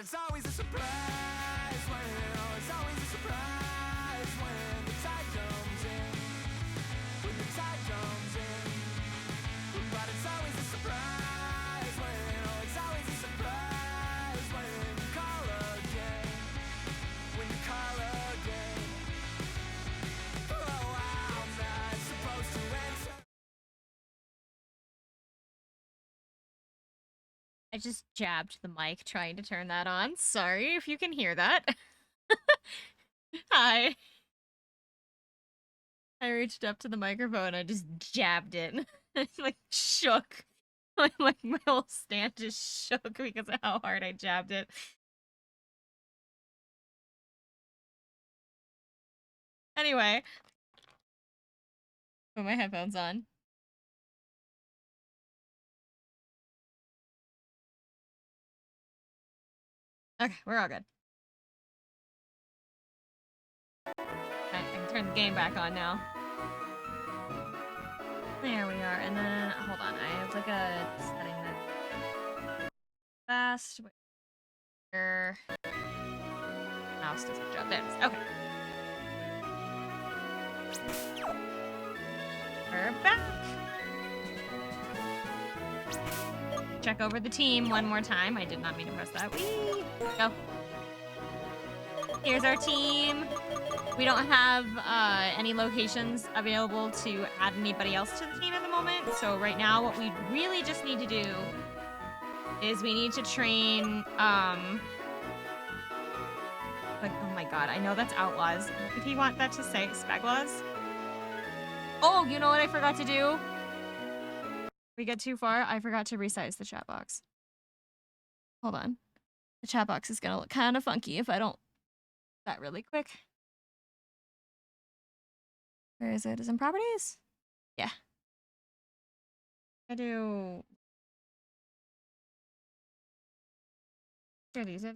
it's always a surprise when, oh, it's always a surprise when the tide comes in. When the tide comes in. But it's always a surprise when, oh, it's always a surprise when you call again. When you call again. Oh, I'm not supposed to answer. I just jabbed the mic trying to turn that on. Sorry if you can hear that. Hi. I reached up to the microphone, I just jabbed it. It like shook. My whole stand just shook because of how hard I jabbed it. Anyway. Put my headphones on. Okay, we're all good. I can turn the game back on now. There we are, and then, hold on, I have like a setting that fast. Where mouse doesn't jump. There it is. Okay. We're back. Check over the team one more time. I did not mean to press that. Whee! Go. Here's our team. We don't have any locations available to add anybody else to the team at the moment. So right now, what we really just need to do is we need to train, like, oh my god, I know that's Outlaws. If you want that to say Spaglaws. Oh, you know what I forgot to do? We get too far, I forgot to resize the chat box. Hold on. The chat box is gonna look kind of funky if I don't that really quick. Where is it? Is it in properties? Yeah. I do. Here, these are.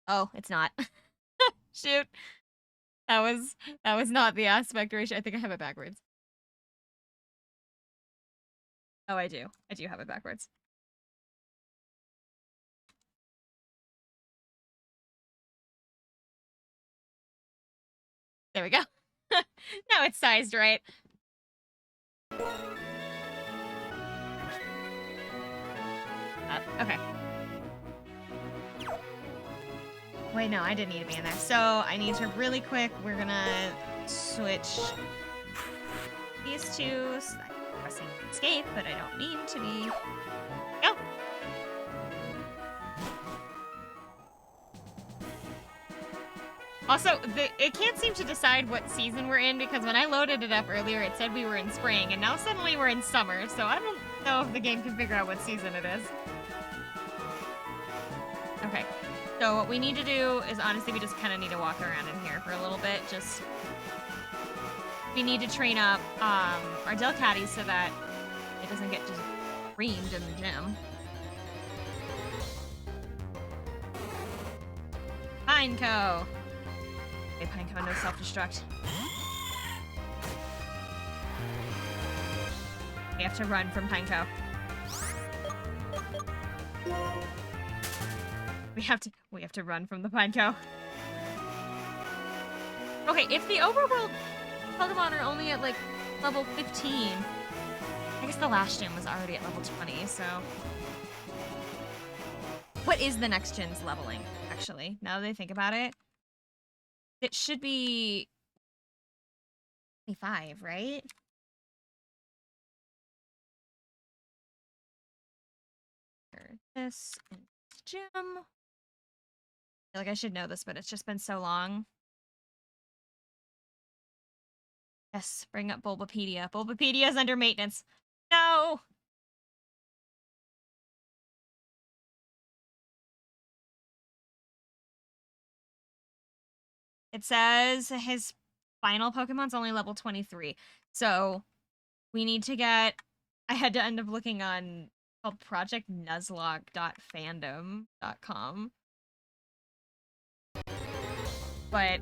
Oh, it's not. Shoot. That was not the aspect ratio. I think I have it backwards. Oh, I do. I do have it backwards. There we go. Now it's sized right. Okay. Wait, no, I didn't need to be in there. So I need to really quick, we're gonna switch these two. So I'm pressing escape, but I don't mean to be. Go. Also, it can't seem to decide what season we're in because when I loaded it up earlier, it said we were in spring, and now suddenly we're in summer, so I don't know if the game can figure out what season it is. Okay, so what we need to do is, honestly, we just kind of need to walk around in here for a little bit, just... We need to train up our Delcatty so that it doesn't get just reamed in the gym. Pineco! Okay, Pineco, no self-destruct. We have to run from Pineco. We have to run from the Pineco. Okay, if the overworld Pokemon are only at like level 15, I guess the last gym was already at level 20, so. What is the next gen's leveling, actually? Now that I think about it. It should be 25, right? This gym. I feel like I should know this, but it's just been so long. Yes, bring up Bulbapedia. Bulbapedia's under maintenance. No! It says his final Pokemon's only level 23. So we need to get... I had to end up looking on called projectnuzlocke.fandom.com. But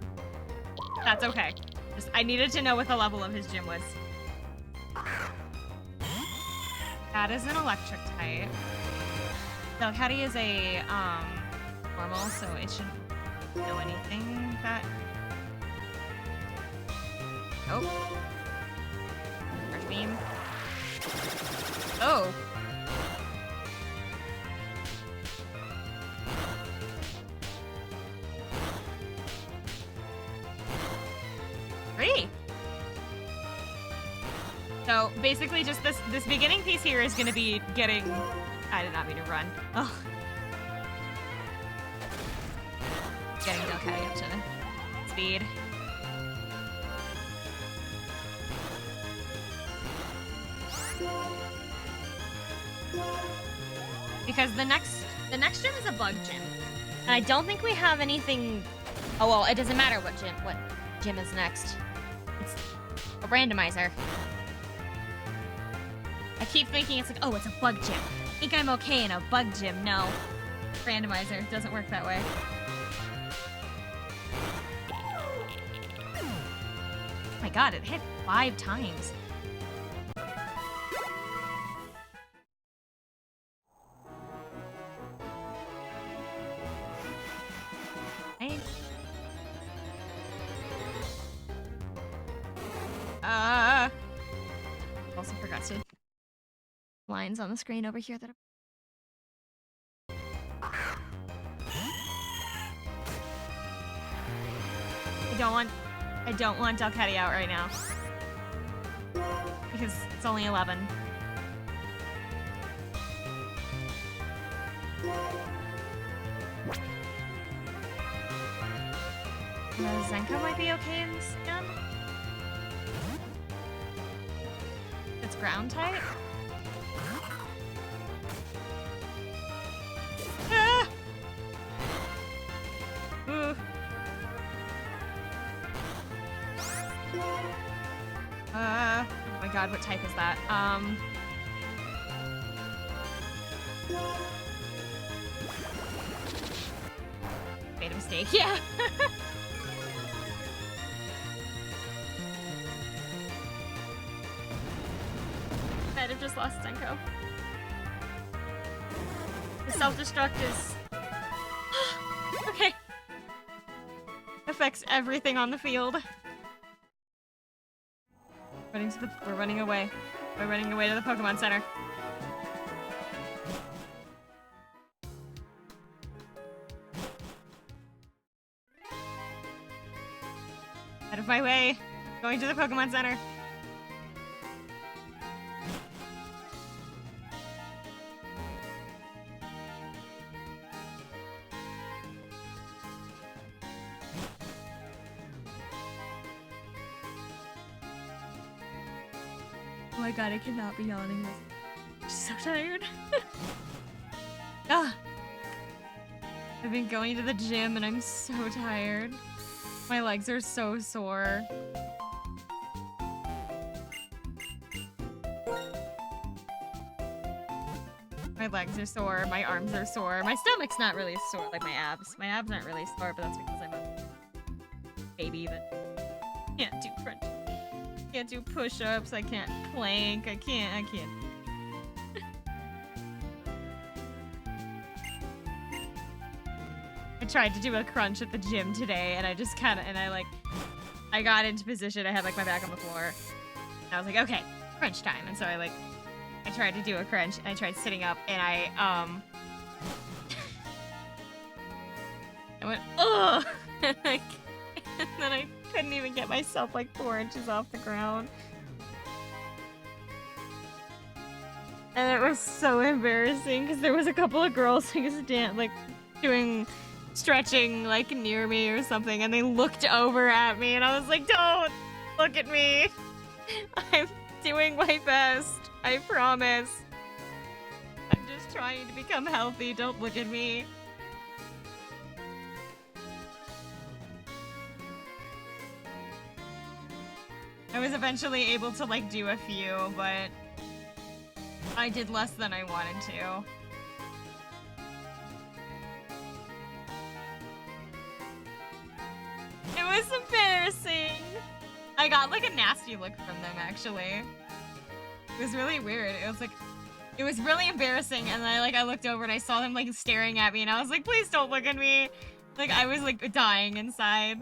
that's okay. Just I needed to know what the level of his gym was. That is an electric type. Delcatty is a normal, so it shouldn't know anything that. Oh. Charge beam. Oh. Great. So basically just this beginning piece here is gonna be getting. I did not mean to run. Oh. Getting Delcatty up to speed. Because the next gym is a bug gym. And I don't think we have anything. Oh well, it doesn't matter what gym is next. It's a randomizer. I keep thinking it's like, oh, it's a bug gym. I think I'm okay in a bug gym. No. Randomizer doesn't work that way. Oh my god, it hit 5 times. Hey. Also forgot to lines on the screen over here that are. I don't want Delcatty out right now. Because it's only 11. Zenko might be okay in this gun. It's ground type. Ah! Ooh. Oh my god, what type is that? Made a mistake, yeah. Might have just lost Zenko. The self-destruct is... okay. Affects everything on the field. We're running away. We're running away to the Pokemon Center. Out of my way. Going to the Pokemon Center. Oh my god, I cannot be yawning this. I'm so tired. Ah. I've been going to the gym and I'm so tired. My legs are so sore. My legs are sore, my arms are sore. My stomach's not really sore, like my abs. My abs aren't really sore, but that's because I'm a baby that can't do crunch. Can't do push-ups, I can't plank, I can't. I tried to do a crunch at the gym today, and I just I got into position, I had like my back on the floor. And I was like, okay, crunch time. And so I tried to do a crunch, and I tried sitting up, and I went, ugh! And then I couldn't even get myself like 4 inches off the ground. And it was so embarrassing because there was a couple of girls who was doing stretching like near me or something, and they looked over at me, and I was like, don't look at me. I'm doing my best. I promise. I'm just trying to become healthy. Don't look at me. I was eventually able to like do a few, but I did less than I wanted to. It was embarrassing. I got like a nasty look from them actually. It was really weird. It was like, It was really embarrassing, and then I looked over and I saw him like staring at me, and I was like, please don't look at me. Like I was like dying inside.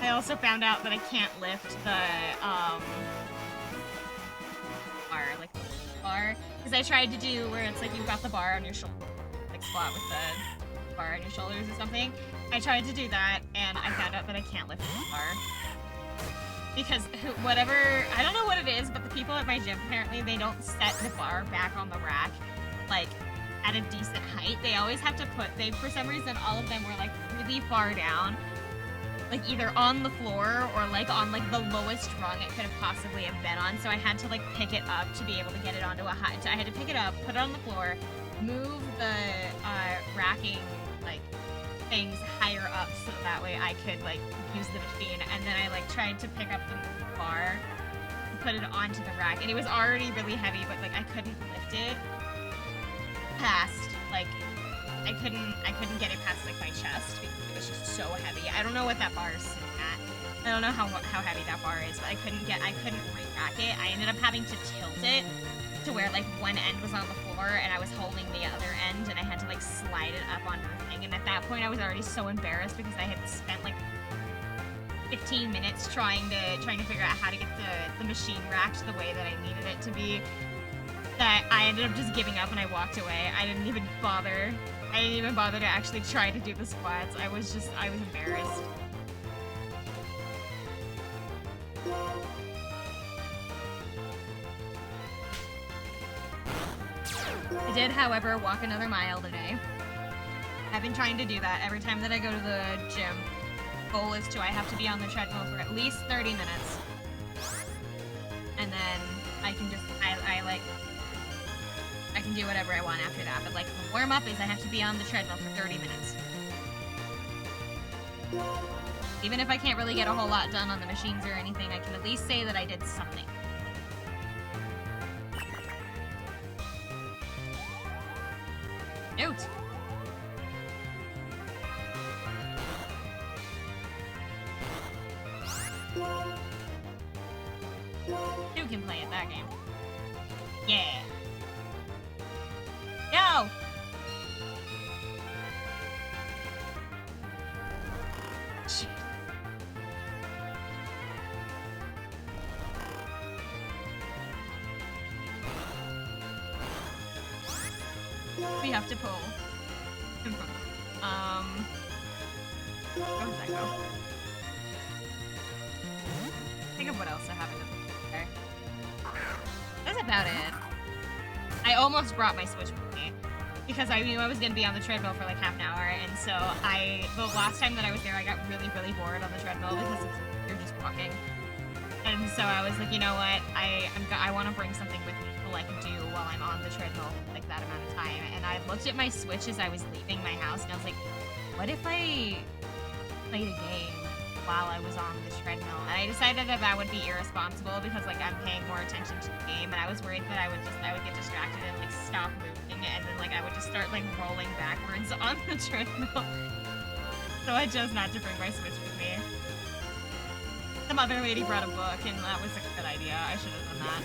I also found out that I can't lift the bar, because I tried to do where it's like you've got the bar on your shoulder, like squat with the bar on your shoulders or something. I tried to do that, and I found out that I can't lift the bar. Because whatever, I don't know what it is, but the people at my gym, apparently they don't set the bar back on the rack, like, at a decent height. They always have to for some reason, all of them were, like, really far down. Like, either on the floor or, like, on, like, the lowest rung it could have possibly have been on. So I had to, like, pick it up to be able to get it onto a high. So I had to pick it up, put it on the floor, move the racking, like, things higher up so that way I could like use the machine, and then I like tried to pick up the bar and put it onto the rack, and it was already really heavy, but like I couldn't lift it past like I couldn't get it past like my chest because it was just so heavy. I don't know what that bar is sitting at. I don't know how heavy that bar is, but I couldn't re-rack it. I ended up having to tilt it to where like one end was on the floor and I was holding the other end, and I had to like slide it up onto the thing. And at that point I was already so embarrassed because I had spent like 15 minutes trying to figure out how to get the machine racked the way that I needed it to be, that I ended up just giving up and I walked away. I didn't even bother to actually try to do the squats. I was embarrassed. I did, however, walk another mile today. I've been trying to do that every time that I go to the gym. Goal is I have to be on the treadmill for at least 30 minutes. And then I can just, I can do whatever I want after that. But like the warm up is I have to be on the treadmill for 30 minutes. Even if I can't really get a whole lot done on the machines or anything, I can at least say that I did something. Note. Who can play at that game? Yeah. No! Shit. We have to pull. Where does that go? Think of what else I have in the there. That's about it. I almost brought my Switch with me because I knew I was gonna be on the treadmill for like half an hour, and so the last time that I was there, I got really, really bored on the treadmill because you're just walking. And so I was like, you know what? I want to bring something with me to like do while I'm on the treadmill like that amount of time. And I looked at my Switch as I was leaving my house, and I was like, what if I played a game while I was on the treadmill? And I decided that would be irresponsible because like I'm paying more attention to the game, and I was worried that I would get distracted and like stop moving, and then like I would just start like rolling backwards on the treadmill. So I chose not to bring my Switch with me. Some other lady brought a book, and that was a good idea. I should have done that.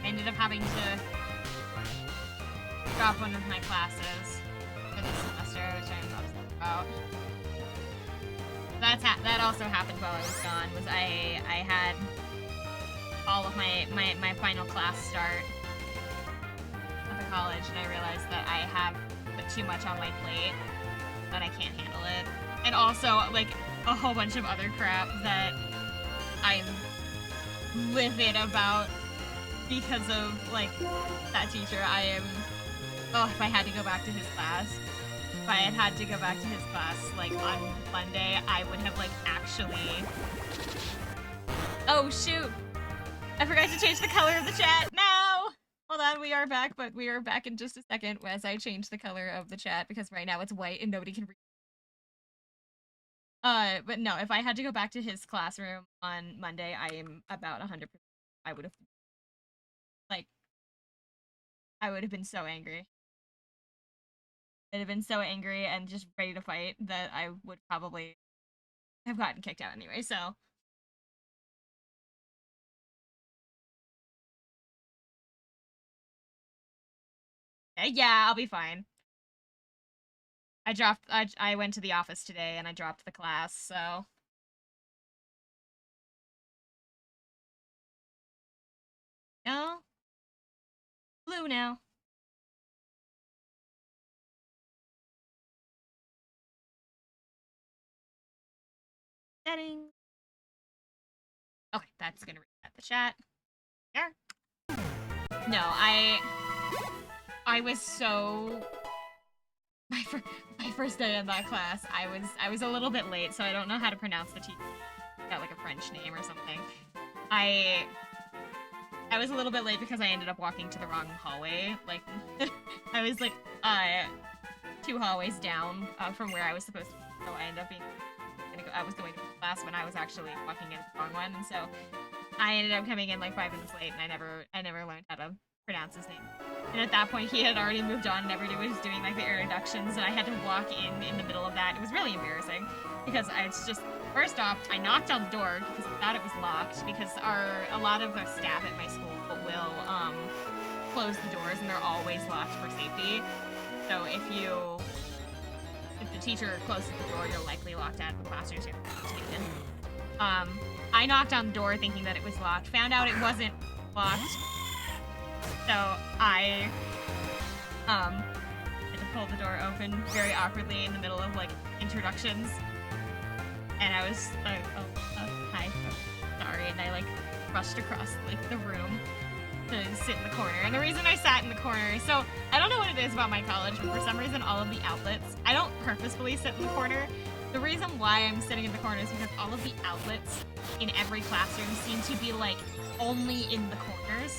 I ended up having to drop one of my classes for this semester, which I'm upset about. That also happened while I was gone. Was I had all of my final class start at the college, and I realized that I have put too much on my plate, that I can't handle it, and also like a whole bunch of other crap that I'm livid about because of like that teacher. If I had to go back to his class. If I had to go back to his class, like, on Monday, I would have, like, actually... Oh, shoot! I forgot to change the color of the chat! No! Hold on, we are back, but we are back in just a second as I change the color of the chat, because right now it's white and nobody can read But no, if I had to go back to his classroom on Monday, I am about 100%. I would have, like, I would have been so angry. I'd have been so angry and just ready to fight that I would probably have gotten kicked out anyway, so. Yeah, I'll be fine. I went to the office today and I dropped the class, so. No? Blue now. Settings. Okay, that's gonna reset the chat. There. No, I was so my first day in that class. I was a little bit late, so I don't know how to pronounce the teacher. Got like a French name or something. I was a little bit late because I ended up walking to the wrong hallway. Like I was like 2 hallways down from where I was supposed to be. So I ended up I was going to class when I was actually walking in the wrong one, and so I ended up coming in like 5 minutes late, and I never learned how to pronounce his name. And at that point, he had already moved on, and everybody was doing like the introductions, and I had to walk in the middle of that. It was really embarrassing because it's just, first off, I knocked on the door because I thought it was locked because a lot of the staff at my school will close the doors, and they're always locked for safety. So if the teacher closes the door, you're likely locked out of the classroom, so you have to take it. I knocked on the door thinking that it was locked, found out it wasn't locked, so I had to pull the door open very awkwardly in the middle of like introductions, and I was like, hi, sorry, and I like rushed across like the room to sit in the corner. And the reason I sat in the corner, so I don't know what it is about my college, but for some reason all of the outlets, I don't purposefully sit in the corner. The reason why I'm sitting in the corner is because all of the outlets in every classroom seem to be like only in the corners.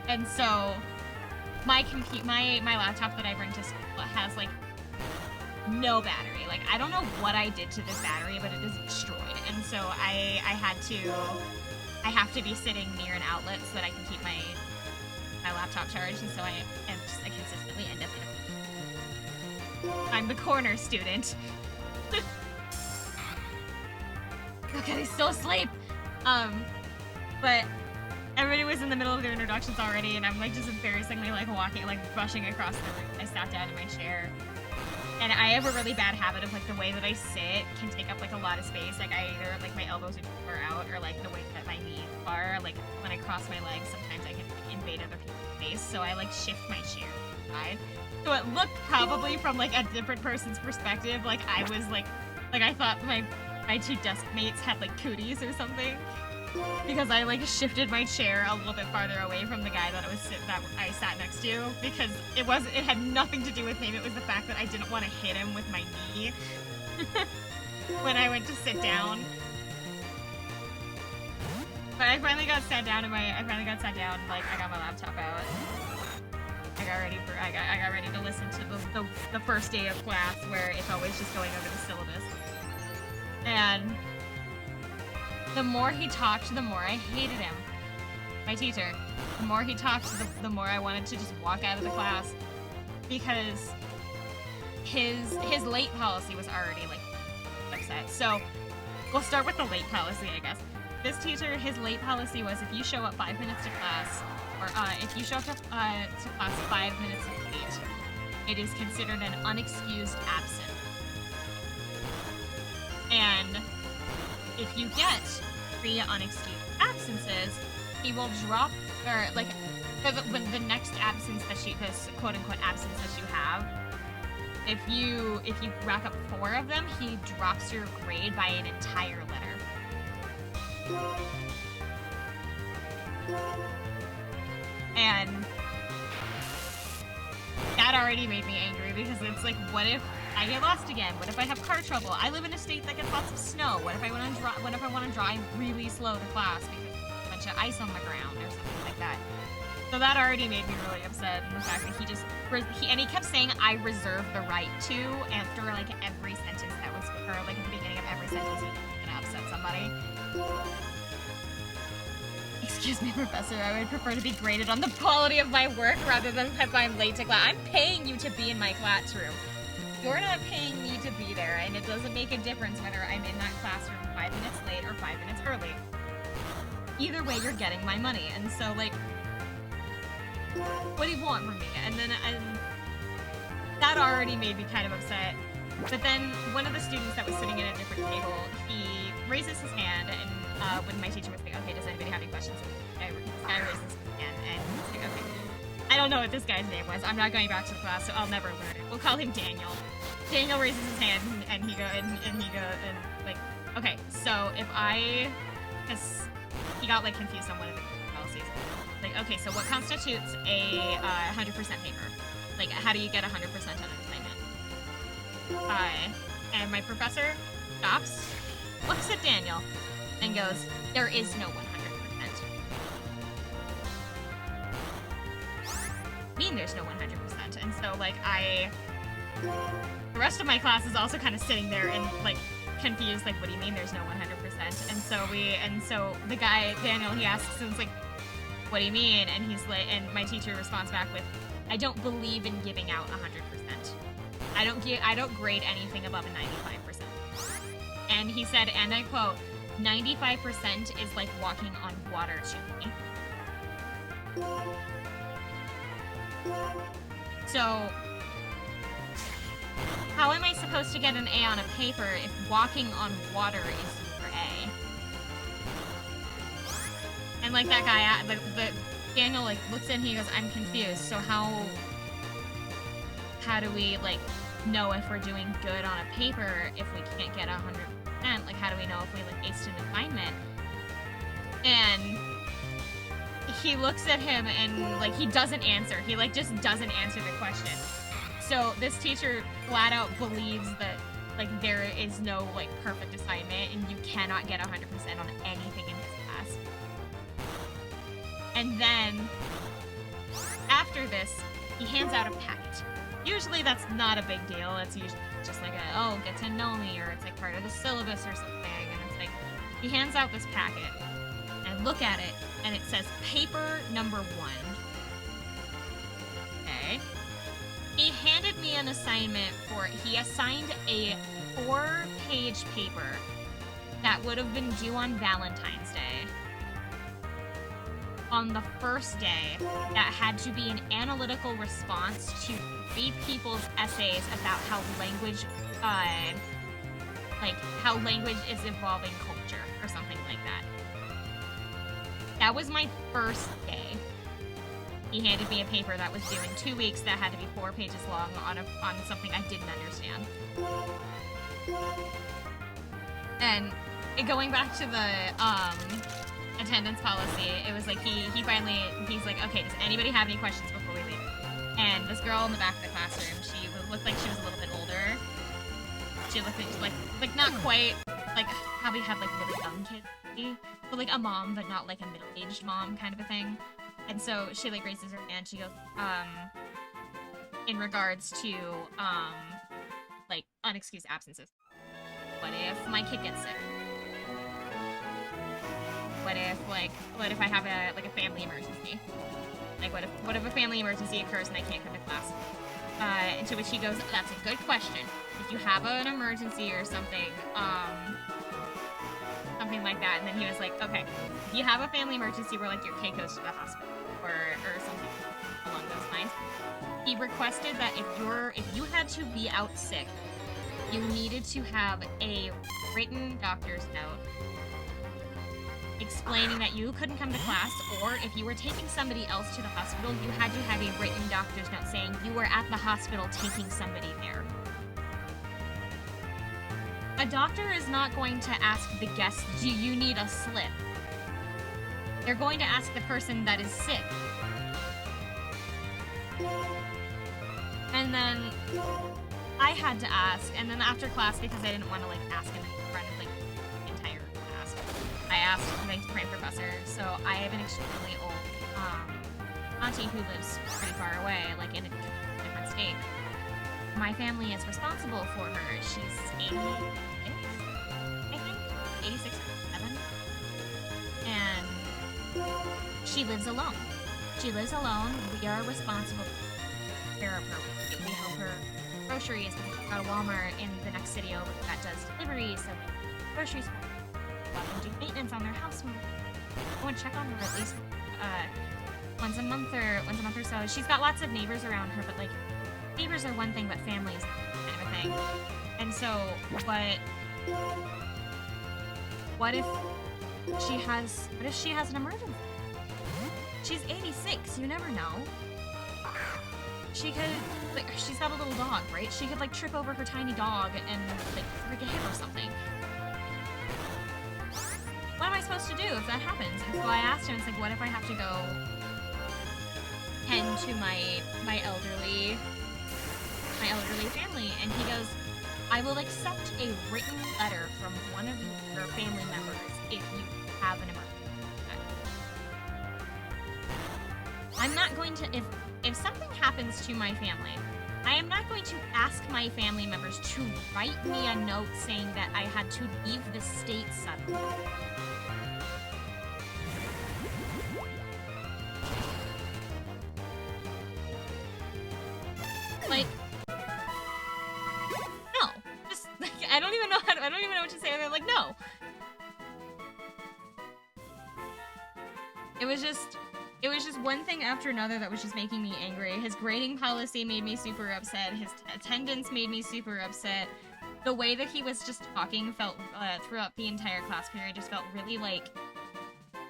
And so my laptop that I bring to school has like no battery. Like I don't know what I did to this battery, but it is destroyed. And so I have to be sitting near an outlet so that I can keep my laptop charged, and so I consistently end up in I'm the corner student. Okay, he's still asleep. But everybody was in the middle of their introductions already, and I'm like just embarrassingly like walking, like rushing across the room. I sat down in my chair. And I have a really bad habit of like the way that I sit can take up like a lot of space. Like I either like my elbows are too far out, or like the way that my knees are. Like when I cross my legs, sometimes I can like, invade other people's space. So I like shift my chair to the side. So it looked probably from like a different person's perspective, like I was like I thought my 2 desk mates had like cooties or something. Because I like shifted my chair a little bit farther away from the guy that I sat next to, because it had nothing to do with him. It was the fact that I didn't want to hit him with my knee when I went to sit down. But I finally got sat down like I got my laptop out. I got ready to listen to the first day of class where it's always just going over the syllabus. And the more he talked, the more I hated him. My teacher. The more he talked, the more I wanted to just walk out of the class. Because his late policy was already, like, upset. So, we'll start with the late policy, I guess. This teacher, his late policy was if you show up 5 minutes to class, or if you show up to class 5 minutes late, it is considered an unexcused absence. And if you get 3 unexcused absences, he will drop, or like, when the next absence that this quote-unquote absence that you have, if you rack up 4 of them, he drops your grade by an entire letter. And that already made me angry, because it's like, what if I get lost again? What if I have car trouble? I live in a state that gets lots of snow. What if I want to drive really slow to class because there's a bunch of ice on the ground or something like that? So that already made me really upset, and the fact that he kept saying I reserve the right to after like every sentence that was, prefer, like, at the beginning of every sentence, you're gonna upset somebody. Excuse me, Professor, I would prefer to be graded on the quality of my work rather than if I'm late to class. I'm paying you to be in my classroom. You're not paying me to be there, and it doesn't make a difference whether I'm in that classroom 5 minutes late or 5 minutes early. Either way, you're getting my money, and so, like, what do you want from me? And then, that already made me kind of upset. But then, one of the students that was sitting at a different table, he raises his hand, and when my teacher was like, okay, does anybody have any questions? This guy raises his hand, and he's like, okay. I don't know what this guy's name was. I'm not going back to the class, so I'll never learn it. We'll call him Daniel. Daniel raises his hand, and he goes, like, okay, so if because he got, like, confused on one of the policies. Like, okay, so what constitutes a 100% paper? Like, how do you get 100% on an assignment? And my professor stops, looks at Daniel, and goes, there is no 100%. There's no 100%. And so, like, the rest of my class is also kind of sitting there and, like, confused, like, what do you mean there's no 100%? And so the guy, Daniel, he asks, and it's like, what do you mean? And he's like, and my teacher responds back with, I don't believe in giving out 100%. I don't grade anything above a 95%. And he said, and I quote, 95% is like walking on water to me. So, how am I supposed to get an A on a paper if walking on water is your A? And like that guy, the Daniel like looks in, he goes, I'm confused. So how do we like know if we're doing good on a paper if we can't get 100%? Like how do we know if we like aced an assignment? And he looks at him and like he doesn't answer. He like just doesn't answer the question. So this teacher flat out believes that like there is no like perfect assignment and you cannot get 100% on anything in his class. And then after this, he hands out a packet. Usually that's not a big deal. It's usually just like get to know me, or it's like part of the syllabus or something. And it's like he hands out this packet and look at it. And it says paper number 1. Okay. He handed me an assignment he assigned a 4-page paper that would have been due on Valentine's Day. On the first day, that had to be an analytical response to 3 people's essays about how language is evolving culture or something like that. That was my first day. He handed me a paper that was due in 2 weeks that had to be 4 pages long on something I didn't understand. And going back to the attendance policy, it was like he's like, okay, does anybody have any questions before we leave? And this girl in the back of the classroom, she looked like she was a little bit older. She looked like not quite like how we have like really young kids. But like a mom, but not like a middle-aged mom kind of a thing. And so she like raises her hand. She goes, in regards to like unexcused absences. What if my kid gets sick? What if I have a family emergency? Like what if a family emergency occurs and I can't come to class? And to which he goes, that's a good question. If you have an emergency or something, something like that. And then he was like, okay, if you have a family emergency where like your kid goes to the hospital or something along those lines, he requested that if you had to be out sick, you needed to have a written doctor's note explaining that you couldn't come to class, or if you were taking somebody else to the hospital, you had to have a written doctor's note saying you were at the hospital taking somebody there. A doctor is not going to ask the guest, do you need a slip? They're going to ask the person that is sick. And then I had to ask, and then after class, because I didn't want to like ask in front of like the entire class, I asked my professor. So I have an extremely old auntie who lives pretty far away, like in a different state. my family is responsible for her. She's 86, I think, 86 or 7, and she lives alone. She lives alone. We are responsible for care of her. We help her groceries. We go to Walmart in the next city over that does deliveries, so groceries. We do maintenance on their house. I want to check on her at least once a month or so. She's got lots of neighbors around her, but like neighbors are one thing, but families kind of a thing. And so what if she has an emergency? She's 86, you never know. She could, like, she's got a little dog, right? She could, like, trip over her tiny dog and, like, break a hip or something. What am I supposed to do if that happens? And so I asked him, it's like, what if I have to go tend to my elderly family? And he goes, I will accept a written letter from one of your family members if you have an emergency. I'm not going to, if something happens to my family, I am not going to ask my family members to write me a note saying that I had to leave the state suddenly. Like, no. Just, like, I don't even know what to say. I'm like, no. It was just one thing after another that was just making me angry. His grading policy made me super upset. His attendance made me super upset. The way that he was just talking felt, throughout the entire class period, just felt really, like,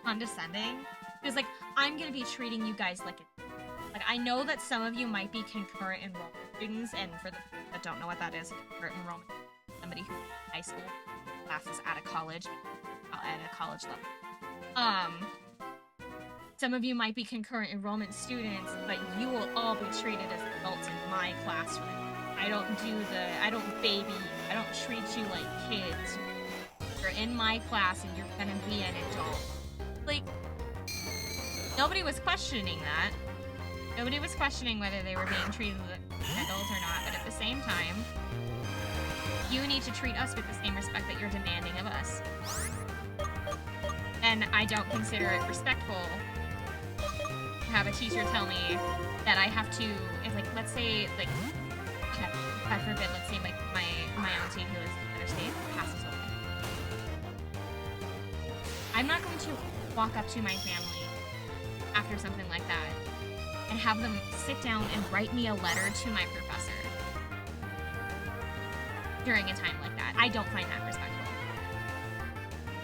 condescending. He was like, I'm gonna be treating you guys like I know that some of you might be concurrent enrollment students, and for the people that don't know what that is, concurrent enrollment, somebody who high school classes at a college level. Some of you might be concurrent enrollment students, but you will all be treated as adults in my classroom. I don't baby you. I don't treat you like kids. You're in my class and you're gonna be an adult. Like, nobody was questioning that. Nobody was questioning whether they were being treated as adults or not, but at the same time, you need to treat us with the same respect that you're demanding of us. And I don't consider it respectful to have a teacher tell me that I have to, if, like, let's say, like, God forbid, let's say my auntie who lives in another state passes away. I'm not going to walk up to my family after something like that and have them sit down and write me a letter to my professor during a time like that. I don't find that respectful.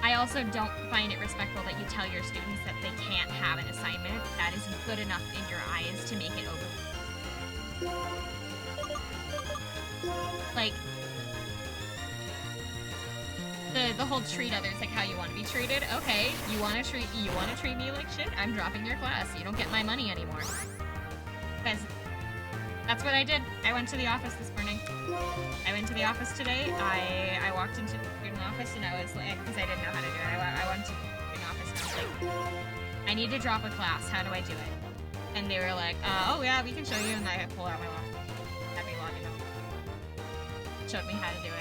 I also don't find it respectful that you tell your students that they can't have an assignment that is good enough in your eyes to make it over. Like, the whole treat others like how you want to be treated. Okay, you want to treat me like shit? I'm dropping your class. You don't get my money anymore. Because that's what I did. I went to the office this morning. I went to the office today. I walked into the student office and I was like, because I didn't know how to do it. I went to the student office and I was like, I need to drop a class. How do I do it? And they were like, oh yeah, we can show you. And I pulled out my laptop. Had me logging on. Showed me how to do it.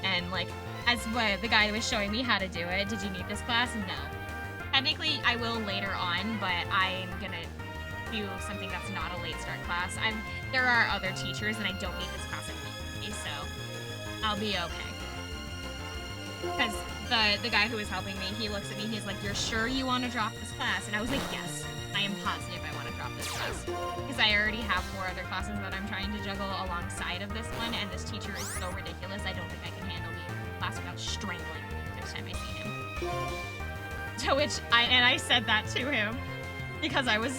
And like, as the guy was showing me how to do it, did you need this class? No. Technically, I will later on, but I'm gonna do something that's not a late start class. There are other teachers and I don't need this class immediately, so I'll be okay. Because the guy who was helping me, he looks at me, he's like, you're sure you want to drop this class? And I was like, yes, I am positive I want to drop this class. Because I already have 4 other classes that I'm trying to juggle alongside of this one, and this teacher is so ridiculous, I don't think I can handle the class without strangling next time I see him. To which I said that to him. Because I was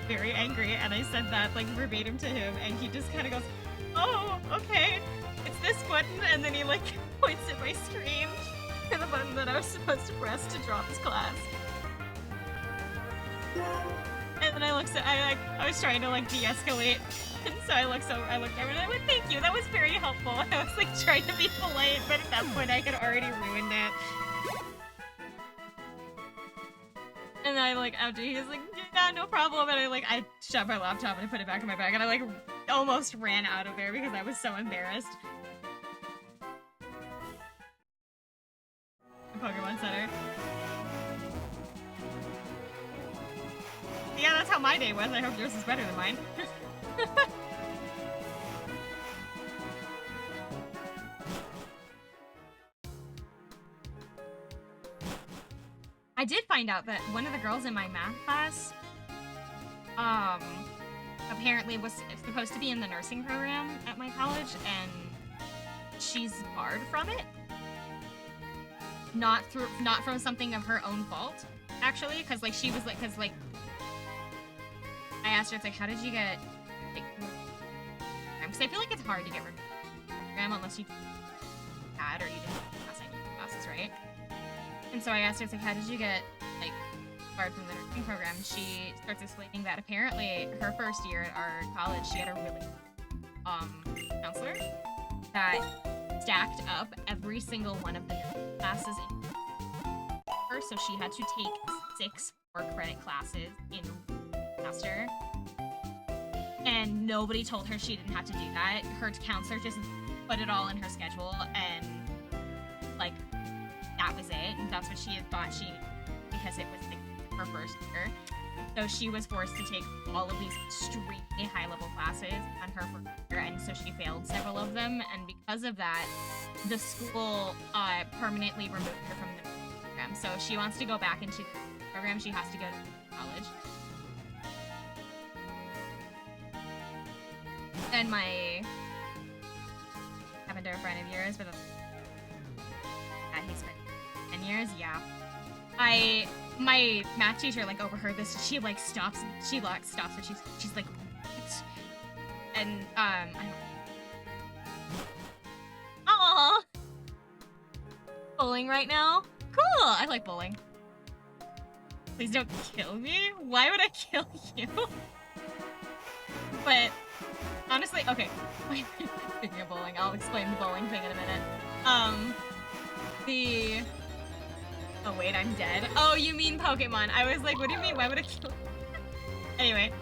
very angry, and I said that like verbatim to him, and he just kind of goes, oh, okay, it's this button, and then he like points at my screen to the button that I was supposed to press to drop his class. And then I was trying to like de-escalate, and so I looked over and I went, thank you, that was very helpful. I was like trying to be polite, but at that point I had already ruined it. And I like, after he was like, Yeah, no problem. And I shut my laptop and I put it back in my bag and I almost ran out of there because I was so embarrassed. Pokemon Center. Yeah, that's how my day was. I hope yours is better than mine. I did find out that one of the girls in my math class, apparently was supposed to be in the nursing program at my college, and she's barred from it. Not from something of her own fault, actually, because she was I asked her, it's how did you get because I feel like it's hard to get rid of the program unless you had or you didn't pass any classes, right? And so I asked her, it's how did you get barred from the nursing program? She starts explaining that apparently her first year at our college, she had a really counselor that stacked up every single one of the classes in her, so she had to take 6 4-credit classes in semester. And nobody told her she didn't have to do that. Her counselor just put it all in her schedule, and that was it. And that's what she had thought because it was her first year. So she was forced to take all of these extremely high-level classes on her first year, and so she failed several of them. And because of that, the school permanently removed her from the program. So if she wants to go back into the program, she has to go to college. And I haven't been a friend of yours, but he's been 10 years, yeah. My math teacher overheard this. She stops. She stops, and she's like, what? And I don't. Aww. Bowling right now. Cool. I like bowling. Please don't kill me. Why would I kill you? But honestly, okay. Speaking of bowling, I'll explain the bowling thing in a minute. Oh wait, I'm dead. Oh, you mean Pokemon. I was like, what do you mean? Why would I kill you? Anyway,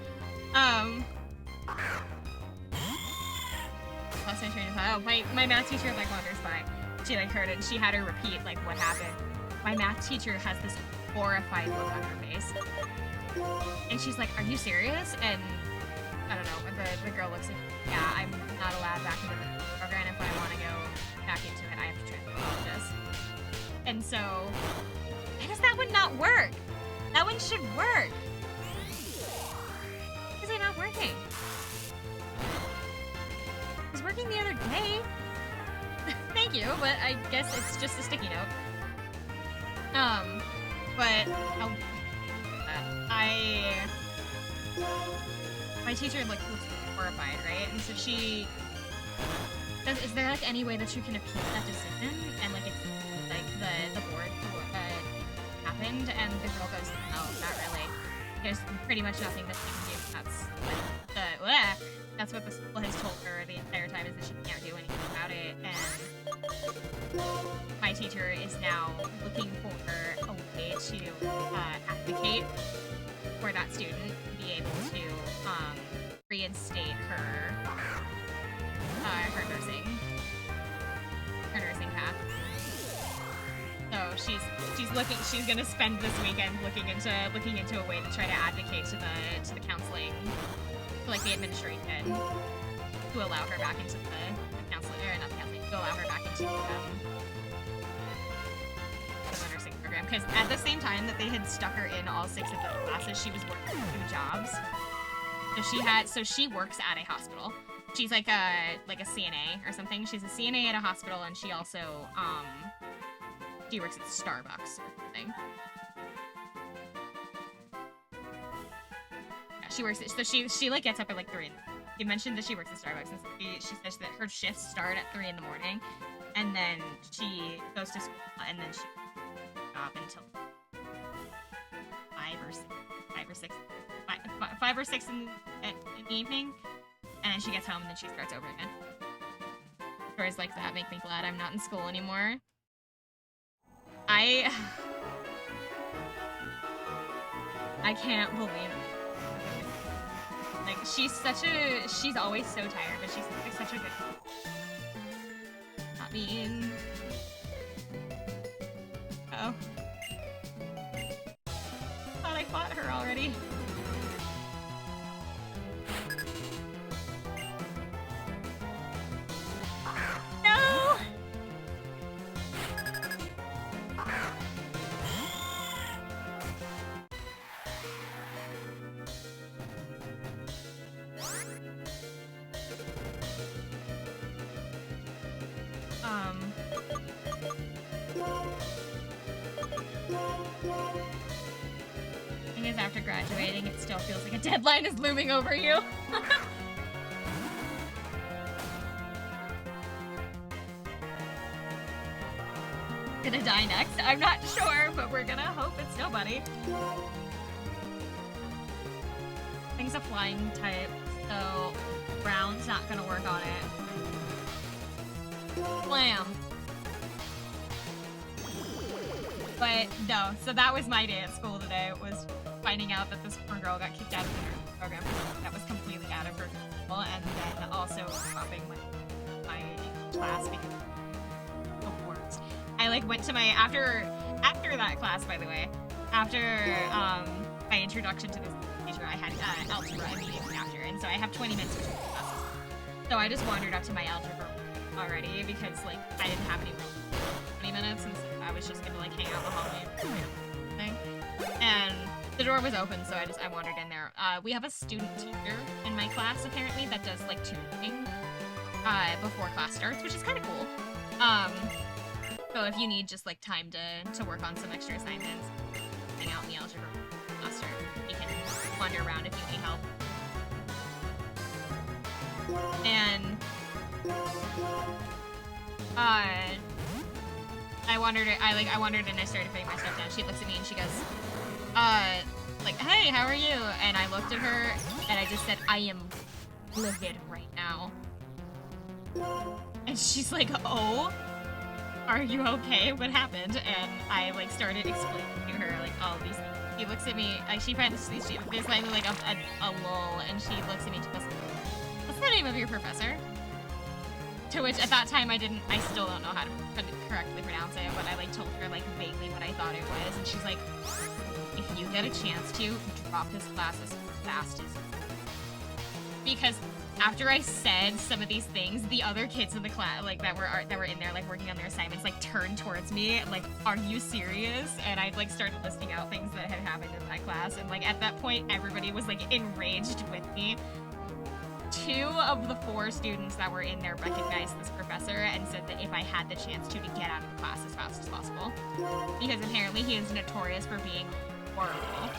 lost my train of thought. Oh, my math teacher wanders by. She heard it and she had her repeat what happened. My math teacher has this horrified look on her face. And she's like, are you serious? And I don't know, the girl looks like, yeah, I'm not allowed back into the program. If I want to go back into it, I have to transfer this. And so, why does that one not work? That one should work. Why is it not working? It was working the other day. Thank you, but I guess it's just a sticky note. But my teacher looks horrified, right? And so she is there any way that you can appeal that decision and it's the board happened? And the girl goes, no, not really. There's pretty much nothing that she can do. That's what the school has told her the entire time, is that she can't do anything about it. And my teacher is now looking for a way to advocate for that student to be able to reinstate her nursing path. So she's gonna spend this weekend looking into a way to try to advocate to the counseling, to the administration, to allow her back into the counseling, or not the counseling, to allow her back into the nursing program. Because at the same time that they had stuck her in all 6 of the classes, she was working 2 jobs. So she works at a hospital. She's like a CNA or something. She's a CNA at a hospital, and she also she works at Starbucks or something. Yeah, she works. So she gets up at 3. She mentioned that she works at Starbucks, and she says that her shifts start at 3 in the morning, and then she goes to school, and then she job until 5 or 6 in the evening, and then she gets home, and then she starts over again. Stories like that make me glad I'm not in school anymore. I can't believe it. she's always so tired, but she's like such a good. Not mean. Oh. Thought I fought her already. No! Thing is, after graduating, it still feels like a deadline is looming over you. Gonna die next? I'm not sure, but we're gonna hope it's nobody. Thing's a flying type, so ground's not gonna work on it. Blam. But no, so that was my day at school today, was finding out that this poor girl got kicked out of the nursing program that was completely out of her control, and then also dropping my class because of the worst. I like went to my after that class, by the way, after my introduction to this teacher, I had algebra immediately after, and so I have 20 minutes between classes. So I just wandered up to my algebra already because like I didn't have any 20 minutes, and so I was just gonna like hang out in the hallway thing. And the door was open, so I wandered in there. We have a student teacher in my class apparently that does like tutoring before class starts, which is kind of cool. So if you need just like time to work on some extra assignments, hang out in the algebra cluster, you can wander around if you need help. And I wandered and I started putting my stuff down. She looks at me and she goes, like, hey, how are you? And I looked at her and I just said, I am livid right now. And she's like, oh, are you okay? What happened? And I like started explaining to her like all of these things. She looks at me, like there's finally like a lull, and she looks at me and she goes, what's the name of your professor? To which, at that time, I still don't know how to correctly pronounce it, but I, like, told her, like, vaguely what I thought it was, and she's like, if you get a chance to, drop this class as fast as you can. Because after I said some of these things, the other kids in the class, like, that were in there, like, working on their assignments, like, turned towards me, like, are you serious? And I, like, started listing out things that had happened in my class, and, like, at that point, everybody was, like, enraged with me. 2 of the 4 students that were in there recognized this professor and said that if I had the chance to get out of the class as fast as possible. Because apparently he is notorious for being horrible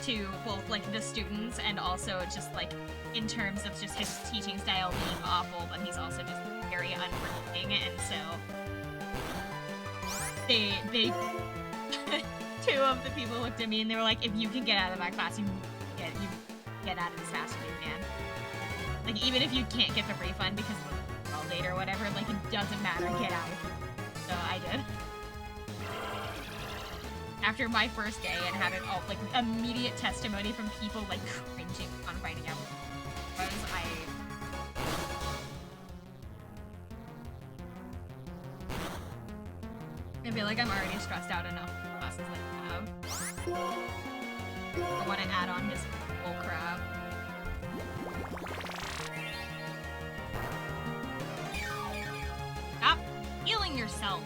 to both, like, the students and also just, like, in terms of just his teaching style being awful, but he's also just very unforgiving, and so they 2 of the people looked at me and they were like, if you can get out of my class, you get out of as fast as you can. Like, even if you can't get the refund because of all late or whatever, like, it doesn't matter, get out. So I did. After my first day and having all, like, immediate testimony from people, like, cringing on finding out what it was, I feel like I'm already stressed out enough with the classes that I have. I want to add on his bull crap. Stop healing yourself.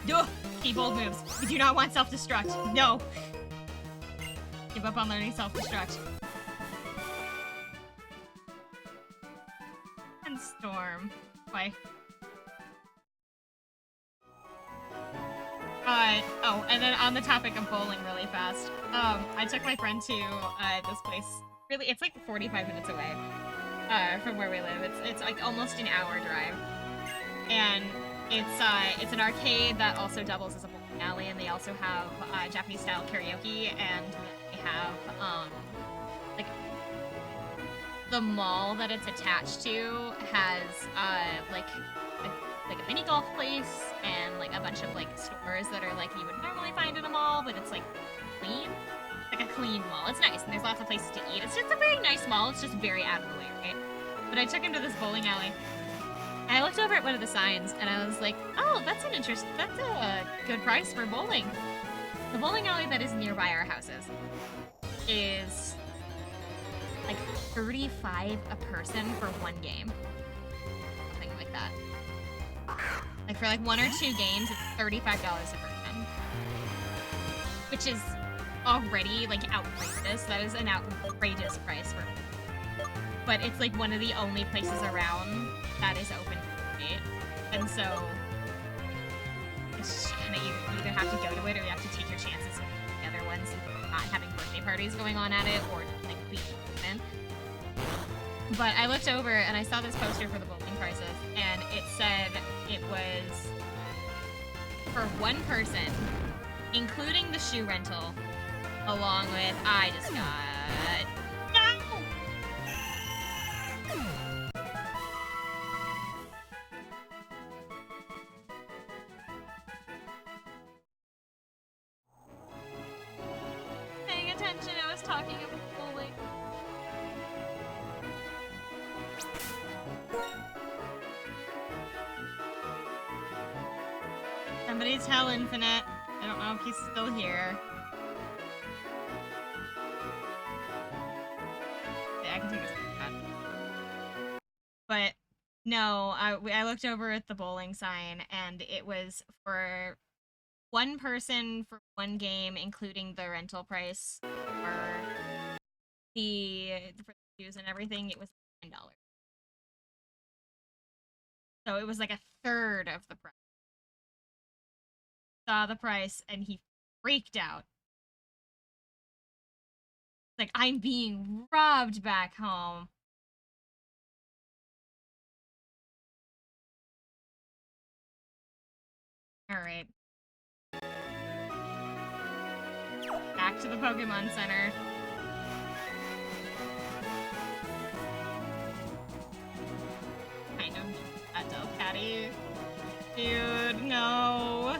Duh! Keep bold moves. We do not want self-destruct. No! Give up on learning self-destruct. And Storm. Why? Oh, and then on the topic of bowling really fast, I took my friend to, this place. Really, it's like 45 minutes away, from where we live. It's like almost an hour drive. And it's an arcade that also doubles as a bowling alley, and they also have, Japanese-style karaoke, and they have, like, the mall that it's attached to has like a mini golf place and like a bunch of like stores that are like you would normally find in a mall, but it's like clean, like a clean mall. It's nice and there's lots of places to eat. It's just a very nice mall. It's just very out of the way, right? But I took him to this bowling alley. And I looked over at one of the signs and I was like, oh, that's a good price for bowling. The bowling alley that is nearby our houses is like $35 a person for one game. Something like that. Like for like 1 or 2 games, it's $35 a person. Which is already like outrageous. That is an outrageous price for, but it's like one of the only places around that is open to it. And so it's just kinda you either have to go to it or you have to take your chances with the other ones not having birthday parties going on at it or like being open. But I looked over and I saw this poster for the bowling prices and it said it was for one person, including the shoe rental, along with I just got paying attention, I was talking about bowling. Somebody tell Infinite. I don't know if he's still here. Yeah, I can take a screenshot. But no, I looked over at the bowling sign and it was for one person for one game, including the rental price for the shoes and everything. It was $9. So it was like a third of the price. Saw the price and he freaked out. Like, I'm being robbed back home. Alright. Back to the Pokemon Center. Kind of that Delcatty. Dude, no.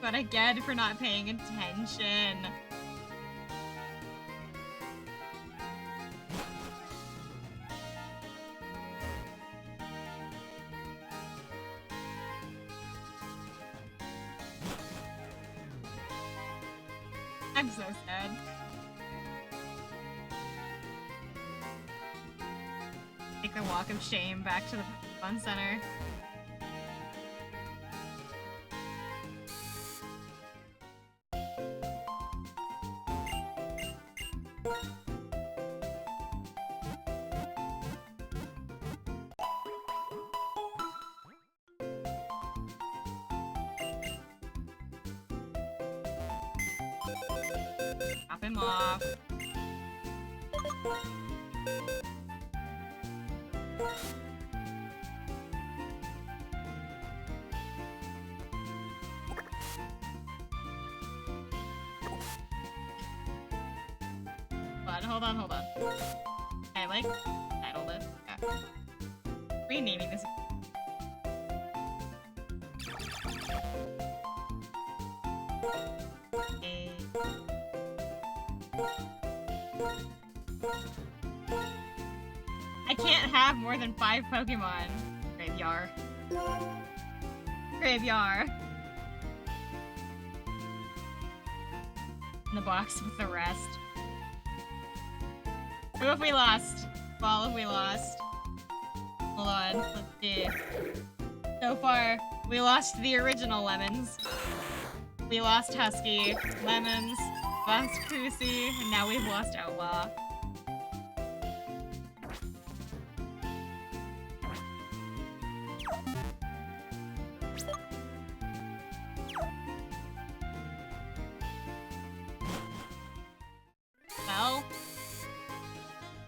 But again, for not paying attention. I'm so sad. Take the walk of shame back to the Pokemon Center. Drop him off. Hold on. I like titled it. Yeah. Renaming this. I can't have more than 5 Pokemon. Graveyard. In the box with the rest. Who have we lost? Well, have we lost? Hold on, let's see. So far, we lost the original Lemons. We lost Husky, Lemons, lost Crucy, and now we've lost Outlaw. Well,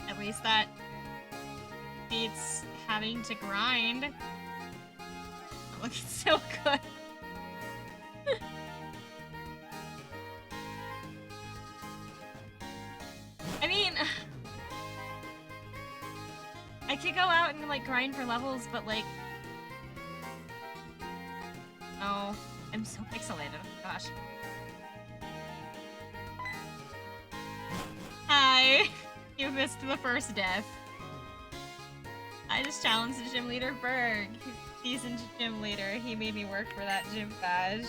at least that beats having to grind. Oh, looking so good. I could go out and like grind for levels, but like, oh, I'm so pixelated. Oh my gosh. Hi. You missed the first death. I just challenged the gym leader Berg. He's a decent gym leader. He made me work for that gym badge.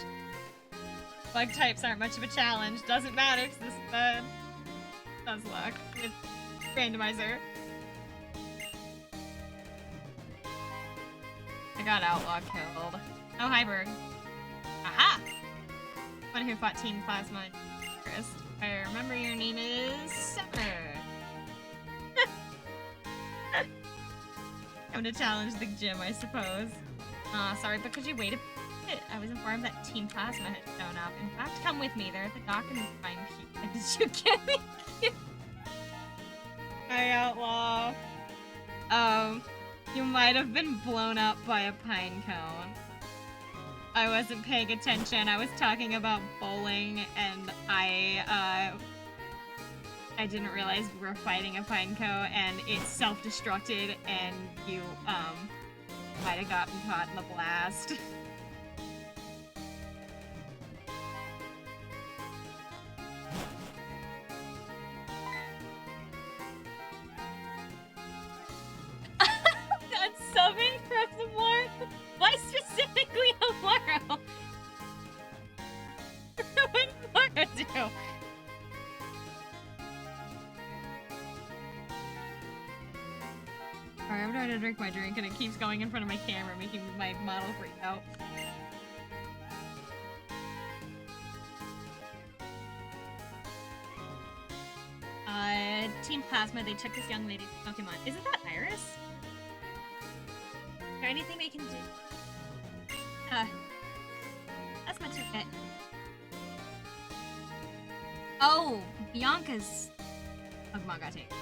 Bug types aren't much of a challenge. Doesn't matter because this is the Nuzlocke. It's randomizer. I got Outlaw killed. Oh, hi, Berg. Aha! One who fought Team Plasma and Chris. I remember your name is Summer. I'm gonna challenge the gym, I suppose. Sorry, but could you wait a bit? I was informed that Team Plasma had shown up. In fact, come with me. They're at the dock and find you. Did you get me? Hi, Outlaw. You might have been blown up by a pine cone. I wasn't paying attention. I was talking about bowling, and I didn't realize we were fighting a pine cone, and it self-destructed, and you, might have gotten caught in the blast. That's subbing from the more? Why specifically Amaro? What did Amaro do? Alright, I'm trying to drink my drink and it keeps going in front of my camera, making my model freak out. Team Plasma, they took this young lady's Pokemon. Isn't that Iris? Is there anything they can do? That's my ticket. Oh, Bianca's Pokemon got taken.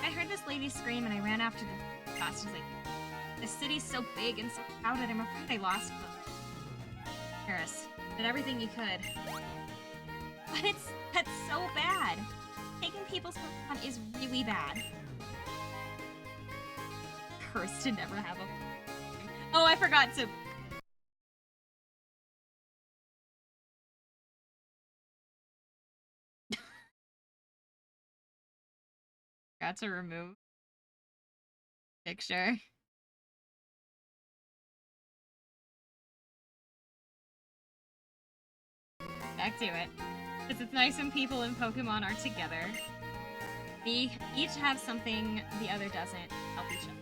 I heard this lady scream and I ran after them as fast as I could. The city's so big and so crowded, I'm afraid I lost them. Iris, did everything you could. But that's so bad. Taking people's Pokemon is really bad. Cursed to never have a... Oh, I forgot to... Forgot to remove picture. Back to it. Because it's nice when people in Pokemon are together. We each have something the other doesn't. Help each other.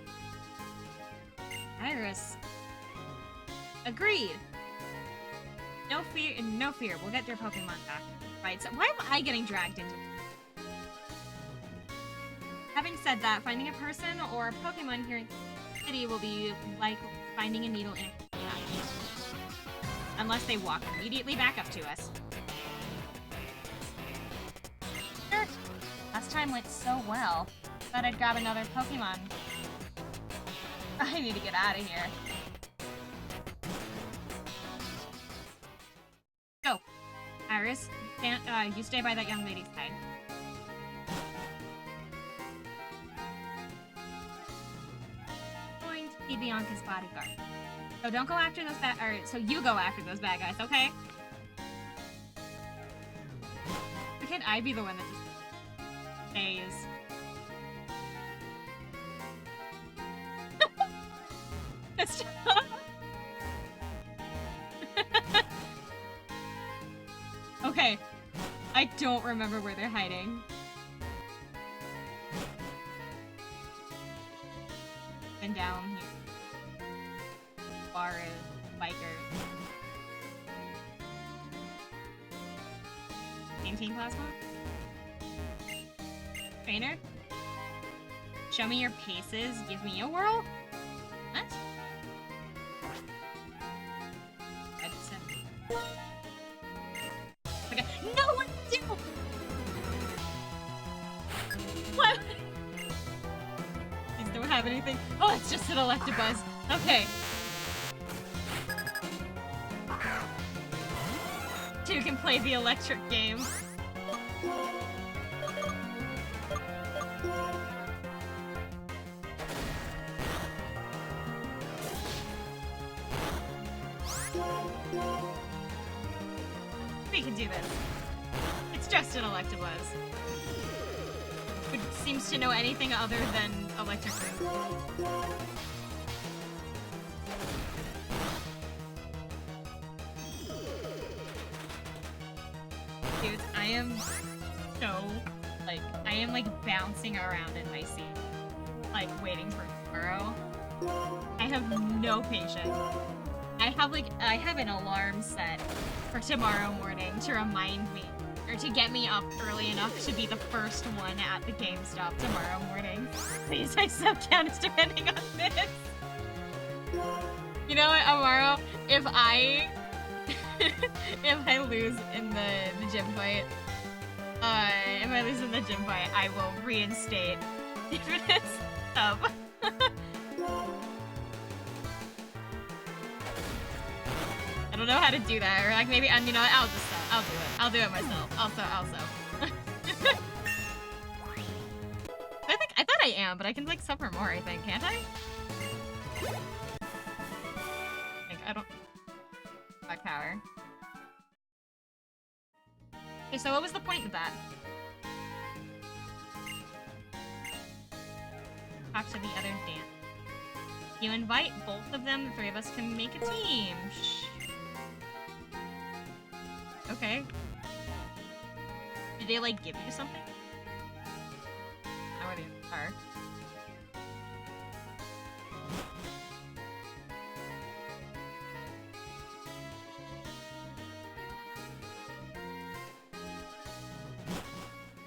Iris. Agreed. No fear. We'll get their Pokemon back. Right, so why am I getting dragged into this? Having said that, finding a person or a Pokemon here in the city will be like finding a needle in a haystack. Unless they walk immediately back up to us. Sure. Last time went so well. Thought I'd grab another Pokemon. I need to get out of here. Go. Iris, you stay by that young lady's side. Going to be Bianca's bodyguard. So don't go after those so you go after those bad guys, okay? Or can I be the one that just stays? Okay. I don't remember where they're hiding. And down here. Bar is bikers. Team Plasma? Trainer? Show me your paces, give me a whirl? What? Okay. No one do! What? These don't have anything. Oh, it's just an Electabuzz. Okay. Two can play the electric game. We can do this. It's just an Electabuzz. Who seems to know anything other than electric room. Dude, I am bouncing around in my seat, like waiting for tomorrow. I have no patience. I have an alarm set for tomorrow morning to remind me, or to get me up early enough to be the first one at the GameStop tomorrow morning. Please, my sub count is depending on this. You know what, Amaro? If I lose in the gym fight, I will reinstate Infinite sub. I don't know how to do that, or like maybe, you know what, I'll do it. I'll do it myself. Also. I thought I am, but I can like sub for more, I think, can't I? I don't... Black power. Okay, so what was the point of that? Talk to the other Dan. You invite both of them, the three of us can make a team. Shh. Okay. Did they, like, give you something? How are they in the car?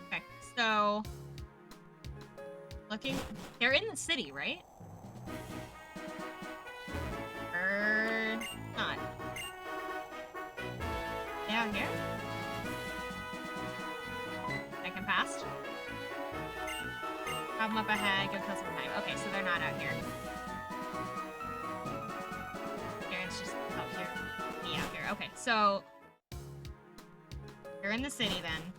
Okay, so... Looking... They're in the city, right? Or... not. They out here? I can pass? Grab them up ahead, go kill some time. Okay, so they're not out here. Karen's just up here. Me out here. Okay, so... You're in the city then.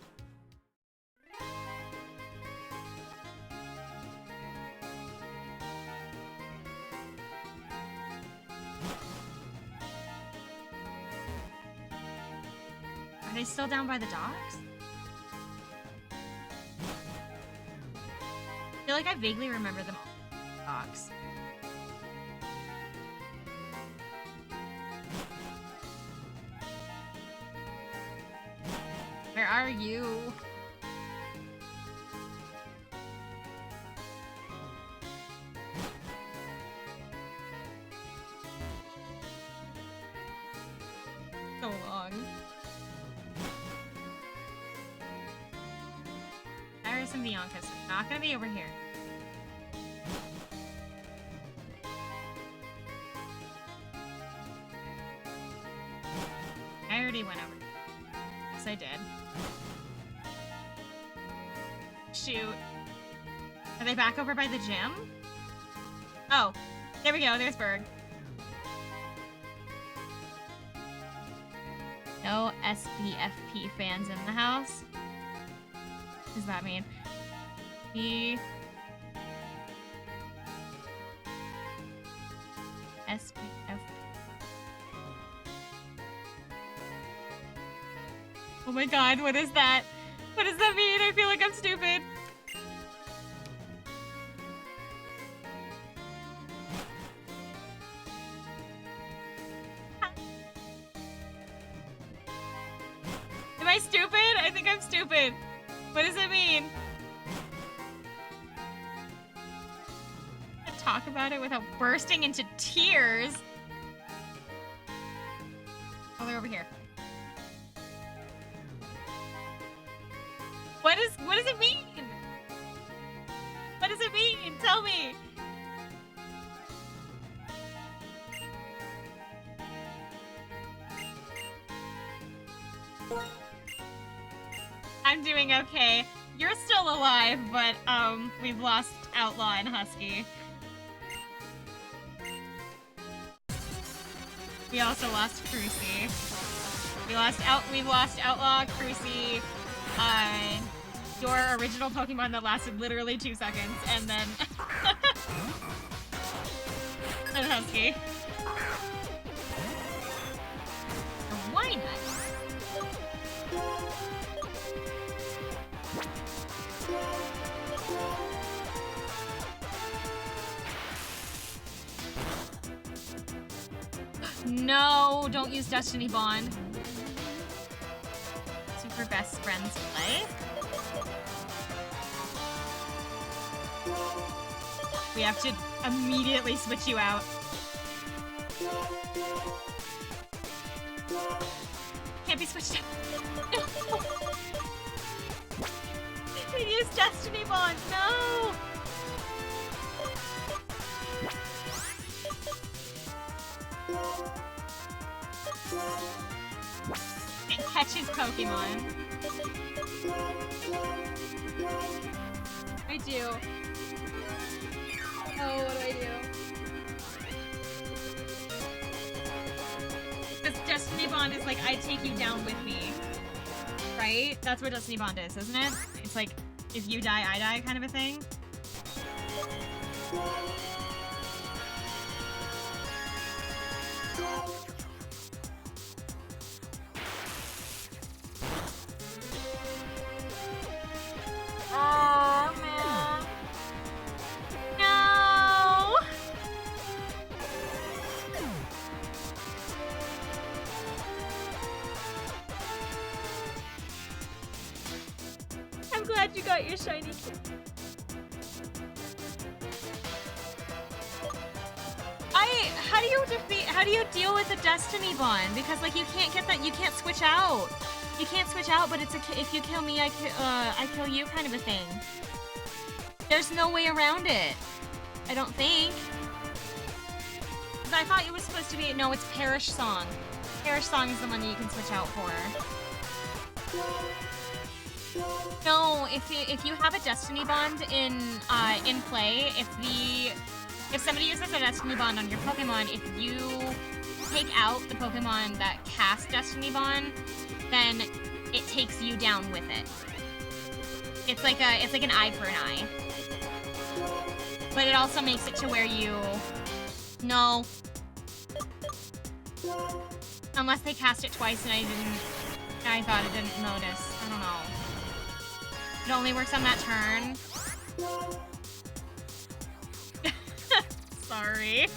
Are they still down by the docks? I feel like I vaguely remember them all. Docks. Where are you? So long. Iris and Bianca, so it's not gonna be over here. I already went over. Yes, I did. Shoot. Are they back over by the gym? Oh, there we go. There's Berg. No SBFP fans in the house. What does that mean? SBFP. Oh my god, what is that? What does that mean? I feel like I'm stupid. Am I stupid? I think I'm stupid. What does it mean? Talk about it without bursting into tears. Oh, they're over here. What does it mean? What does it mean? Tell me. I'm doing okay. You're still alive, but we've lost Outlaw and Husky. We also lost Crucy. We've lost Outlaw, Crucy, your original Pokemon that lasted literally 2 seconds, and then and Husky. No, don't use Destiny Bond. Super best friends play. We have to immediately switch you out. Can't be switched out. No. We use Destiny Bond. No. It catches Pokemon. I do. Oh, what do I do? Because Destiny Bond is like, I take you down with me. Right? That's what Destiny Bond is, isn't it? It's like, if you die, I die kind of a thing. Oh, man. No! I'm glad you got your shiny kid. How do you deal with the Destiny Bond? Because like you can't get that, you can't switch out. You can't switch out, but it's if you kill me, I kill you kind of a thing. There's no way around it. I don't think. 'Cause I thought it was supposed to be, no, it's Perish Song. Perish Song is the one that you can switch out for. No, if you have a Destiny Bond in play, if somebody uses a Destiny Bond on your Pokemon, if you take out the Pokemon that cast Destiny Bond, then it takes you down with it. It's like an eye for an eye. But it also makes it to where you... No. Unless they cast it twice and I thought it didn't notice. I don't know. It only works on that turn. Sorry.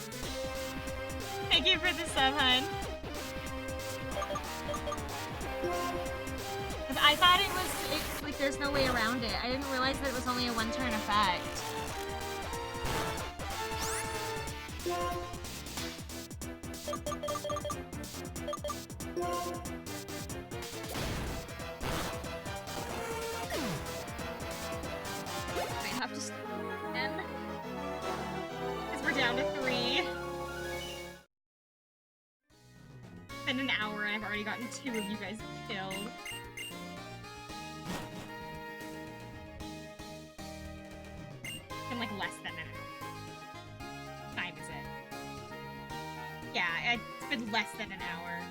Thank you for the sub, hun. I thought it's like there's no way around it. I didn't realize that it was only a one-turn effect. I have to start again. Because we're down to 3. It's been an hour and I've already gotten 2 of you guys killed. It's been like less than an hour. What time is it? Yeah, it's been less than an hour.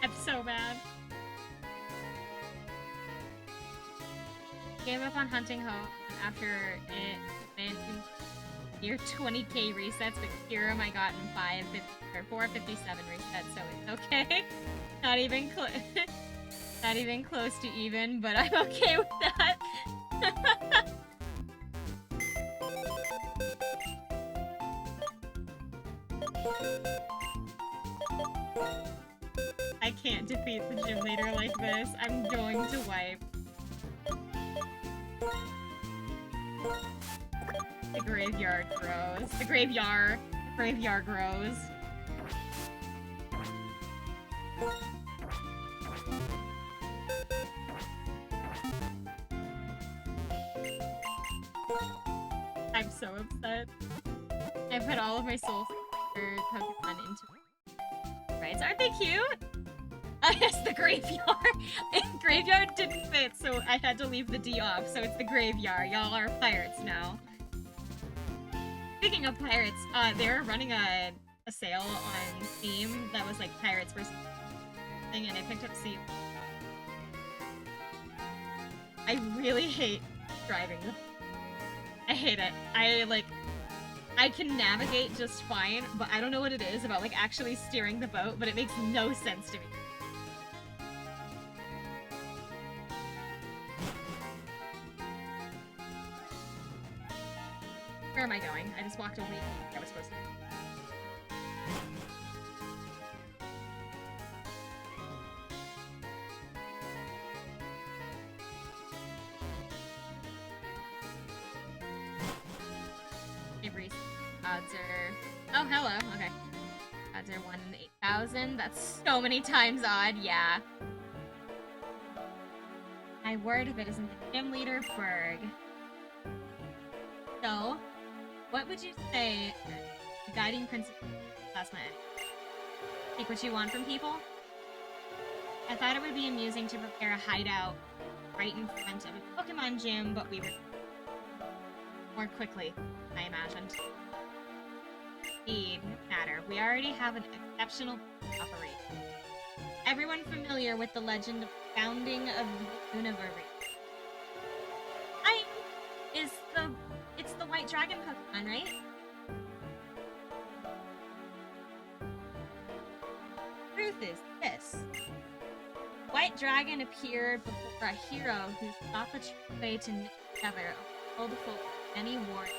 I'm so bad. Gave up on hunting home after it went near 20k resets, but Kyurem I got in 457 resets, so it's okay. Not even not even close to even, but I'm okay with that. I can't defeat the gym leader like this. I'm going to wipe. The graveyard grows. The graveyard grows. I'm so upset. I put all of my soul for Pokemon into rights. Aren't they cute? Oh yes, the graveyard. Graveyard didn't fit, so I had to leave the D off. So it's the graveyard. Y'all are pirates now. Speaking of pirates, they were running a sale on Steam that was like pirates versus thing, and I picked up Sea. I really hate driving. I hate it. I can navigate just fine, but I don't know what it is about, like, actually steering the boat, but it makes no sense to me. Where am I going? I just walked away from where I was supposed to go. Avery's odds are... Oh, hello. Okay. Odds are 1 in 8,000. That's so many times odd. Yeah. My word if it isn't the gym leader, Berg. So, what would you say the guiding principle of Plasma X? Take what you want from people? I thought it would be amusing to prepare a hideout right in front of a Pokemon gym, but we would more quickly, I imagined. Indeed, no matter. We already have an exceptional operation. Everyone familiar with the legend of the founding of Univers? It's the White Dragon Pokemon, right? Truth is this. White Dragon appeared before a hero who sought the true way to knit together a world full of many wars.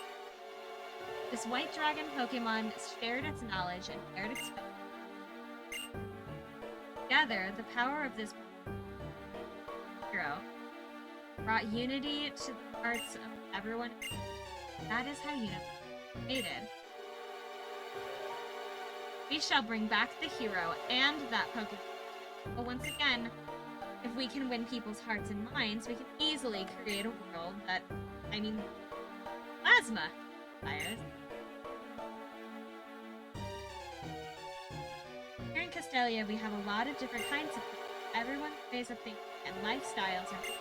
This White Dragon Pokemon shared its knowledge and shared its faith. Together, the power of this hero brought unity to the hearts of everyone. That is how unity was created. We shall bring back the hero and that Pokemon. But once again, if we can win people's hearts and minds, we can easily create a world that, plasma, Iris. Here in Castelia, we have a lot of different kinds of people. Everyone's ways of thinking and lifestyles are different.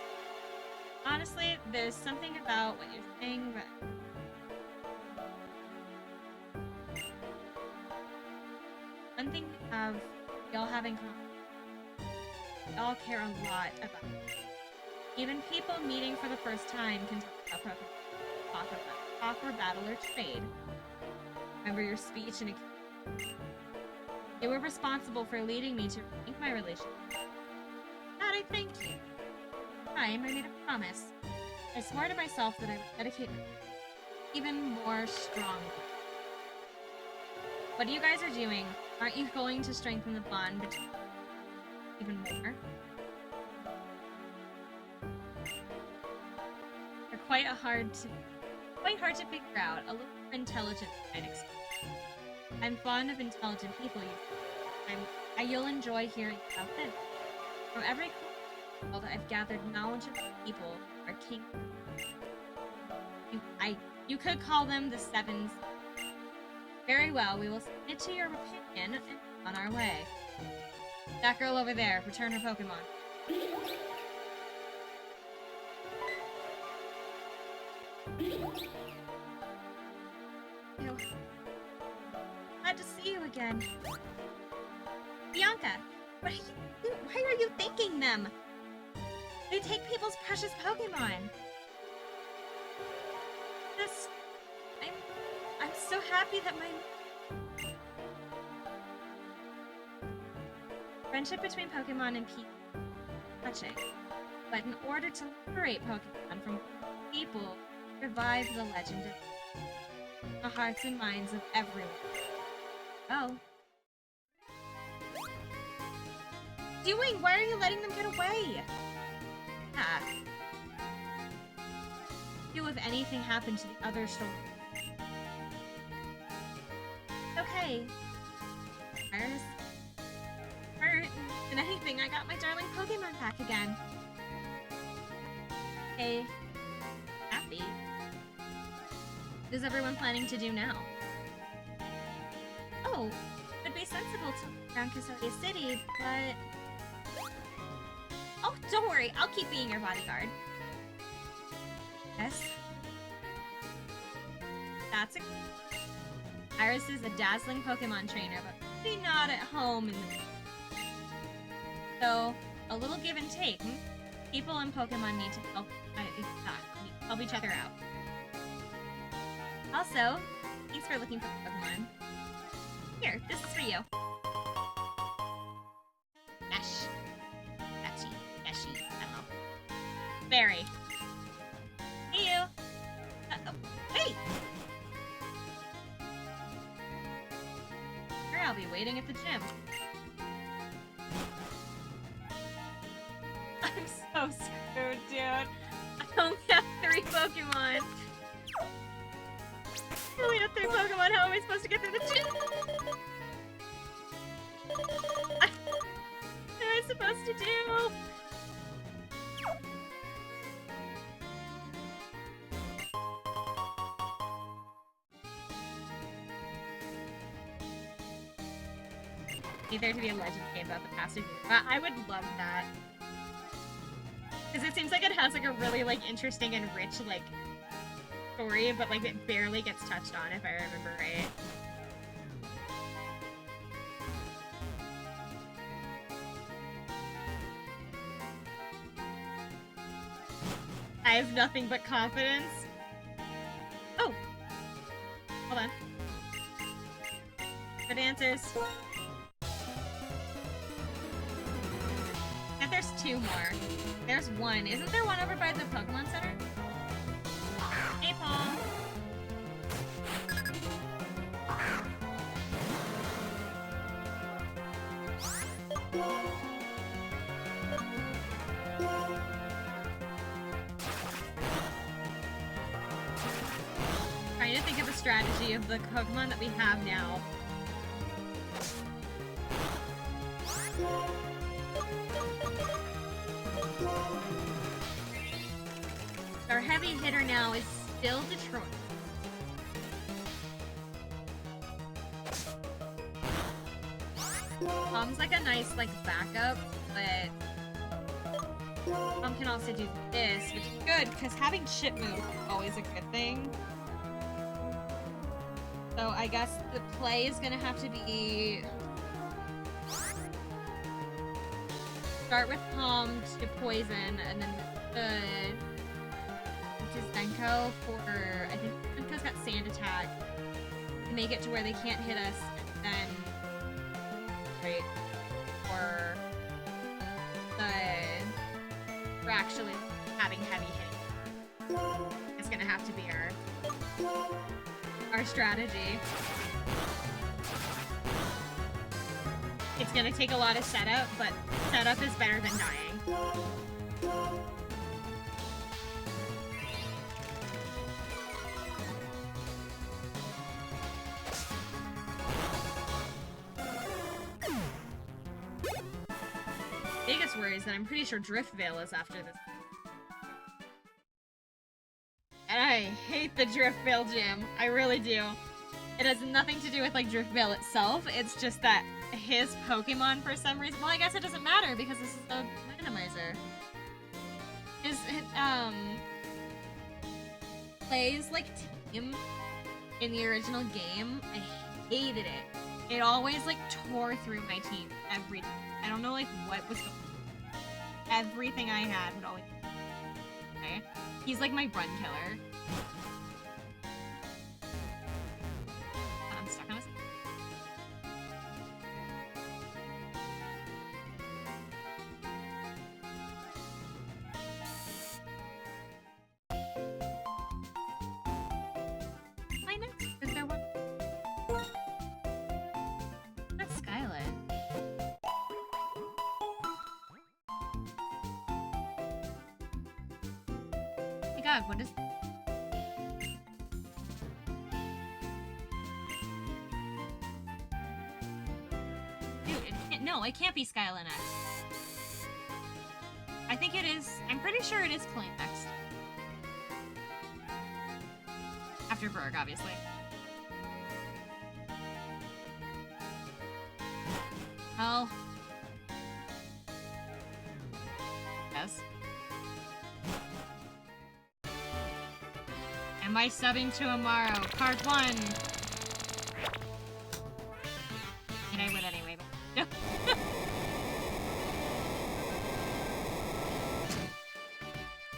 Honestly, there's something about what you're saying, but... One thing we all have in common. We all care a lot about it. Even people meeting for the first time can talk about Pokemon, talk or battle or trade. Remember your speech and you were responsible for leading me to rethink my relationship. God, I thank you. I made a promise. I swore to myself that I would dedicate even more strongly. What you guys are doing, aren't you going to strengthen the bond between even more? They're quite hard to figure out. A little more intelligent, I'd expect. I'm fond of intelligent people. You'll enjoy hearing about this. From every world, I've gathered knowledge of people who are king. You could call them the Sevens. Very well, we will submit to your opinion and on our way. That girl over there, return her Pokemon. Ew. Glad to see you again. Bianca, why are you thanking them? They take people's precious Pokemon. I'm so happy that my friendship between Pokemon and people is touching. But in order to liberate Pokemon from people, revive the legend of the hearts and minds of everyone. Oh. Doing? Why are you letting them get away? Ah. Do if anything happened to the other shoulder. Okay. Iris. Hurt than anything, I got my darling Pokemon back again. Hey. Happy. What is everyone planning to do now? Oh, it would be sensible to look around Castelia City, but... Oh, don't worry, I'll keep being your bodyguard. Yes? That's a... Iris is a dazzling Pokemon trainer, but maybe not at home in the... So, a little give and take, hmm? People and Pokemon need to help each other out. Also, thanks for looking for Pokemon. Here, this is for you. Ash. Ashy. Ashy. I don't know. Berry. Hey, you. Hey! Sure, I'll be waiting at the gym. I'm so screwed, dude. I only have 3 Pokemon. I only have 3 Pokemon. How am I supposed to get through the gym? What am I supposed to do? Need there to be a legend game about the past of you. I would love that. Because it seems like it has like a really like interesting and rich like story, but like it barely gets touched on if I remember right. I have nothing but confidence. Oh! Hold on. Good answers. I think there's 2 more. There's 1. Isn't there one over by the Pokemon Center? Hey, Paul. Trying to think of a strategy of the Pokemon that we have now. Our heavy hitter now is still Detroit. Tom's like a nice like backup, but Tom can also do this, which is good because having chip move is always a good thing. So I guess the play is gonna have to be start with Tom to poison, and then which is Denko for, I think Denko's got Sand Attack to make it to where they can't hit us, and then right, or for actually having heavy hitting. It's gonna have to be our strategy. It's gonna take a lot of setup, but setup is better than dying. Biggest worry is that I'm pretty sure Drift Veil is after this. And I hate the Drift Veil gym. I really do. It has nothing to do with like Drift Veil itself. It's just that his Pokemon for some reason. Well, I guess it doesn't matter because this is the randomizer. Plays like team in the original game. I hated it. It always like tore through my team every time. I don't know like what was going on. Everything I had would always. Okay. He's like my run killer. I'm stuck on this. My next, is there one? That's Skylet. My God, what is? Dude, it can't, no, it can't be Skylet next. I think it is. I'm pretty sure it is Clay next. After Berg, obviously. Oh. Yes. Am I subbing to Amaro? Part 1! And I would anyway, but no.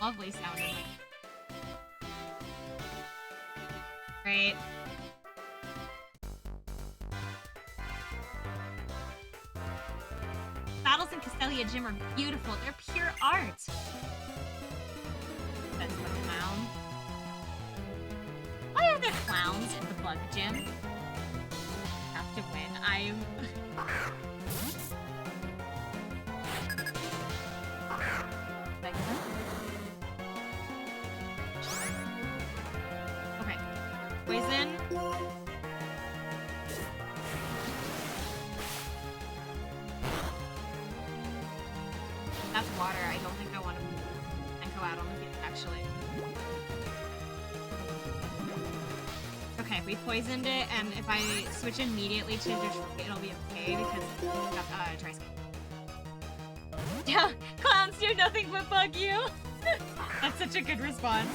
lovely sounding. Great. Battles in Castelia Gym are beautiful. They're pure art. That's the clown. Why are there clowns in the Bug Gym? Have to win. I'm... Okay. Poison. That's water. I don't think I want to go out on the field, actually. Okay, we poisoned it, and if I switch immediately to Detroit, it'll be okay because we got Trice. Yeah, clowns do nothing but bug you. That's such a good response.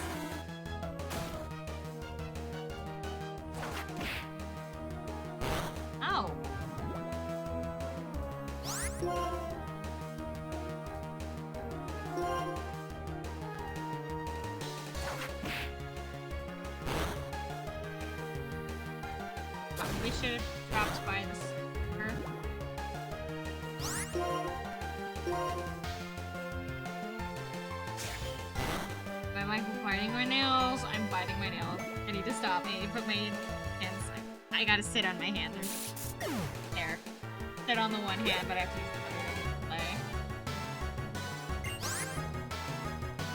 Ow. We should have dropped by the center. Am I biting my nails? I'm biting my nails. I need to stop. I need to put my hands. I gotta sit on my hand. There. Sit on the one hand, but I have to use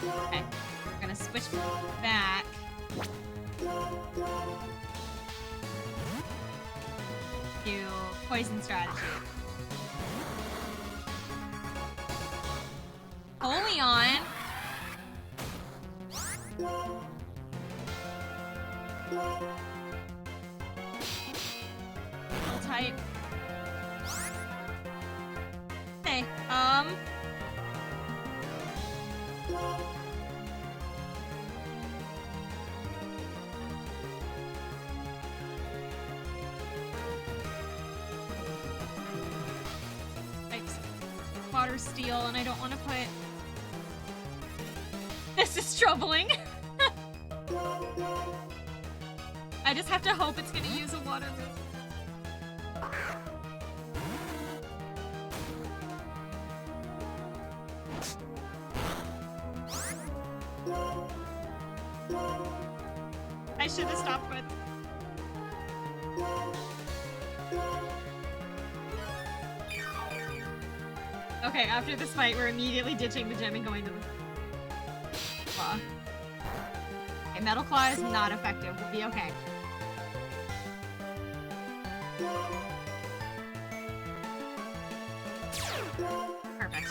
the other. Okay. We're gonna switch back. To poison strategy. Oleon. Hold tight. Okay, water steel, and I don't want to put... This is troubling. I just have to hope it's gonna use a water move. I should have stopped with... Okay, after this fight, we're immediately ditching the gym and going to the... Claw. Okay, Metal Claw is not effective. We'll be okay. Perfect.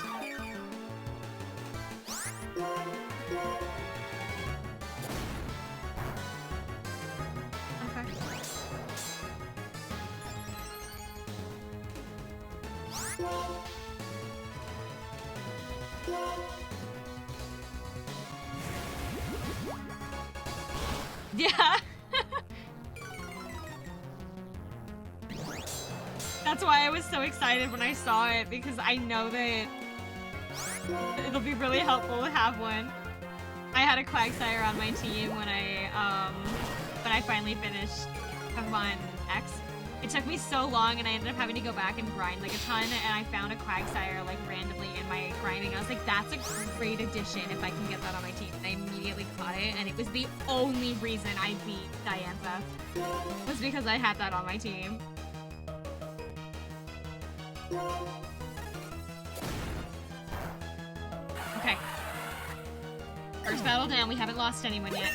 Yeah. That's why I was so excited when I saw it, because I know that it'll be really helpful to have one. I had a Quagsire on my team when I finally finished Pokemon X. It took me so long, and I ended up having to go back and grind like a ton, and I found a Quagsire like randomly in my grinding. I was like, that's a great addition if I can get that on my team. And I immediately caught it, and it was the only reason I beat Diantha, was because I had that on my team. Okay. First battle down, we haven't lost anyone yet.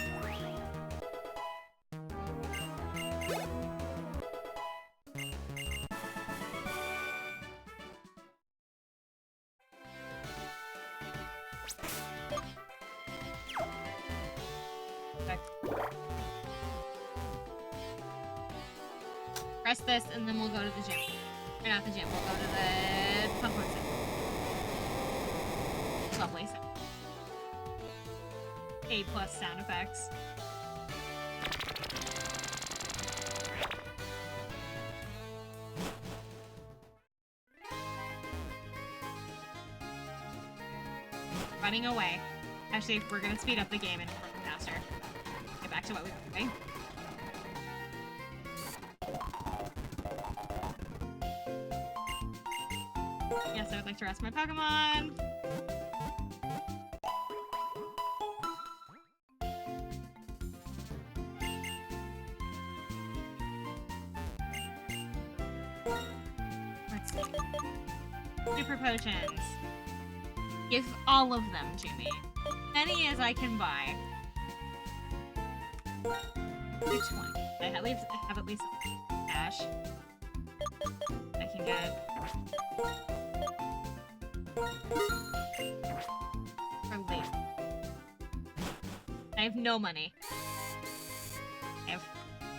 Press this, and then we'll go to the gym. Or not the gym, we'll go to the Pokemon Center. Lovely sound. A+ sound effects. Running away. Actually, we're gonna speed up the game and run faster. Get back to what we were doing. Yes, I would like to rest my Pokemon. Let's see. Super potions. Give all of them to me. Many as I can buy. Which one? I have at least cash. I can get. For later. I have no money. I have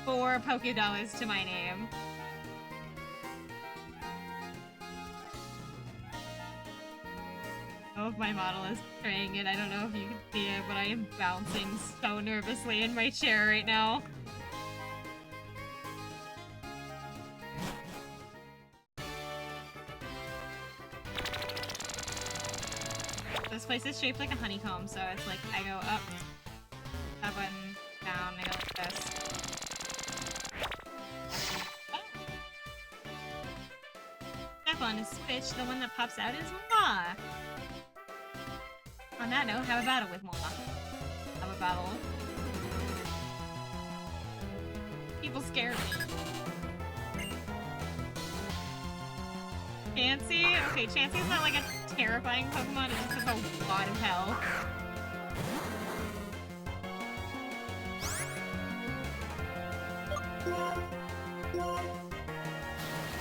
4 Pokédollars to my name. I don't know if my model is portraying it. I don't know if you can see it, but I am bouncing so nervously in my chair right now. This place is shaped like a honeycomb, so it's like I go up, that one, down, I go like this. Oh. That one is Switch, the one that pops out is Ma. On that note, have a battle with Mola. Have a battle. People scare me. Chansey? Okay, Chansey's not like a terrifying Pokemon, it's just a lot of hell.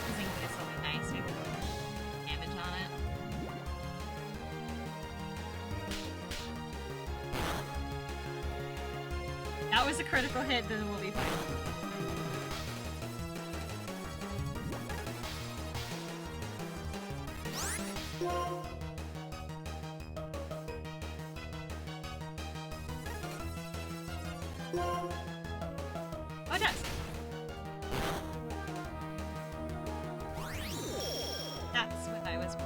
Using this will be nice with damage on it. That was a critical hit, then we'll be fine. Oh, it does. That's what I was.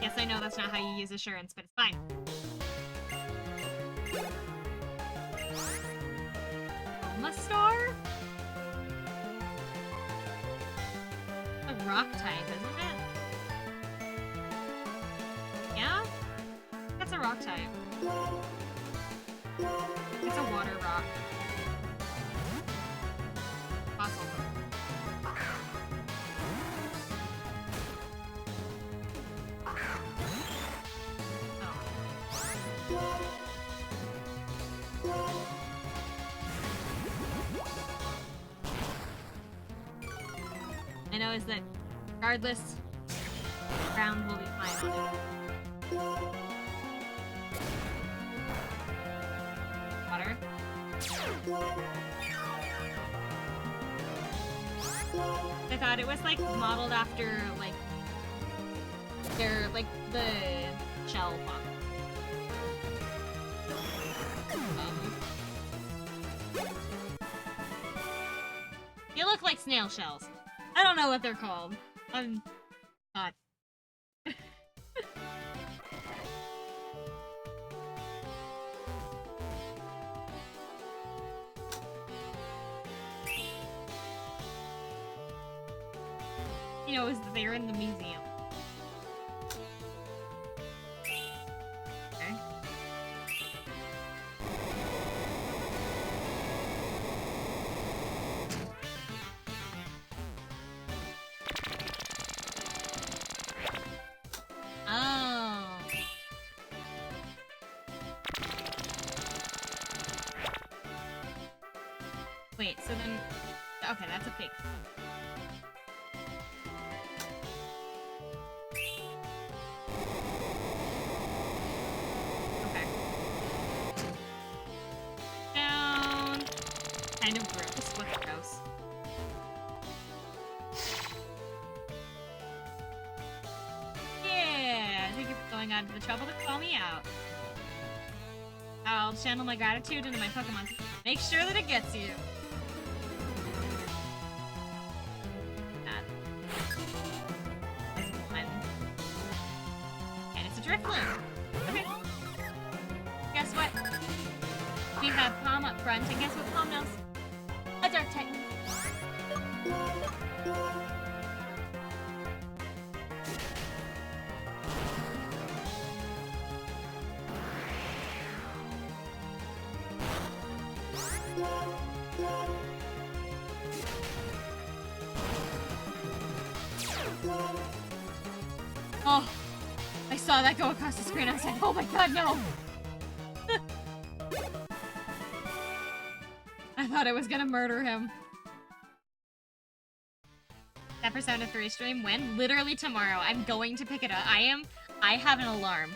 Yes, I know that's not how you use assurance, but it's fine. Omastar? A rock type, isn't it? Yeah? That's a rock type. It's a water rock. Fossil. I know is that regardless, ground will be fine on it. Water. I thought it was like modeled after like their the shell pop. They look like snail shells. I don't know what they're called. I'm not. You know, they're in the museum. Okay. Oh. Wait, so then... Okay, that's a fake. Okay. Down. Kind of gross. What's gross? Yeah! Thank you for going on to the trouble to call me out. I'll channel my gratitude into my Pokemon. Make sure that it gets you. Excellent. Okay. Guess what? We have Palm up front, and guess what Palm knows? A Dark Titan. Oh, I saw that go across the screen. I was like, oh my god, no! I thought I was gonna murder him. That Persona 3 stream when? Literally tomorrow. I'm going to pick it up. I have an alarm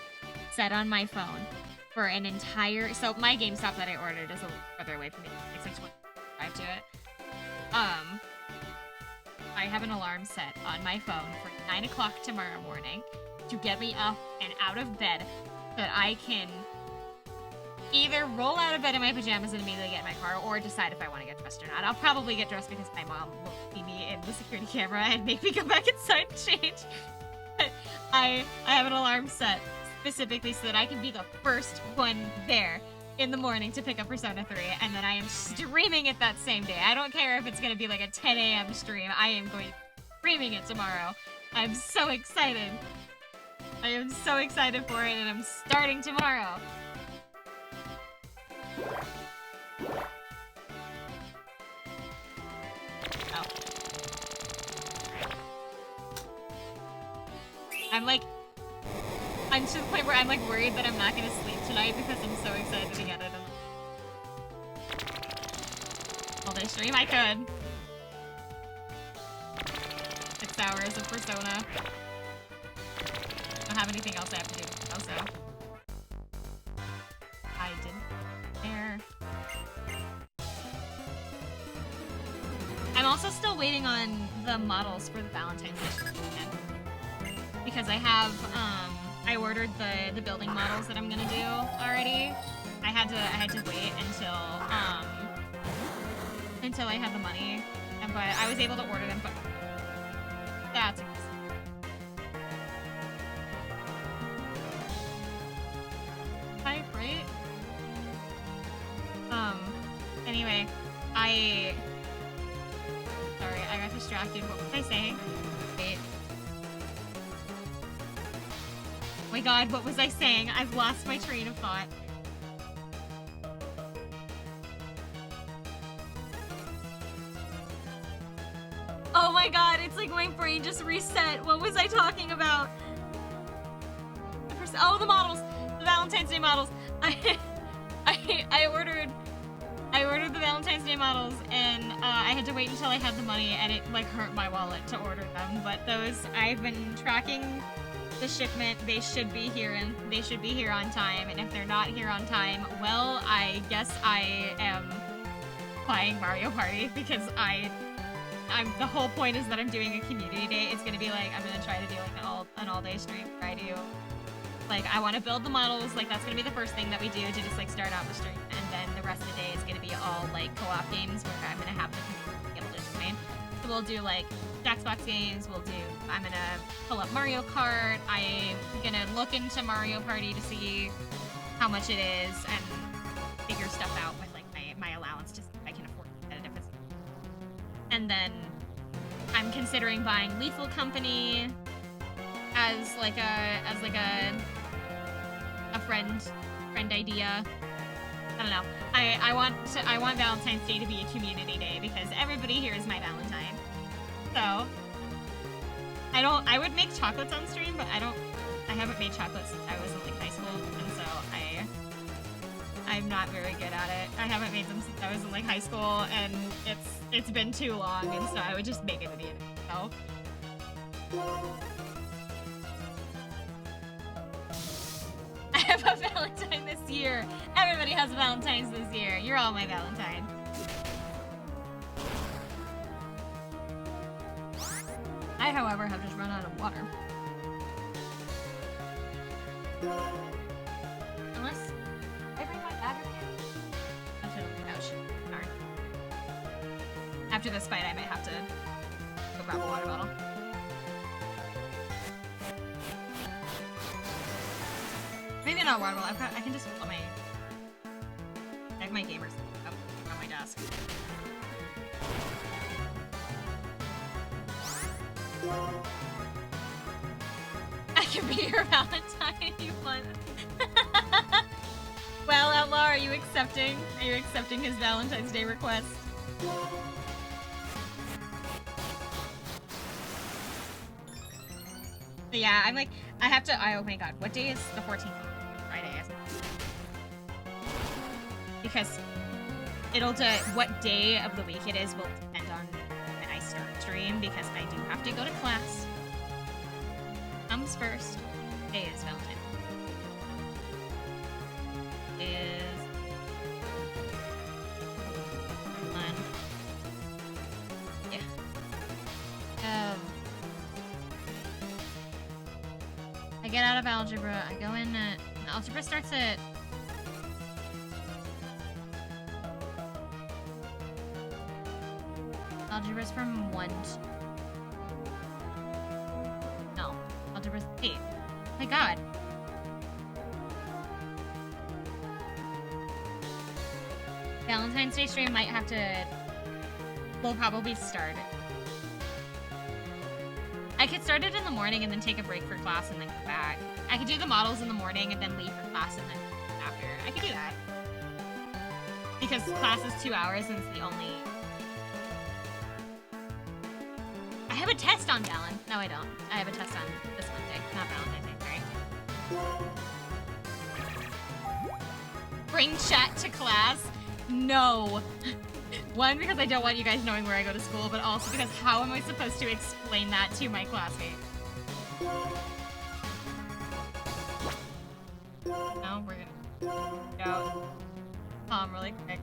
set on my phone for an entire, so my GameStop that I ordered is a little further away from me. It's like 20 drive to it. I have an alarm set on my phone for 9 o'clock tomorrow morning to get me up and out of bed so that I can either roll out of bed in my pajamas and immediately get in my car or decide if I want to get dressed or not. I'll probably get dressed because my mom will see me in the security camera and make me go back inside and change. But I have an alarm set specifically so that I can be the first one there in the morning to pick up Persona 3, and then I am streaming it that same day. I don't care if it's going to be like a 10 a.m. stream. I am going to be streaming it tomorrow. I'm so excited. I am so excited for it, and I'm starting tomorrow. Oh. I'm to the point where I'm like worried that I'm not gonna sleep tonight because I'm so excited to get it. All day stream, I could. 6 hours of Persona. I don't have anything else I have to do also. I didn't care. I'm also still waiting on the models for the Valentine's Day weekend. Because I have, I ordered the building models that I'm gonna do already. I had to wait until I had the money, but I was able to order them, but that's expensive. Type, right? Anyway, sorry, I got distracted. What was I saying? Wait. Oh my god, what was I saying? I've lost my train of thought. Oh my god, it's like my brain just reset. What was I talking about? Oh, the models! The Valentine's Day models! I ordered the Valentine's Day models, and I had to wait until I had the money, and it like hurt my wallet to order them. But those, I've been tracking the shipment. They should be here on time, and if they're not here on time, well, I guess I am buying Mario Party because the whole point is that I'm doing a community day. It's gonna be like, I'm gonna try to do like an all day stream where I do, like, I want to build the models, like that's gonna be the first thing that we do to just like start out the stream, and then the rest of the day is gonna be all like co-op games where I'm gonna have the community be able to join. So we'll do like Jackbox games, I'm gonna pull up Mario Kart, I'm gonna look into Mario Party to see how much it is and figure stuff out with like my allowance to see if I can afford it if it's. And then I'm considering buying Lethal Company as like a friend idea. I don't know. I want Valentine's Day to be a community day because everybody here is my Valentine. So I would make chocolates on stream, but I haven't made chocolates since I was in like high school, and so I'm not very good at it. I haven't made them since I was in like high school, and it's been too long, and so I would just make it at the end. So I have a Valentine this year. Everybody has Valentines this year. You're all my Valentine. I, however, have just run out of water. Unless I bring my battery in. Ouch. Darn. After this fight, I might have to go grab a water bottle. not waterable. I can just put my... I have my gamers up on my desk. I can be your Valentine if you want. Well, Outlaw, are you accepting? Are you accepting his Valentine's Day request? But yeah, I'm like, I have to. Oh my god, what day is the 14th? Friday, isn't it? Because it'll what day of the week it is will depend on when I start stream, because I do have to go to class. Comes first. Day is Valentine. Is one. Yeah. I get out of algebra. I go in at algebra starts at algebra's from 1 to... No. Algebra's 8. Oh my god. Valentine's Day stream might have to... We'll probably start it. I could start it in the morning and then take a break for class and then come back. I could do the models in the morning and then leave for class and then after. I could do that. Because class is 2 hours and it's the only... I have a test on Valen. No, I don't. I have a test on this Monday, not Valentine's Day, sorry. Bring chat to class? No. One, because I don't want you guys knowing where I go to school, but also because how am I supposed to explain that to my classmates? No, we're gonna go really quick.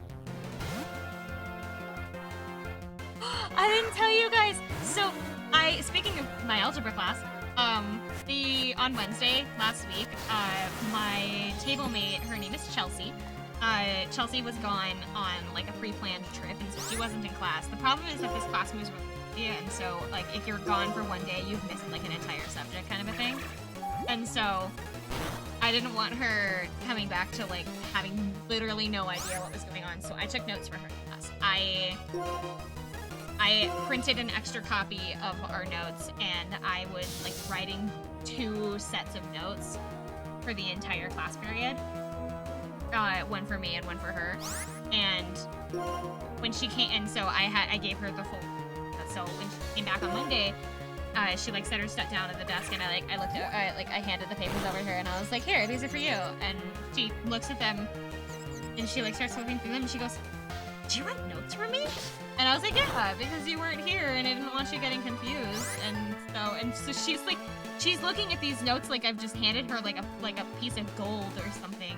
I didn't tell you guys! So, speaking of my algebra class, on Wednesday last week, my table mate, her name is Chelsea. Chelsea was gone on like a pre-planned trip, and so she wasn't in class. The problem is that this class moves really quickly, and so like if you're gone for one day, you've missed like an entire subject kind of a thing. And so I didn't want her coming back to like having literally no idea what was going on, so I took notes for her class. I printed an extra copy of our notes, and I was like writing 2 sets of notes for the entire class period. One for me and one for her. And when she came, and so I gave her the full. So when she came back on Monday, she like set her stuff down at the desk, and I looked at, I handed the papers over to her, and I was like, here, these are for you. And she looks at them, and she like starts looking through them, and she goes, do you write notes for me? And I was like, yeah, because you weren't here, and I didn't want you getting confused. And so she's like, she's looking at these notes like I've just handed her like a piece of gold or something.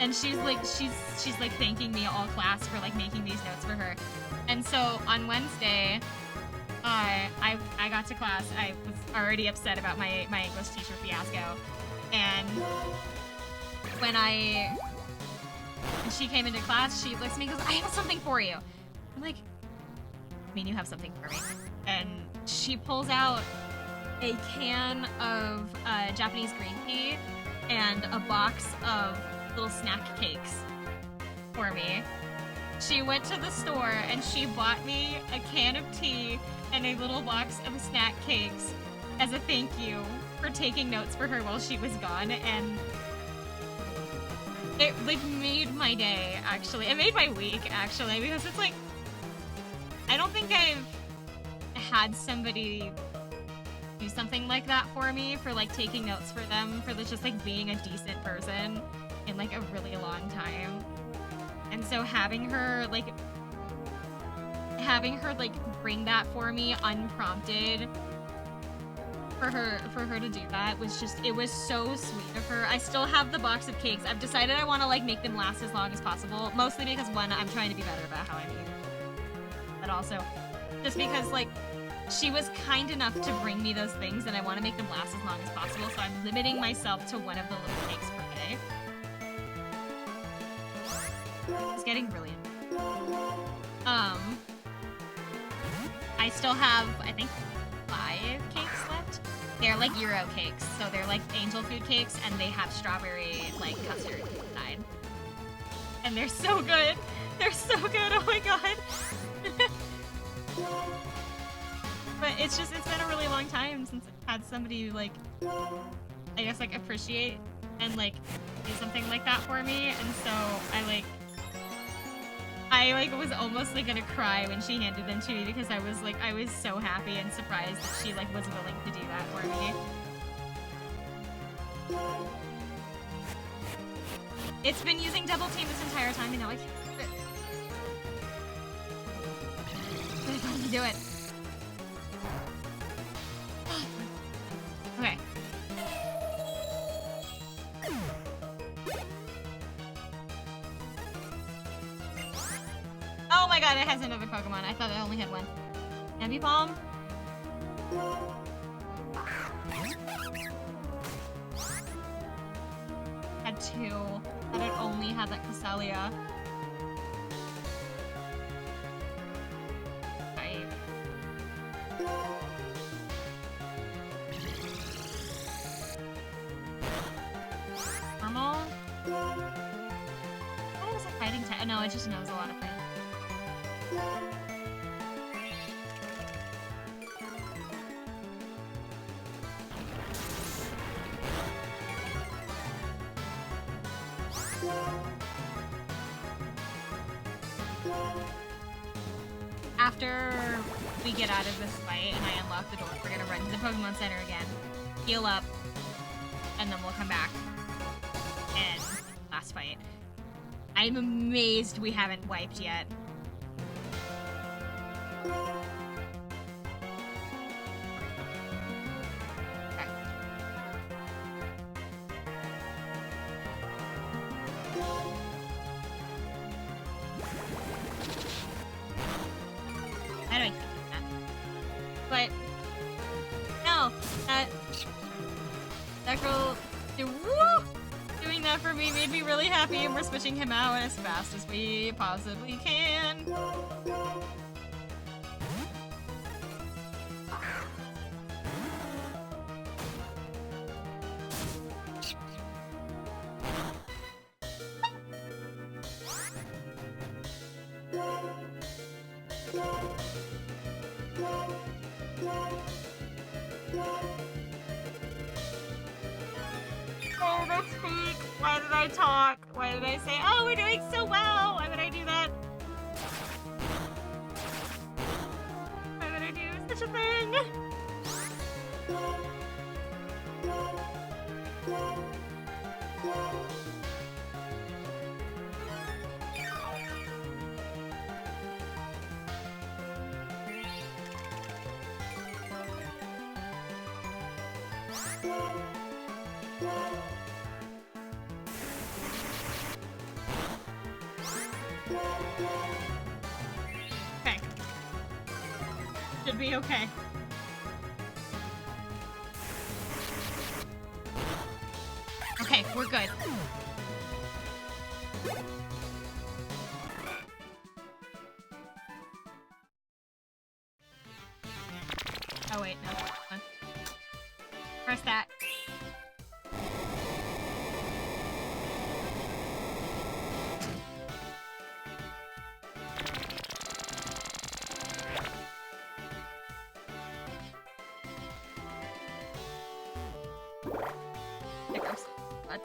And she's like thanking me all class for like making these notes for her. And so on Wednesday, I got to class. I was already upset about my English teacher fiasco. And when she came into class, she looks at me and goes, I have something for you. I'm like, I mean, you have something for me. And she pulls out a can of Japanese green tea and a box of little snack cakes for me. She went to the store and she bought me a can of tea and a little box of snack cakes as a thank you for taking notes for her while she was gone, and it like made my day, actually. It made my week, actually, because it's like, I don't think I've had somebody do something like that for me, for like taking notes for them, for just like being a decent person in like a really long time. And so having her bring that for me unprompted, for her to do that was just, it was so sweet of her. I still have the box of cakes. I've decided I want to like make them last as long as possible, mostly because one, I'm trying to be better about how I eat, but also just because like she was kind enough to bring me those things, and I want to make them last as long as possible, so I'm limiting myself to one of the little cakes per day. It's getting brilliant. I still have, I think, 5 cakes left. They're like Euro cakes, so they're like angel food cakes, and they have strawberry like custard inside. And they're so good. They're so good. Oh my god. But it's been a really long time since I've had somebody like, I guess like appreciate and like do something like that for me. And so I was almost like gonna cry when she handed them to me because I was so happy and surprised that she like was willing to do that for me. It's been using double team this entire time and now I can't do it. But I gotta do it. Okay. Oh my god, it has another Pokemon. I thought it only had one. Ambipom? Had two. But it only had that Cresselia. Right. Normal? What was it fighting type? No, it just knows a lot of things. After we get out of this fight and I unlock the door, we're gonna run to the Pokemon Center again, heal up, and then we'll come back and last fight. I'm amazed we haven't wiped yet. How do I keep that? But no, that girl doing that for me made me really happy, and we're switching him out as fast as we possibly can. Oh, that's fake. Why did I talk? Why did I say, oh, we're doing so well? Why would I do that? Why would I do such a thing? Okay. Should be okay. Okay, we're good. Oh wait, no. Hold on. Press that. There goes. What?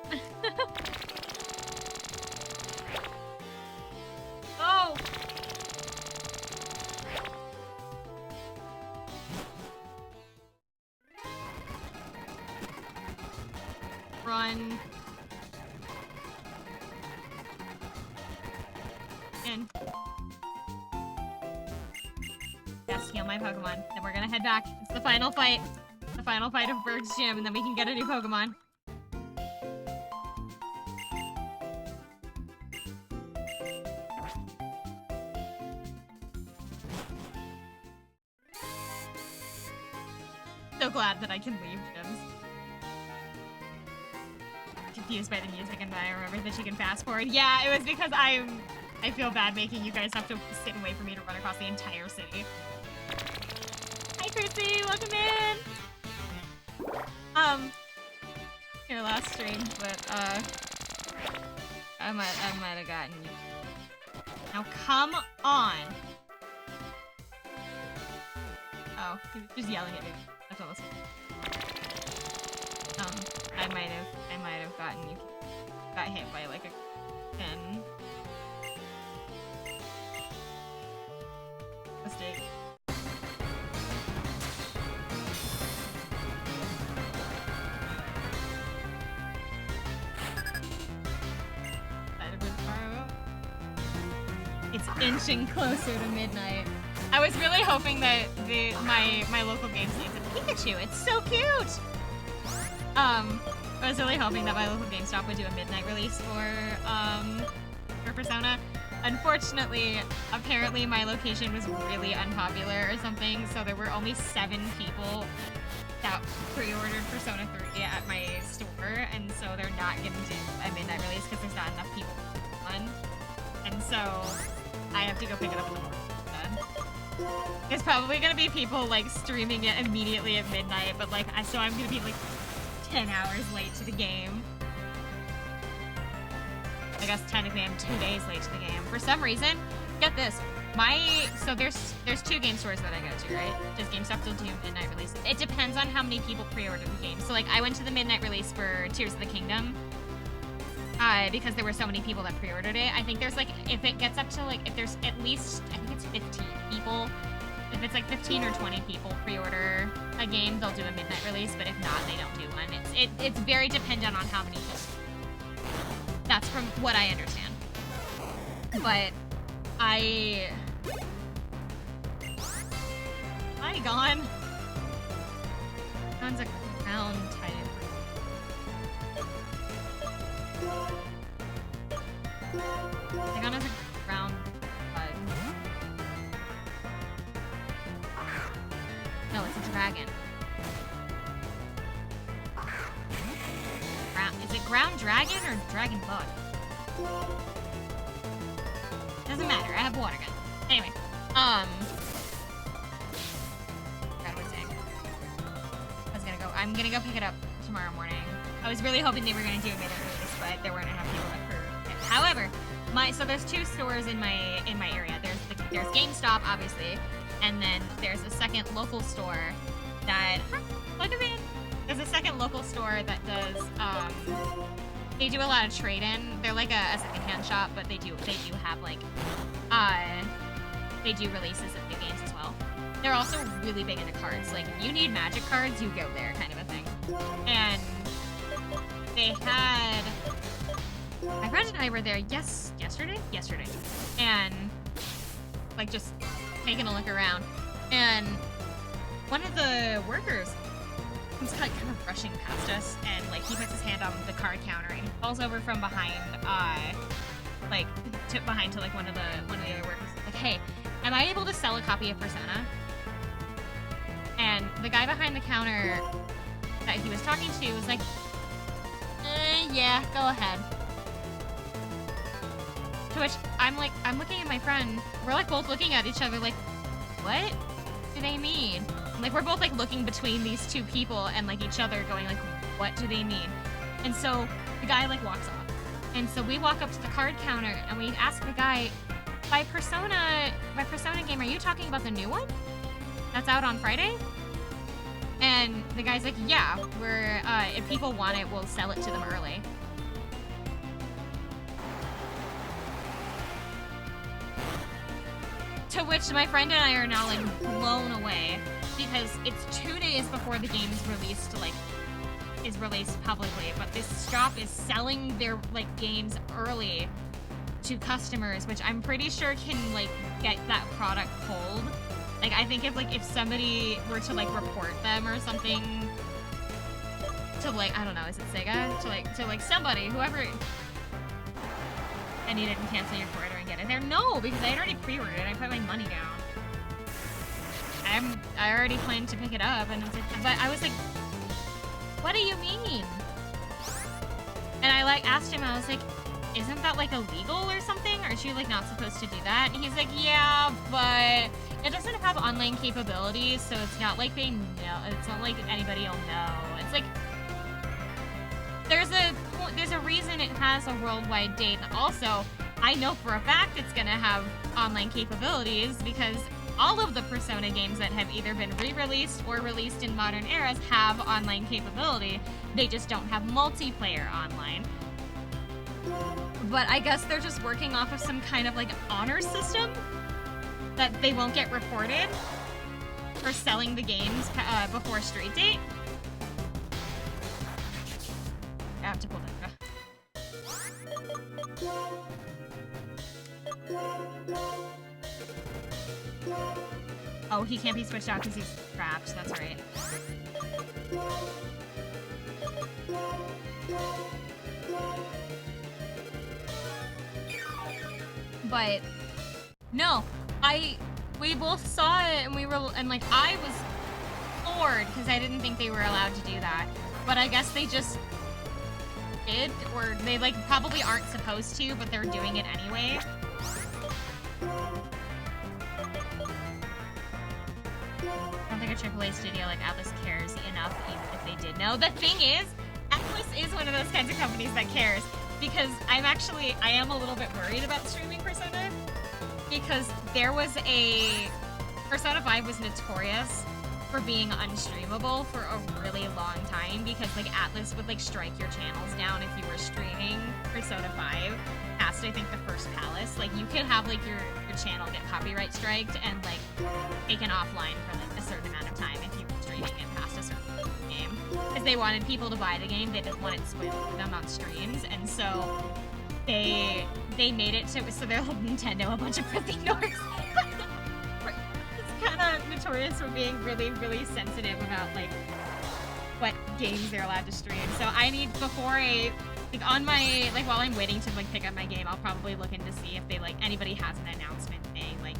Oh! Run. In. Yes, heal my Pokemon. Then we're gonna head back. It's the final fight. The final fight of Berg's Gym, and then we can get a new Pokemon. So glad that I can leave gyms. Confused by the music, and I remember that you can fast forward. Yeah, it was because I feel bad making you guys have to sit and wait for me to run across the entire city. Hi, Chrissy, welcome in. Your last stream, but I might have gotten you. Now come on. Oh, he was just yelling at me. That's all. I might have gotten you. Got hit by like a 10. Mistake. It's inching closer to midnight. I was really hoping that my local game needs a Pikachu. It's so cute. I was really hoping that my local GameStop would do a midnight release for Persona. Unfortunately, apparently my location was really unpopular or something, so there were only 7 people that pre-ordered Persona 3 at my store, and so they're not gonna do a midnight release because there's not enough people for one. And so I have to go pick it up in the morning instead. There's probably gonna be people like streaming it immediately at midnight, but like so I'm gonna be like 10 hours late to the game. I guess technically I'm 2 days late to the game. For some reason, get this. So there's 2 game stores that I go to, right? Does GameStop still do midnight releases? It depends on how many people pre-order the game. So like I went to the midnight release for Tears of the Kingdom. Because there were so many people that pre-ordered it. I think there's like, if it gets up to like, if there's at least, I think it's 15 people. If it's like 15 or 20 people pre-order a game, they'll do a midnight release, but if not, they don't do one. It's very dependent on how many people. That's from what I understand. But Hi, Gon. Gon's a ground type. Gon has a ground type. No, it's a dragon. Is it ground dragon or dragon bug? Doesn't matter, I have water gun. Anyway, God, what was I saying? I'm gonna go pick it up tomorrow morning. I was really hoping they were gonna do a midnight release, but there weren't enough people that for it. However, so there's 2 stores in my area. There's GameStop, obviously, and then there's a second local store that look at me. There's a second local store that does they do a lot of trade-in. They're like a secondhand shop, but they do have like they do releases of new games as well. They're also really big into cards. Like you need Magic cards, you go there, kind of a thing. And they had my friend and I were there yesterday, and like just taking a look around, and one of the workers was kind of rushing past us, and like he puts his hand on the card counter and he falls over from behind, to like one of the other workers. Like, hey, am I able to sell a copy of Persona? And the guy behind the counter that he was talking to was like, yeah, go ahead. To which I'm looking at my friend. We're like both looking at each other like, what do they mean? And, like we're both like looking between these 2 people and like each other going like, what do they mean? And so the guy like walks off. And so we walk up to the card counter and we ask the guy, by Persona game, are you talking about the new one? That's out on Friday? And the guy's like, yeah, we're if people want it, we'll sell it to them early. To which my friend and I are now like blown away because it's 2 days before the game is released publicly, but this shop is selling their like games early to customers, which I'm pretty sure can like get that product pulled. Like I think if somebody were to like report them or something to like, I don't know, is it Sega? To like somebody, whoever, and you didn't cancel your order and get it there? No, because I had already pre-ordered it. I put my money down. I already planned to pick it up, and but I was like, what do you mean? And I like asked him, I was like, isn't that like illegal or something? Aren't you like not supposed to do that? And he's like, yeah, but it doesn't have online capabilities, so it's not like they know. It's not like anybody will know. It's like there's a there's a reason it has a worldwide date. Also, I know for a fact it's gonna have online capabilities because all of the Persona games that have either been re-released or released in modern eras have online capability. They just don't have multiplayer online. But I guess they're just working off of some kind of like honor system that they won't get reported for selling the games before street date. I have to pull that. Oh, he can't be switched out because he's trapped. That's right. But no, we both saw it and like I was floored because I didn't think they were allowed to do that. But I guess they just did, or they like probably aren't supposed to, but they're doing it anyway. I don't think a AAA studio like Atlus cares enough even if they did know. The thing is, Atlus is one of those kinds of companies that cares, because I am a little bit worried about streaming Persona, because there was Persona 5 was notorious for being unstreamable for a really long time, because like Atlus would like strike your channels down if you were streaming Persona 5 past I think the first palace. Like you could have like your channel get copyright striked and like taken offline for like a certain amount of time if you were streaming it past a certain game, because they wanted people to buy the game. They didn't want it spoiled for them on streams, and so they made it so they'll hold Nintendo a bunch of prissy norks. It's kind of notorious for being really, really sensitive about like what games they're allowed to stream. So I need on my while I'm waiting to like pick up my game, I'll probably look in to see if they like anybody has an announcement saying like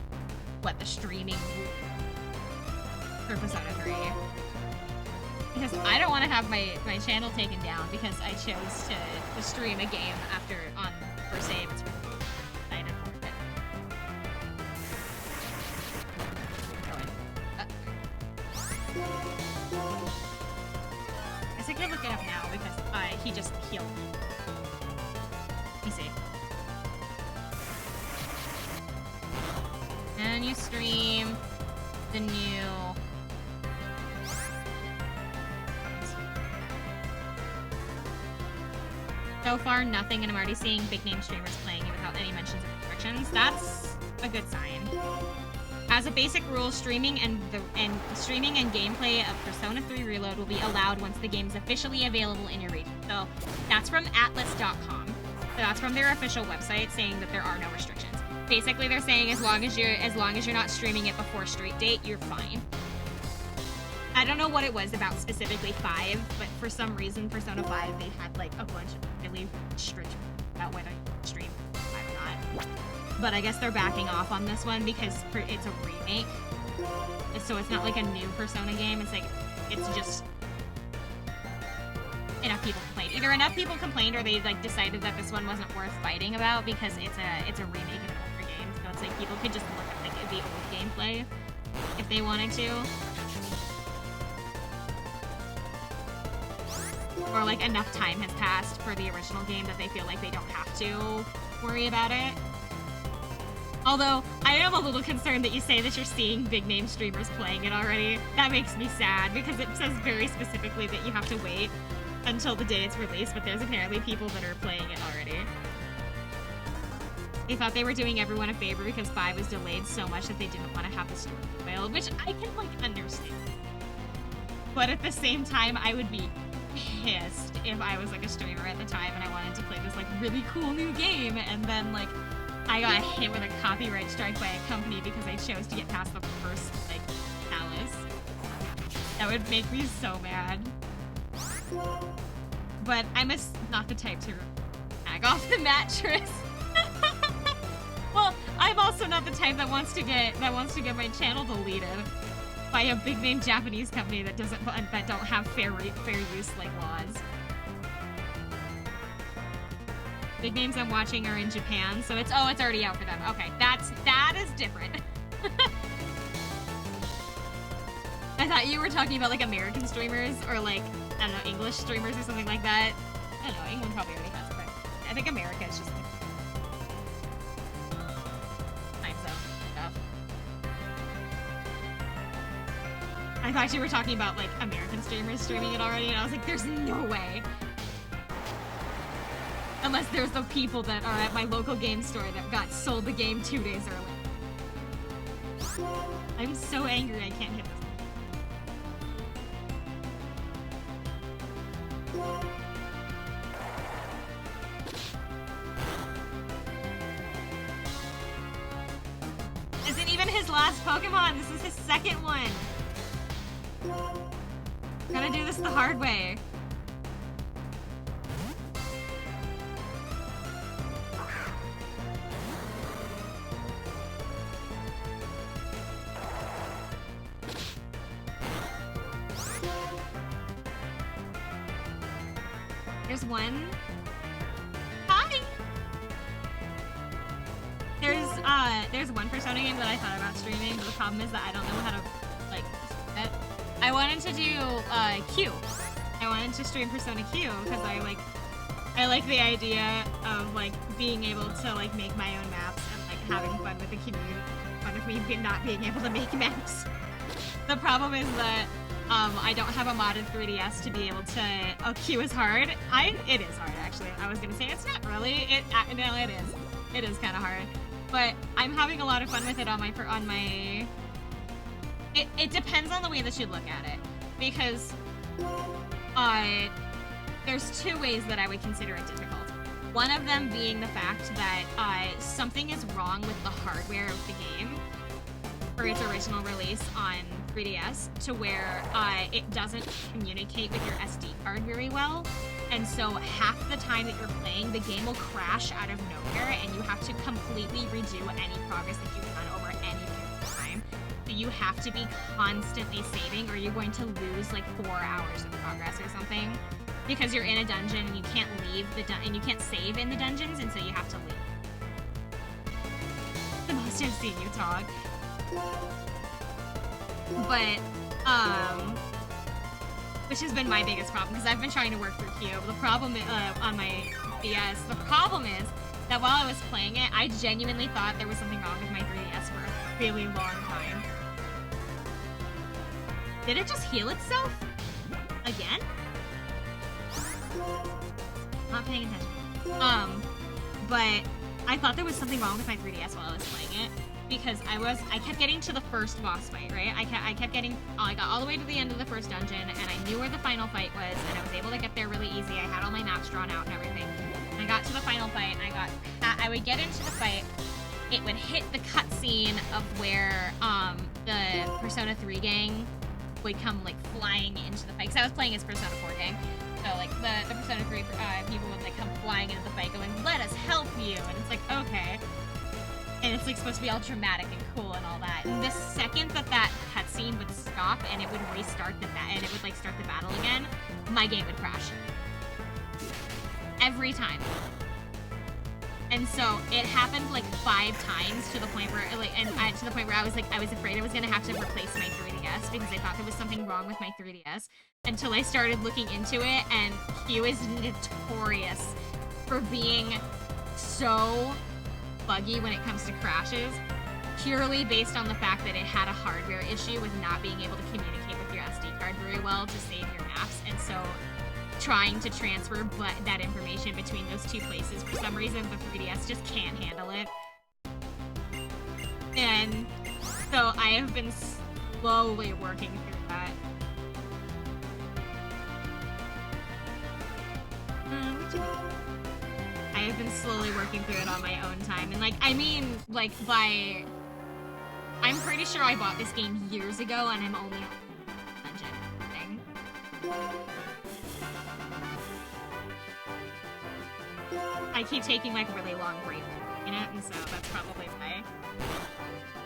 what the streaming for Persona 3. Because I don't want to have my channel taken down because I chose to stream a game on first save. It's really excited for it. I think I look it up now because he just healed me. Let me see. And you stream the new. So far, nothing, and I'm already seeing big name streamers playing it without any mentions of restrictions. That's a good sign. As a basic rule, streaming and gameplay of Persona 3 Reload will be allowed once the game is officially available in your region. So that's from Atlus.com. So that's from their official website saying that there are no restrictions. Basically, they're saying as long as you're not streaming it before street date, you're fine. I don't know what it was about specifically 5, but for some reason, Persona 5, they had like a bunch of really strict about whether you can stream 5 or not. But I guess they're backing off on this one because it's a remake. So it's not like a new Persona game. It's like, it's just enough people complained. Either enough people complained or they like decided that this one wasn't worth fighting about because it's a remake of an older game. So it's like people could just look at like the old gameplay if they wanted to. Or like enough time has passed for the original game that they feel like they don't have to worry about it. Although, I am a little concerned that you say that you're seeing big name streamers playing it already. That makes me sad because it says very specifically that you have to wait until the day it's released, but there's apparently people that are playing it already. They thought they were doing everyone a favor because 5 was delayed so much that they didn't want to have the story spoiled, which I can like understand. But at the same time, I would be pissed if I was like a streamer at the time and I wanted to play this like really cool new game and then like I got hit with a copyright strike by a company because I chose to get past the first like palace. That would make me so mad. But I'm not the type to tag off the mattress. Well, I'm also not the type that wants to get my channel deleted by a big name Japanese company that don't have fair use like laws. Big names I'm watching are in Japan, so it's already out for them. Okay, that is different. I thought you were talking about like American streamers or like I don't know, English streamers or something like that. I don't know, England probably already has it, but I think America is just like time zone stuff. I thought you were talking about like American streamers streaming it already, and I was like, there's no way. Unless there's the people that are at my local game store that got sold the game 2 days early. I'm so angry I can't hit this. Isn't even his last Pokemon. This is his second one. Gotta do this the hard way. There's one. Hi. There's one Persona game that I thought about streaming, but the problem is that I don't know how to like it. I wanted to do Q. I wanted to stream Persona Q because I like the idea of like being able to like make my own maps and like having fun with the community, fun with me not being able to make maps. The problem is that I don't have a modded 3DS to be able to. Oh, Q is hard. It is hard actually. I was gonna say it's not really. No, it is. It is kind of hard, but I'm having a lot of fun with it on my. It depends on the way that you look at it, because there's two ways that I would consider it difficult. One of them being the fact that something is wrong with the hardware of the game for its original release on 3DS, to where it doesn't communicate with your SD card very well. And so half the time that you're playing, the game will crash out of nowhere and you have to completely redo any progress that you've done over any period of time. So you have to be constantly saving, or you're going to lose like 4 hours of progress or something, because you're in a dungeon and you can't leave and you can't save in the dungeons, and so you have to leave. The most I've seen you talk. But, which has been my biggest problem, because I've been trying to work through Q. The problem on my DS, the problem is that while I was playing it, I genuinely thought there was something wrong with my 3DS for a really long time. Did it just heal itself? Again? Not paying attention. But I thought there was something wrong with my 3DS while I was playing it, because I kept getting to the first boss fight, right? I got all the way to the end of the first dungeon, and I knew where the final fight was, and I was able to get there really easy. I had all my maps drawn out and everything. And I got to the final fight, and I would get into the fight, it would hit the cutscene of where the Persona 3 gang would come like flying into the fight, because I was playing as Persona 4 gang. So like the Persona 3 people would like come flying into the fight going, "Let us help you," and it's like, okay. And it's like supposed to be all dramatic and cool and all that. And the second that cutscene would stop and it would restart and it would like start the battle again, my game would crash. Every time. And so it happened like 5 times, to the point where I was afraid I was gonna have to replace my 3DS, because I thought there was something wrong with my 3DS, until I started looking into it. And Q is notorious for being so buggy when it comes to crashes, purely based on the fact that it had a hardware issue with not being able to communicate with your SD card very well to save your maps. And so trying to transfer that information between those two places, for some reason the 3DS just can't handle it. And so I have been slowly working through that. I have been slowly working through it on my own time. And I'm pretty sure I bought this game years ago, and I'm only on the dungeon thing. I keep taking like really long breaks in it, and so that's probably why.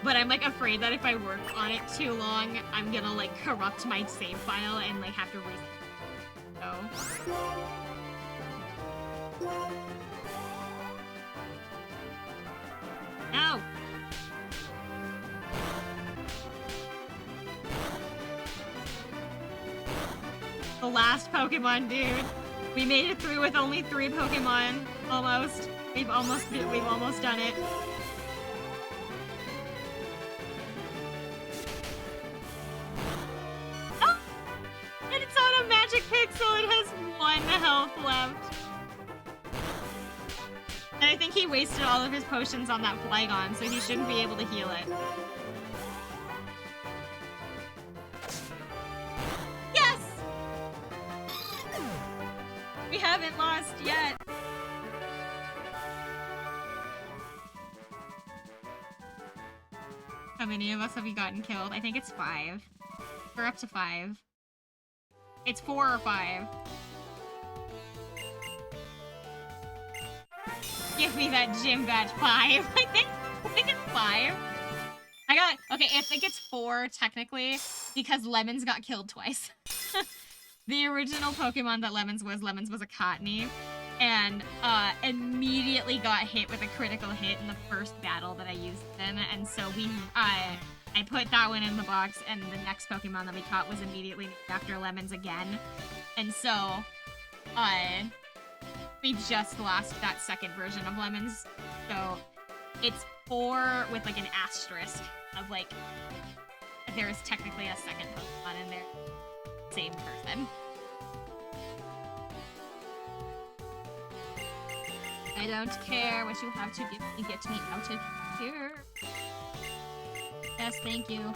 But I'm like afraid that if I work on it too long, I'm gonna like corrupt my save file and like have to reset. So. No! The last Pokemon, dude. We made it through with only 3 Pokemon. Almost. We've almost done it. Oh! And it's on a Magic Pixel. It has 1 health left. And I think he wasted all of his potions on that Flygon, so he shouldn't be able to heal it. Yes! We haven't lost yet. How many of us have we gotten killed? I think it's 5. We're up to 5. It's 4 or 5. Give me that gym badge. 5. I think it's 5. Okay, I think it's 4 technically because Lemons got killed twice. The original Pokemon that Lemons was a Cottony, and immediately got hit with a critical hit in the first battle that I used in, and so I put that one in the box, and the next Pokemon that we caught was immediately named after Lemons again, and so we just lost that second version of Lemons, so it's 4 with like an asterisk of like there is technically a second Pokemon in there. Same person. I don't care what you have to give me. Get me out of here. Yes, thank you.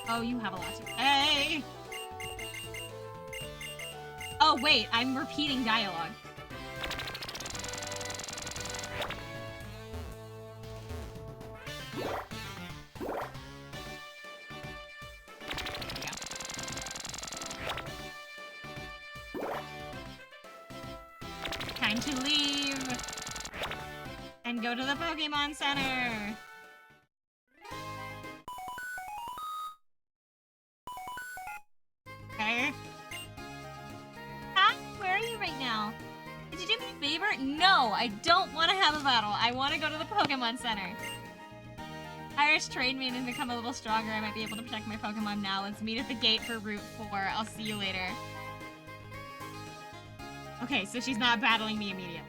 Oh, you have a lot to say. Oh, wait, I'm repeating dialogue. Time to leave and go to the Pokemon Center. Okay. Hi, where are you right now? Did you do me a favor? No, I don't want to have a battle. I want to go to the Pokemon Center. Irish trained me and become a little stronger. I might be able to protect my Pokemon now. Let's meet at the gate for Route 4. I'll see you later. Okay, so she's not battling me immediately.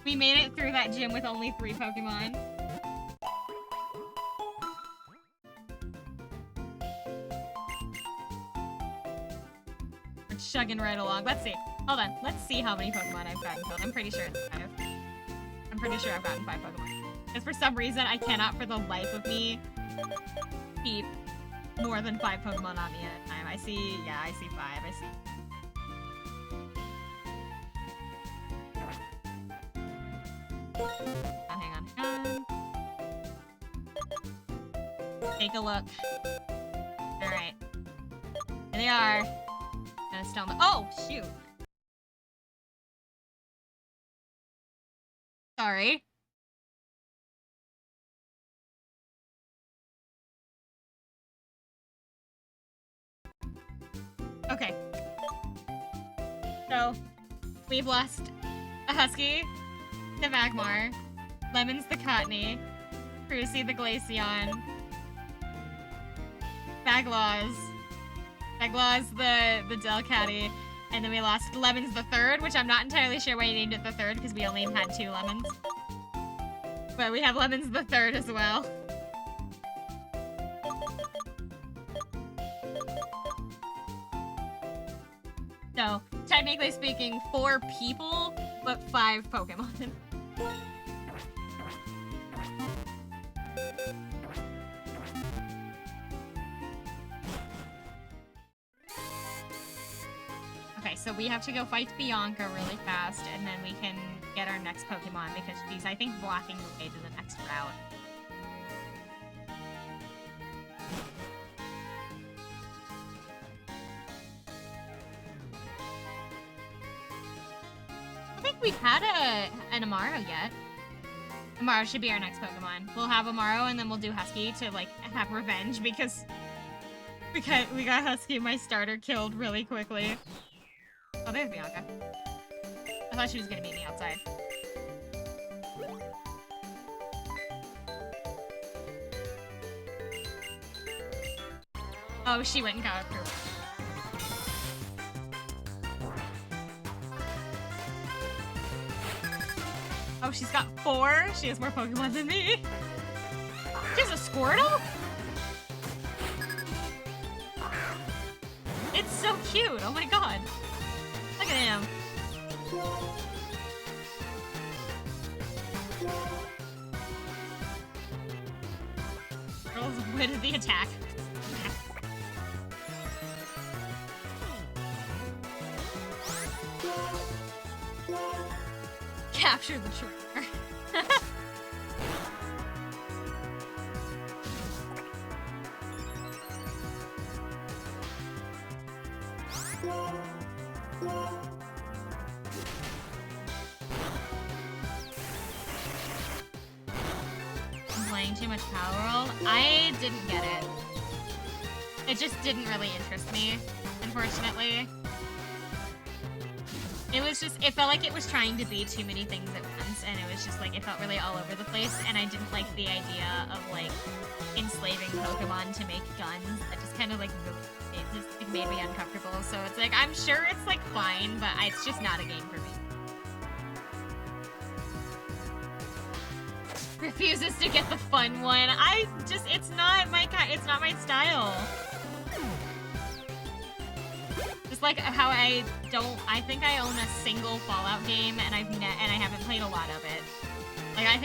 We made it through that gym with only 3 Pokemon. We're chugging right along. Let's see. Hold on. Let's see how many Pokemon I've gotten killed. I'm pretty sure it's 5. I'm pretty sure I've gotten 5 Pokemon. Because for some reason, I cannot for the life of me keep more than 5 Pokemon on me at a time. I see 5. I see. Hang on. Take a look. Alright. Here they are. Gonna stone them. Oh, shoot. Sorry. Okay. So, we've lost a Husky, the Magmar, Lemons the Cottony, Crucy the Glaceon, Baglaws the Delcatty, and then we lost Lemons the Third, which I'm not entirely sure why you named it the Third, because we only had 2 Lemons. But we have Lemons the Third as well. So, technically speaking, 4 people, but 5 Pokemon. Okay, so we have to go fight Bianca really fast, and then we can get our next Pokemon, because she's, I think, blocking the way to the next route. I don't think we've had an Amaro yet. Amaro should be our next Pokemon. We'll have Amaro, and then we'll do Husky to, like, have revenge, because we got Husky, my starter, killed really quickly. Oh, there's Bianca. thought she was gonna meet me outside. Oh, she went and got approved. Oh, she's got 4. She has more Pokemon than me. She has a Squirtle? It's so cute. Oh my god. Look at him. Girls win the attack. Capture the trainer. I'm playing too much Power World. I didn't get it. It just didn't really interest me, unfortunately. It was just, it felt like it was trying to be too many things at once, and it was just like, it felt really all over the place, and I didn't like the idea of like enslaving Pokemon to make guns. That just kind of like, it just like, made me uncomfortable. So it's like, I'm sure it's like fine, but it's just not a game for me. Refuses to get the fun one. It's not my style. Just like how I think I own a single Fallout game, and I haven't played a lot of it. Like I don't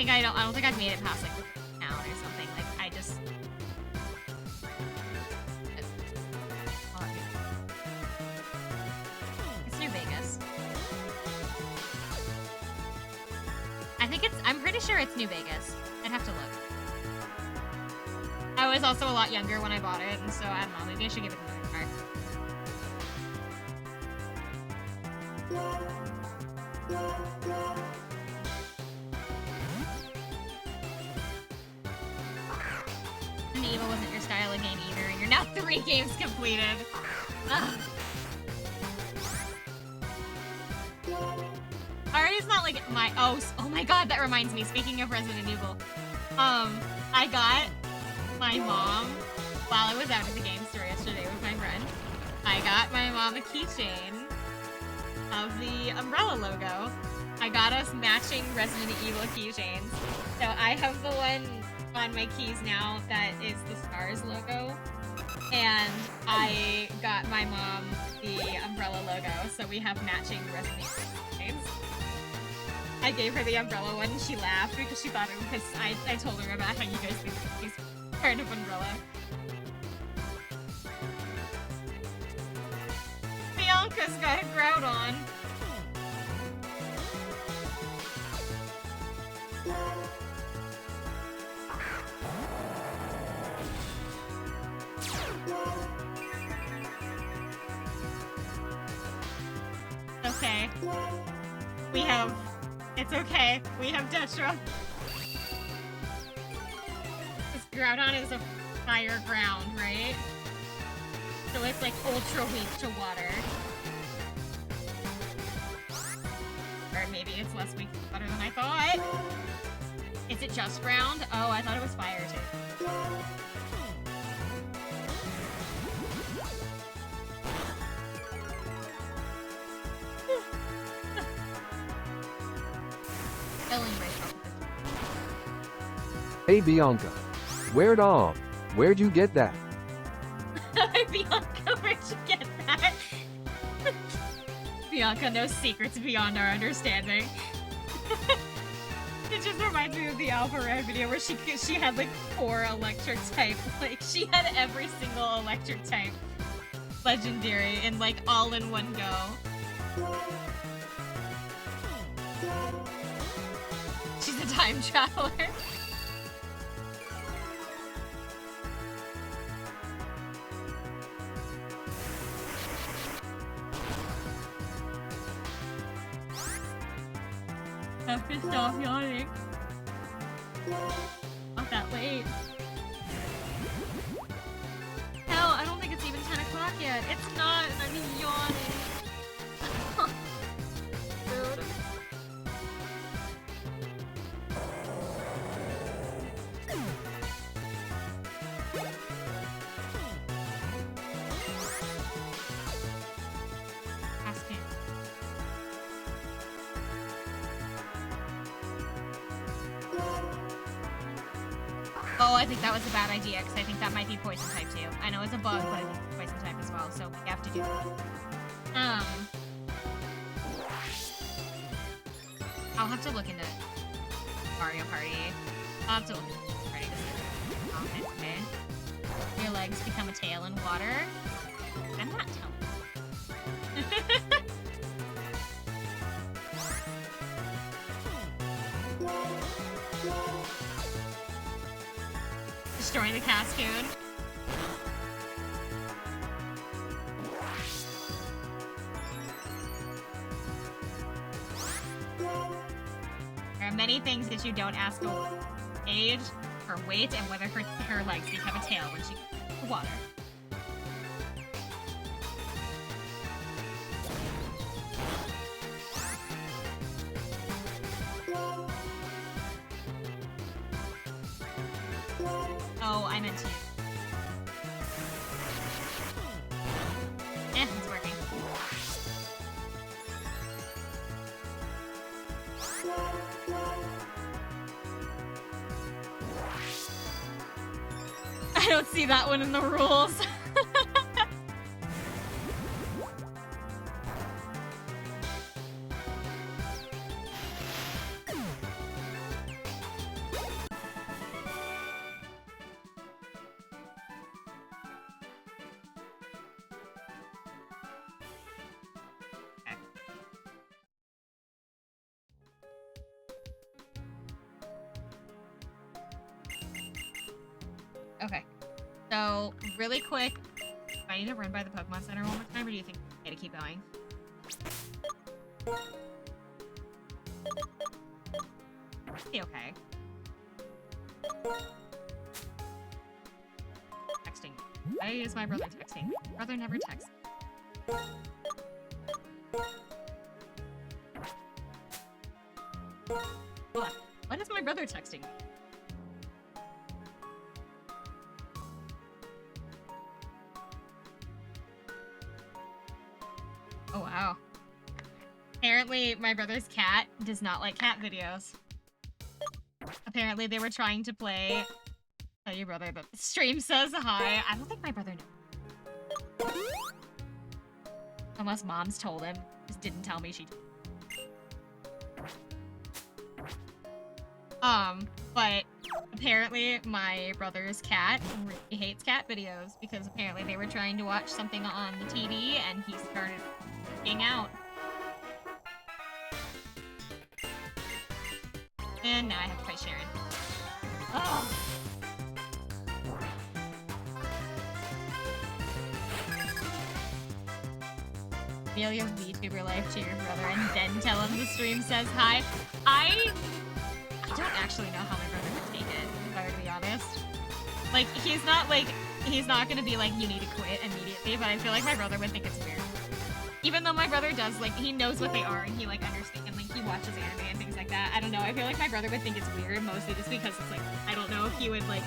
think I've made it past like the town or something. Like I just. It's New Vegas. I'm pretty sure it's New Vegas. I'd have to look. I was also a lot younger when I bought it, and so I don't know, maybe I should give it another try. And Evil wasn't your style of game either, and you're now 3 games completed. Ugh. Alrighty's not like my oh my god, that reminds me, speaking of Resident Evil. I got my mom while I was out at the game store yesterday with my friend. I got my mom a keychain of the Umbrella logo. I got us matching Resident Evil keychains. So I have the one on my keys now that is the Stars logo. And I got my mom the Umbrella logo, so we have matching Resident Evil keychains. I gave her the Umbrella one and she laughed because she thought it was because I told her about how you guys think she's part of Umbrella. Bianca's got a Groudon. Okay. It's okay. We have Detra. This Groudon is a fire ground, right? So it's like ultra weak to water. Or maybe it's less weak to water than I thought. Is it just ground? Oh, I thought it was fire too. Hey Bianca, where'd you get that? Bianca, where'd you get that? Bianca knows secrets beyond our understanding. It just reminds me of the Alpha Rare video where she had like 4 electric type. Like she had every single electric type legendary and like all in one go. She's a time traveler. Have to stop yawning. Not that late. Hell, I don't think it's even 10 o'clock yet. It's not, and I'm yawning. Dude. I think that was a bad idea because I think that might be poison type too. I know it's a bug, but I think it's poison type as well, so we have to do that. I'll have to look into Mario Party. I'll have to look into Mario Party to see if it's okay. Your legs become a tail in water. I'm not telling Destroying the Cascoon. There are many things that you don't ask for: age, her weight, and whether her legs become a tail when she goes into the water. Oh, I meant to. It's working. I don't see that one in the rules. Okay. So, really quick, do I need to run by the Pokemon Center one more time, or do you think it's okay to keep going? Be okay. Texting. I use my brother texting. My brother never texts. What is my brother texting? Oh, wow. Apparently, my brother's cat does not like cat videos. Apparently, they were trying to play... Tell your brother that the stream says hi. I don't think my brother knows. Unless mom's told him. Just didn't tell me she did. But apparently my brother's cat really hates cat videos because apparently they were trying to watch something on the TV and he started freaking out. And now I have to fight Sharon. Oh. Amelia's VTuber life to your brother and then tell him the stream says hi. I don't actually know how my brother would take it, if I were to be honest. Like, he's not gonna be like, you need to quit immediately, but I feel like my brother would think it's weird. Even though my brother does, like, he knows what they are and he, like, understands, and, like, he watches anime and things like that. I don't know, I feel like my brother would think it's weird, mostly just because it's, like, I don't know if he would, like...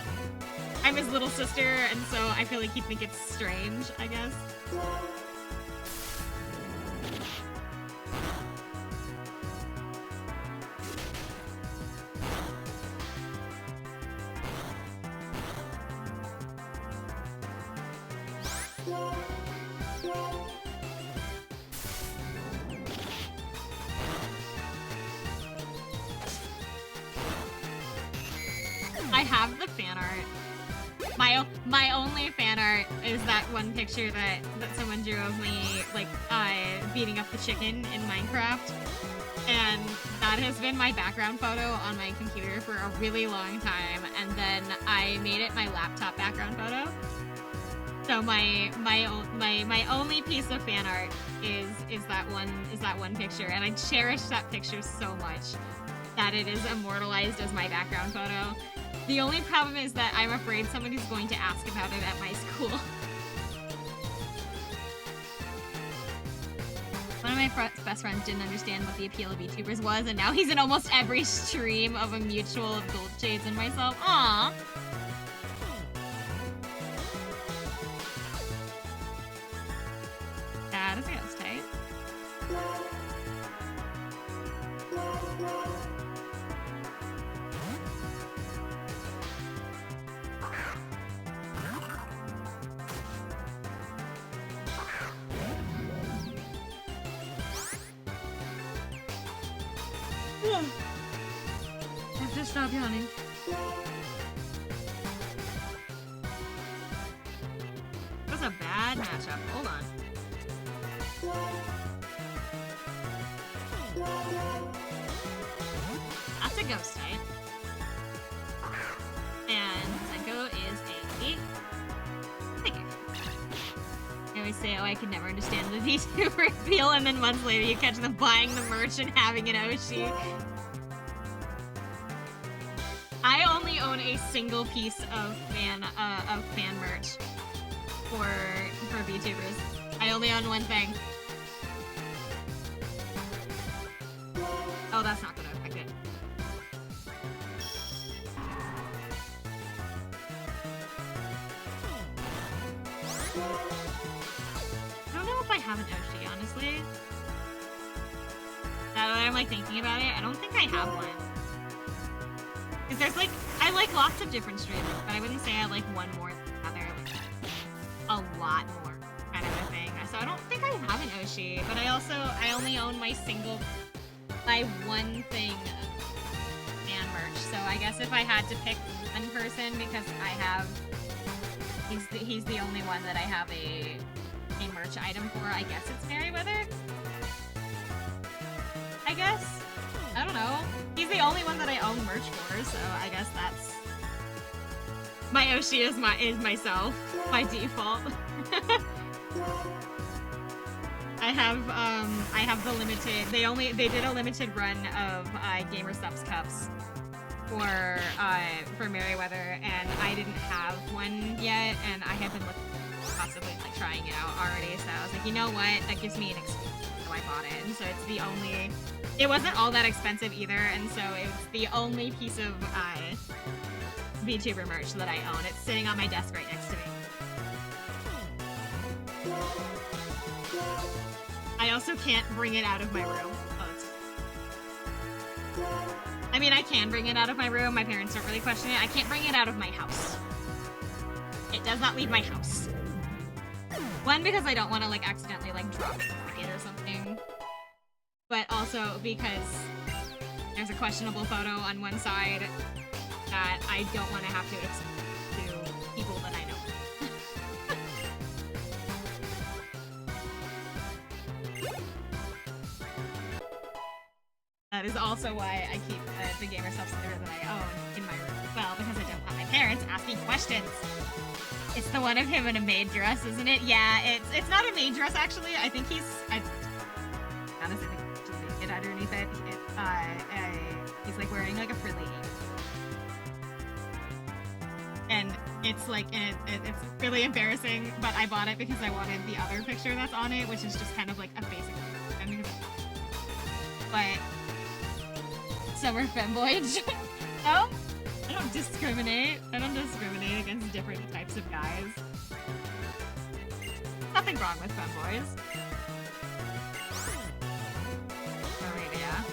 I'm his little sister, and so I feel like he'd think it's strange, I guess. I have the fan art. My only fan art is that one picture that someone drew of me, like, beating up the chicken in Minecraft. And that has been my background photo on my computer for a really long time. And then I made it my laptop background photo. So my only piece of fan art is that one picture, and I cherish that picture so much that it is immortalized as my background photo. The only problem is that I'm afraid somebody's going to ask about it at my school. One of my best friends didn't understand what the appeal of VTubers was, and now he's in almost every stream of a mutual of Gold Shades and myself. Aww. That is tight. I have to stop yawning. That's a bad matchup. Hold on. That's a ghost type. And Zenko is a psychic. I always say, oh, I could never understand the VTuber reveal, and then months later you catch them buying the merch and having an Oshi. I only own a single piece of fan merch for VTubers. I only own one thing. Oh, that's not gonna affect it. I don't know if I have an Oshi, honestly. Now that I'm like thinking about it, I don't think I have one. Because there's like, I like lots of different streamers, but I wouldn't say I like one more than the other. Like, a lot more kind of a thing. So I don't think I have an Oshi, but I only own my one thing of fan merch. So I guess if I had to pick one person, because he's the only one that I have a merch item for, I guess it's Merryweather. I guess. I don't know. He's the only one that I own merch for, so I guess that's my Oshi is myself by default. I have the limited. They did a limited run of Gamer Subs cups for Merryweather, and I didn't have one yet, and I had been looking possibly like trying it out already. So I was like, you know what? That gives me an excuse. So I bought it, and so it's the only. It wasn't all that expensive either, and so it's the only piece of VTuber merch that I own. It's sitting on my desk right next to me. I also can't bring it out of my room. I mean, I can bring it out of my room. My parents don't really question it. I can't bring it out of my house. It does not leave my house. One, because I don't want to like accidentally like drop it or something. But also because there's a questionable photo on one side that I don't want to have to explain to people that I know. That is also why I keep the Gamer Subs-Leader that I own in my room as well, because I don't want my parents asking questions. It's the one of him in a maid dress, isn't it? Yeah, it's not a maid dress actually. I think honestly think it underneath it. He's like wearing like a frilly apron. And it's like it's really embarrassing, but I bought it because I wanted the other picture that's on it, which is just kind of like a basic. But summer femboy. No, I don't discriminate. I don't discriminate against different types of guys. Nothing wrong with femboys. Arabia.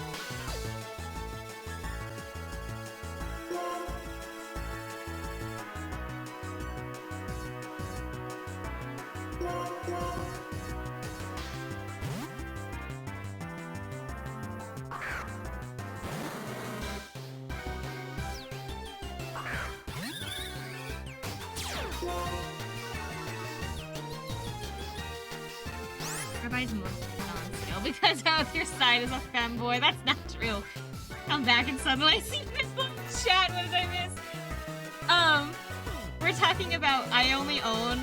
Everybody's non-skill because your side is a femboy. That's not true. Come back and suddenly I see femboy chat. What did I miss? We're talking about. I only own.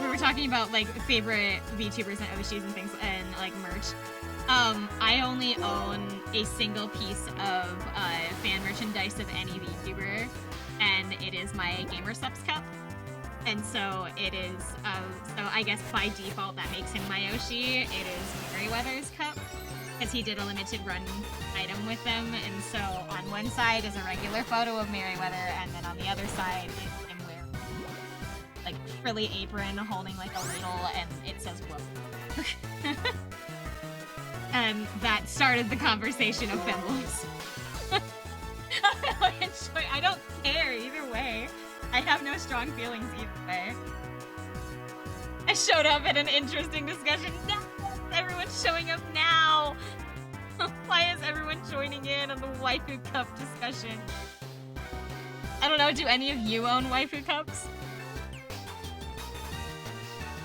We were talking about like favorite VTubers and Oshis and things and like merch. I only own a single piece of fan merchandise of any VTuber, and it is my Gamer Subs cup. And so it is, so I guess by default that makes him my Oshi. It is Merryweather's cup, because he did a limited run item with them. And so on one side is a regular photo of Merryweather, and then on the other side is him wearing like frilly apron, holding like a ladle, and it says whoop. And that started the conversation of femboys. I don't care either way. I have no strong feelings either way. I showed up at an interesting discussion. No! Everyone's showing up now! Why is everyone joining in on the waifu cup discussion? I don't know, do any of you own waifu cups?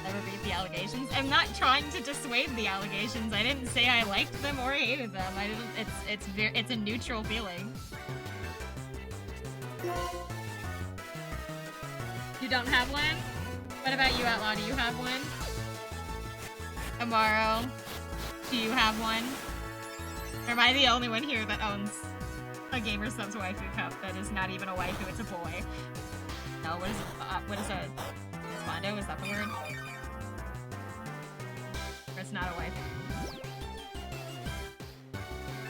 Never beat the allegations. I'm not trying to dissuade the allegations. I didn't say I liked them or hated them. I didn't. It's a neutral feeling. You don't have one? What about you, Outlaw? Do you have one? Amaro, do you have one? Or am I the only one here that owns a Gamer Subs waifu cup that is not even a waifu, it's a boy? No, what is a Mondo? Is that the word? Or it's not a waifu.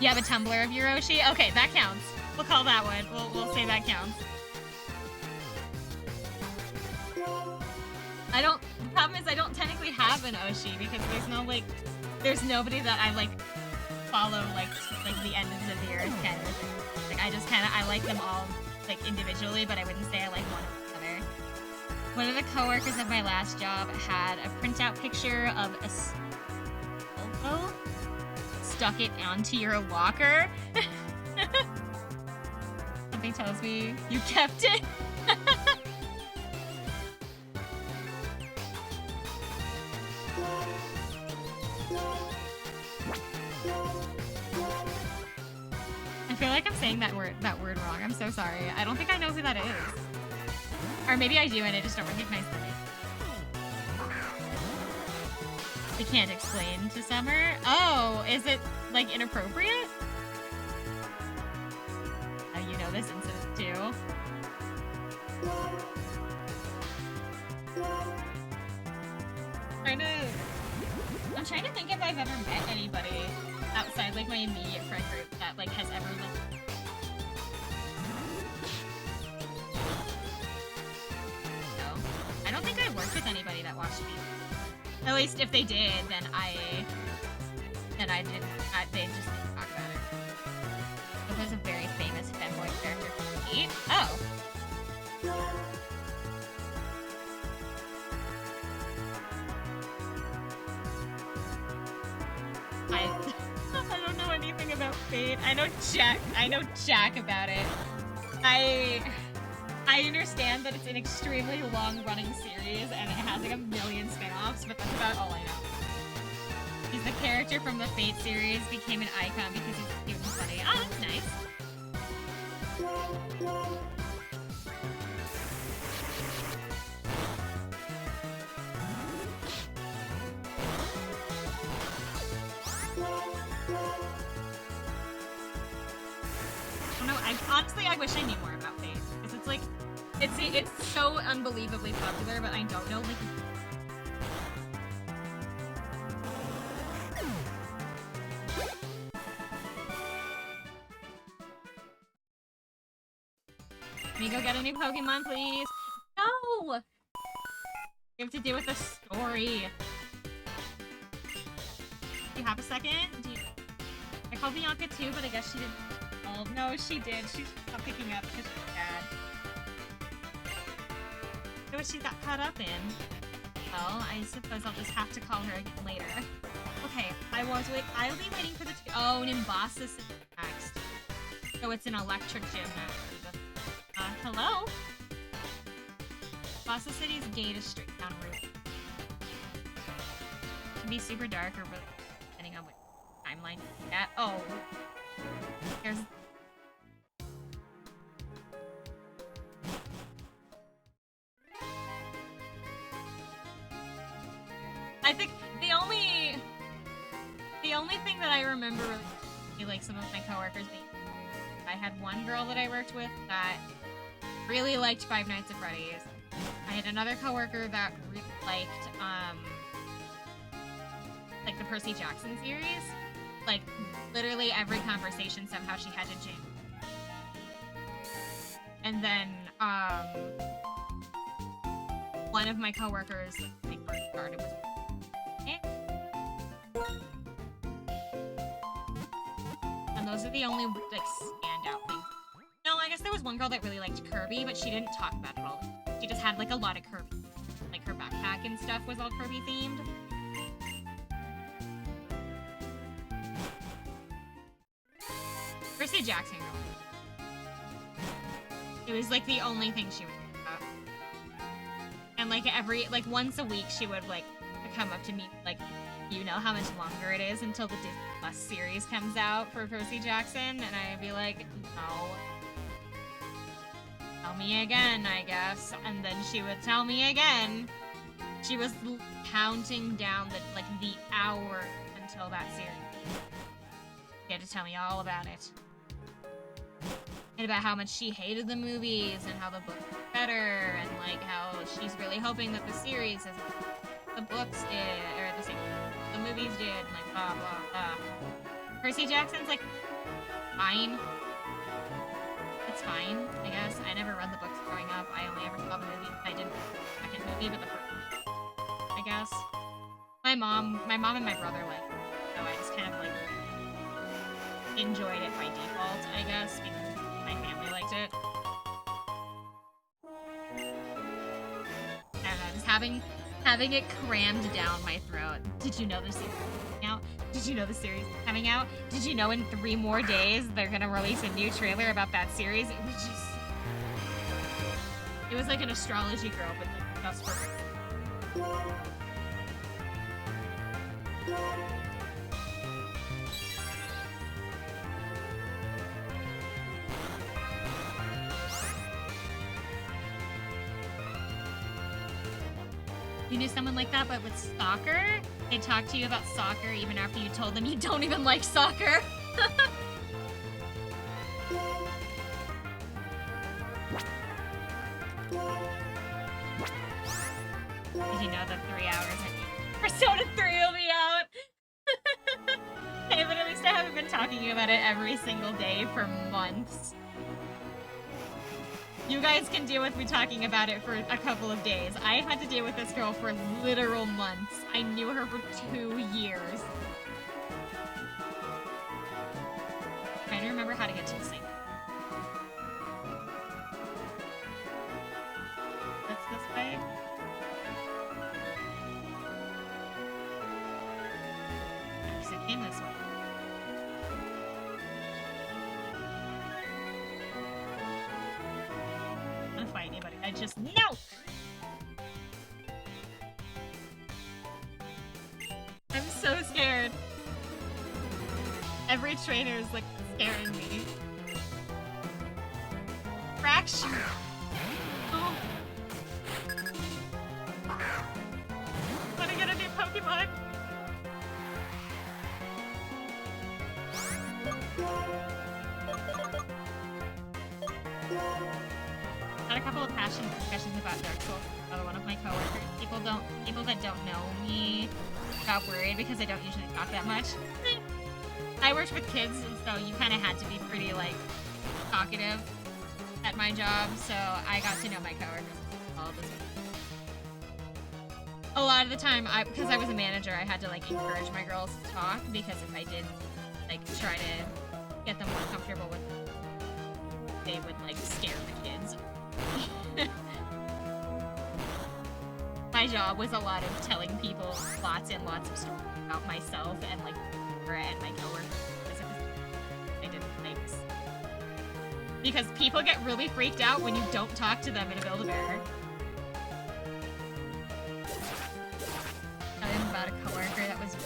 You have a Tumblr of Yoshi? Okay, that counts. We'll call that one. We'll say that counts. The problem is I don't technically have an Oshi because there's nobody that I like follow like the end of the earth kind of thing. Like I like them all like individually, but I wouldn't say I like one or the other. One of the coworkers of my last job had a printout picture of a logo, stuck it onto your locker. Something tells me you kept it. I feel like I'm saying that word wrong. I'm so sorry. I don't think I know who that is. Or maybe I do and I just don't recognize the name. I can't explain to Summer. Oh, is it like inappropriate? Oh, you know this incident too. I'm trying to think if I've ever met anybody outside like my immediate friend group that like has ever like no. I don't think I worked with anybody that watched me. At least if they did, then they just didn't talk about it. But there's a very famous femboy character from Fate. Oh. I don't know anything about Fate. I know Jack about it. I understand that it's an extremely long-running series and it has like a million spin-offs, but that's about all I know. He's the character from the Fate series, became an icon because he's cute and funny. Oh, that's nice. Honestly, I wish I knew more about Fate because it's like, it's so unbelievably popular, but I don't know like. Can we go get a new Pokemon, please? No! We have to deal with the story. Do you have a second? I called Bianca too, but I guess she didn't. Oh, no, she did. She's not picking up because she's bad. So what she got caught up in? Well, I suppose I'll just have to call her again later. Okay, I'll be waiting for the oh, Nimbasa is next. So it's an electric gym now. Hello? Nimbasa City's gate is straight down route. It can be super dark or really depending on what timeline you get. Oh. There's I think the only thing that I remember really, like some of my coworkers being, I had one girl that I worked with that really liked Five Nights at Freddy's. I had another coworker that really liked like the Percy Jackson series. Like literally every conversation somehow she had to jam. And then one of my coworkers like first started was and those are the only like standout things. No, I guess there was one girl that really liked Kirby, but she didn't talk about it all. She just had like a lot of Kirby. Like her backpack and stuff was all Kirby themed. Percy Jackson girl. It was like the only thing she would think about. And like once a week she would like come up to me like, you know how much longer it is until the Disney Plus series comes out for Percy Jackson? And I'd be like, no. Tell me again, I guess. And then she would tell me again. She was counting down the hour until that series. She had to tell me all about it. And about how much she hated the movies and how the books were better and like how she's really hoping that the series is the books did or the movies did and like blah blah blah. Percy Jackson's like fine. It's fine, I guess. I never read the books growing up. I only ever saw the movie. I didn't see the second movie, but the first one, I guess. My mom and my brother like it, so I just kind of like enjoyed it by default, I guess, because my family liked it. I don't know, just having it crammed down my throat. Did you know the series is coming out? Did you know the series is coming out? Did you know in 3 more days they're gonna release a new trailer about that series? It was just... It was like an astrology girl, but like just for... You knew someone like that, but with soccer? They talk to you about soccer even after you told them you don't even like soccer? Did you know that 3 hours and Persona 3 will be out? Hey, but at least I haven't been talking about it every single day for months. You guys can deal with me talking about it for a couple of days. I had to deal with this girl for literal months. I knew her for 2 years. I'm trying to remember how to get to the sink. That's this way. Because it came this way. Fight anybody. I just no. I'm so scared. Every trainer is like scaring me. Fraction. Oh. What are gonna do, Pokemon? Had a couple of passionate discussions about Dark Souls with another one of my coworkers. People that don't know me got worried because I don't usually talk that much. I worked with kids, and so you kind of had to be pretty like talkative at my job. So I got to know my coworkers all this. A lot of the time, because I was a manager, I had to like encourage my girls to talk because if I did like try to get them more comfortable with it, they would like scare the kids. My job was a lot of telling people lots and lots of stories about myself and like and my coworkers I didn't like. Because people get really freaked out when you don't talk to them in a Build-A-Bear. Tell them about a coworker that was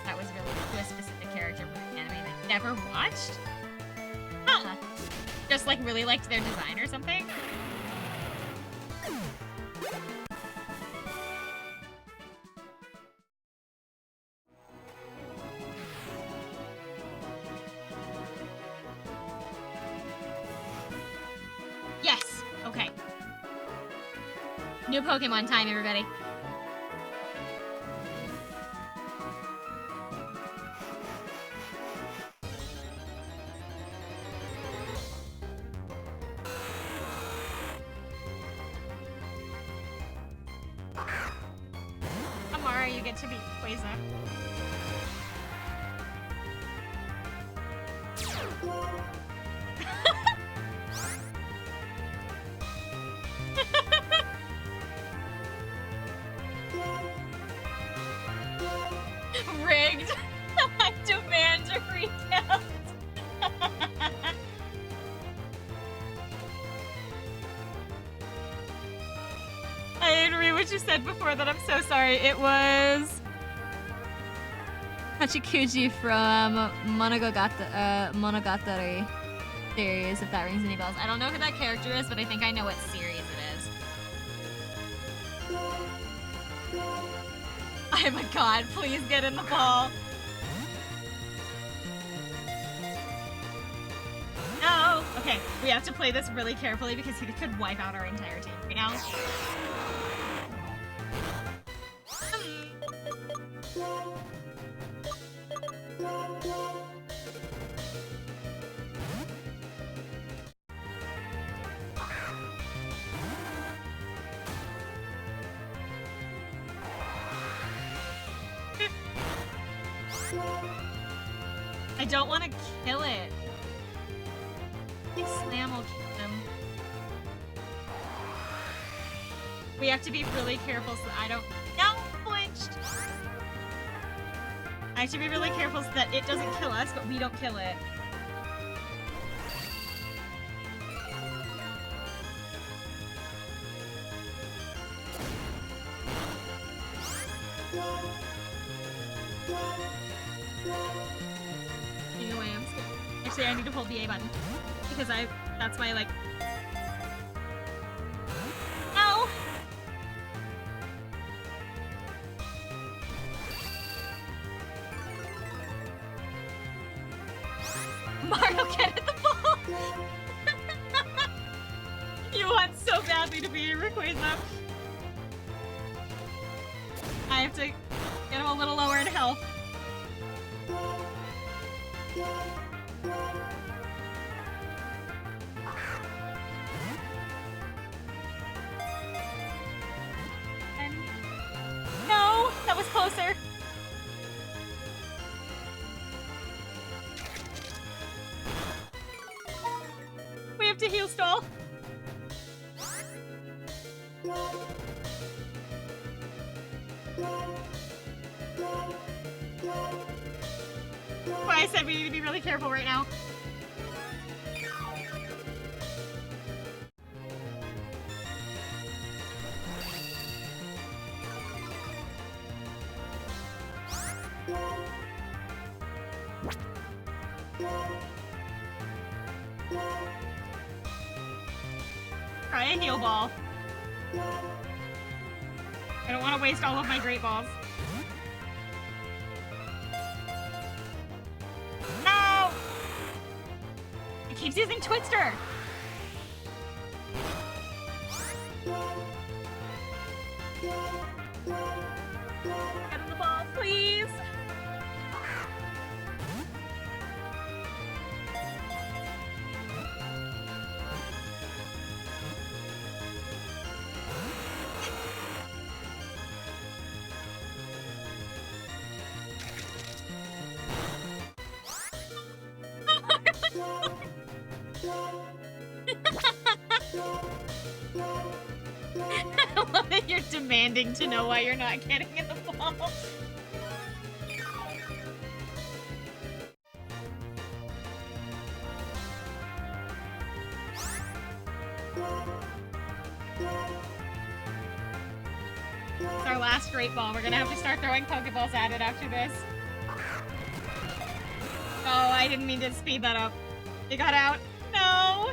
really to a specific character from an anime that I never watched. Huh. Just like really liked their design or something. Yes! Okay. New Pokemon time, everybody. Amara, you get to be Quasar. Rigged. I demand a recount. said before that I'm so sorry. It was Hachikuji from Monogatari series, if that rings any bells. I don't know who that character is, but I think I know what series it is. Oh my god, please get in the ball. No! Okay, we have to play this really carefully because he could wipe out our entire team right now. I don't want to kill it. I think Slam will kill him. We have to be really careful so that I don't... No! Flinched! I have to be really careful so that it doesn't kill us, but we don't kill it. Anyway, I'm scared. Actually, I need to hold the A button. Because that's my, like... No! Mario, get at the ball! You want so badly to be Rayquaza. I have to get him a little lower in health. No! That was closer! We have to heal stall. Why I said we need to be really careful right now. Try a heal ball. I don't want to waste all of my great balls. No! It keeps using Twitster! Get on the ball, please! I love that you're demanding to know why you're not getting in the ball. It's our last great ball. We're gonna have to start throwing Pokeballs at it after this. Oh, I didn't mean to speed that up. It got out. No!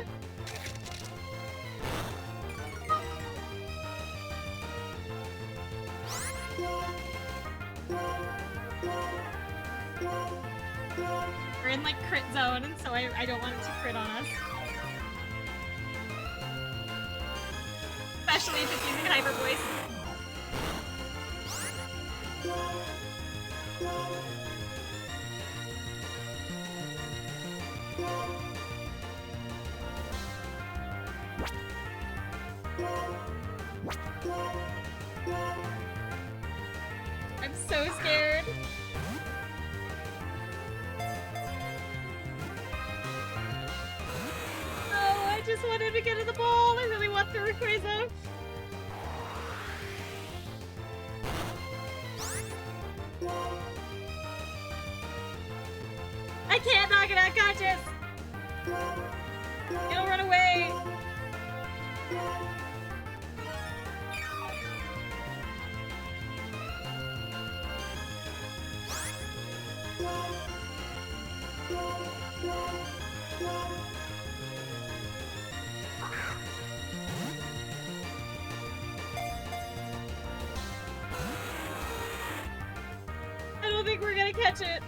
We're in like crit zone, and so I don't want it to crit on us. Especially if it's using Hyper Voice. I'm so scared. Oh, I just wanted to get in the ball. I really want the Rayquaza. I can't knock it out conscious. It'll run away. I don't think we're gonna catch it.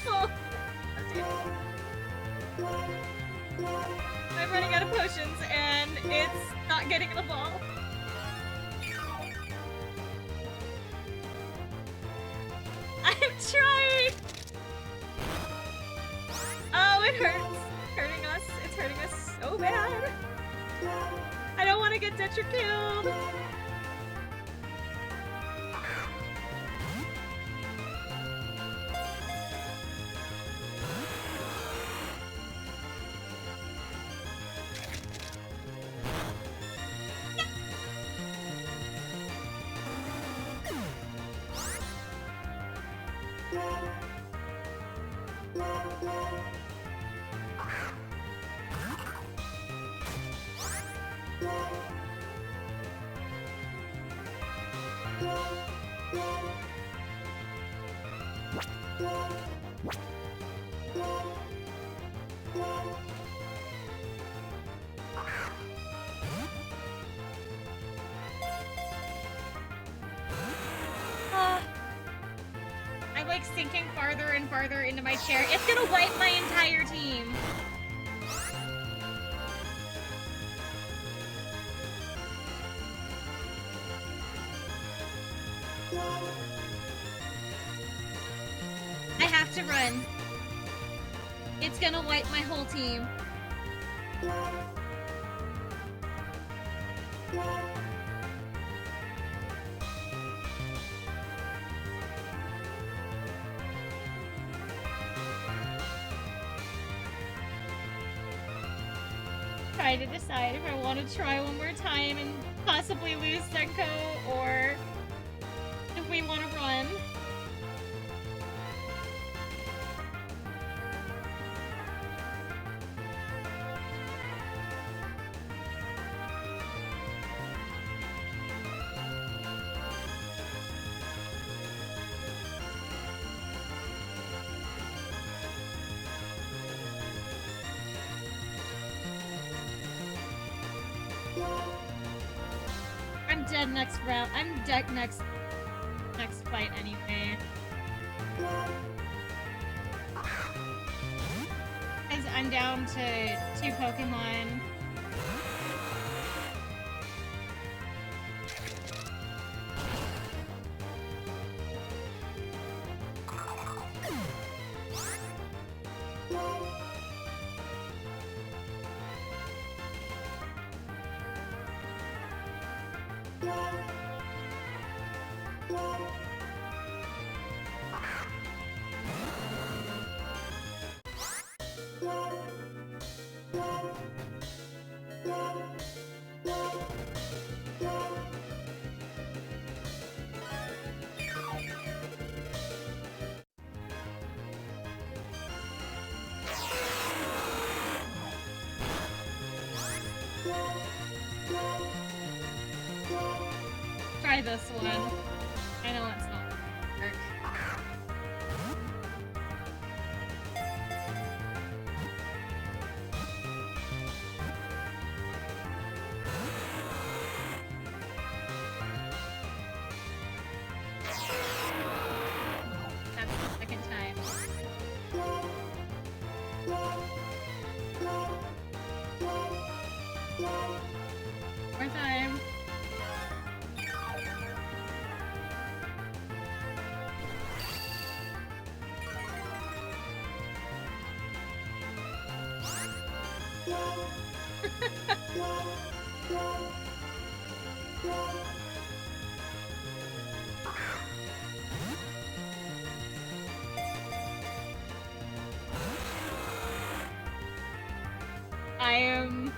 Oh. I'm running out of potions and it's not getting the ball. I'm trying! Oh, it hurts. Hurting us. It's hurting us so bad. I don't want to get Detra killed. I'm like sinking farther and farther into my chair. It's gonna wipe my entire team. I have to run. It's gonna wipe my whole team. Trying to decide if I want to try one more time and possibly lose Senko, or if we want to run. I'm dead next round. I'm dead next fight anyway. Because I'm down to 2 Pokemon. Try this one. I know it's not gonna work. That's the second time. More time. I am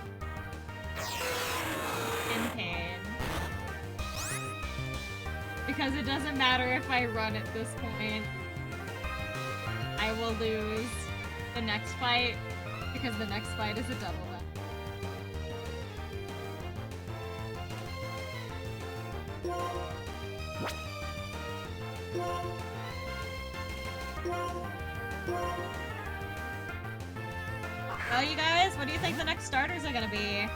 in pain. Because it doesn't matter if I run at this point. I will lose the next fight, because the next fight is a double up. Well, you guys, what do you think the next starters are gonna be?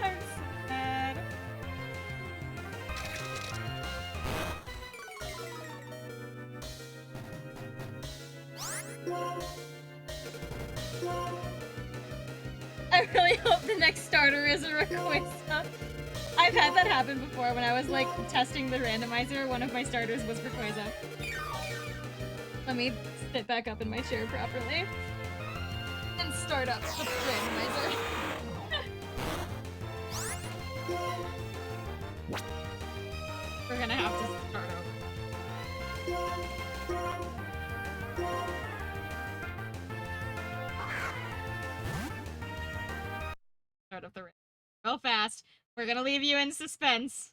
I'm so mad. I really hope the next starter is a Rayquaza. I've had that happen before when I was like testing the randomizer. One of my starters was Rayquaza. Let me sit back up in my chair properly and start up the randomizer. We're gonna have to start over. Start up the real fast. We're gonna leave you in suspense.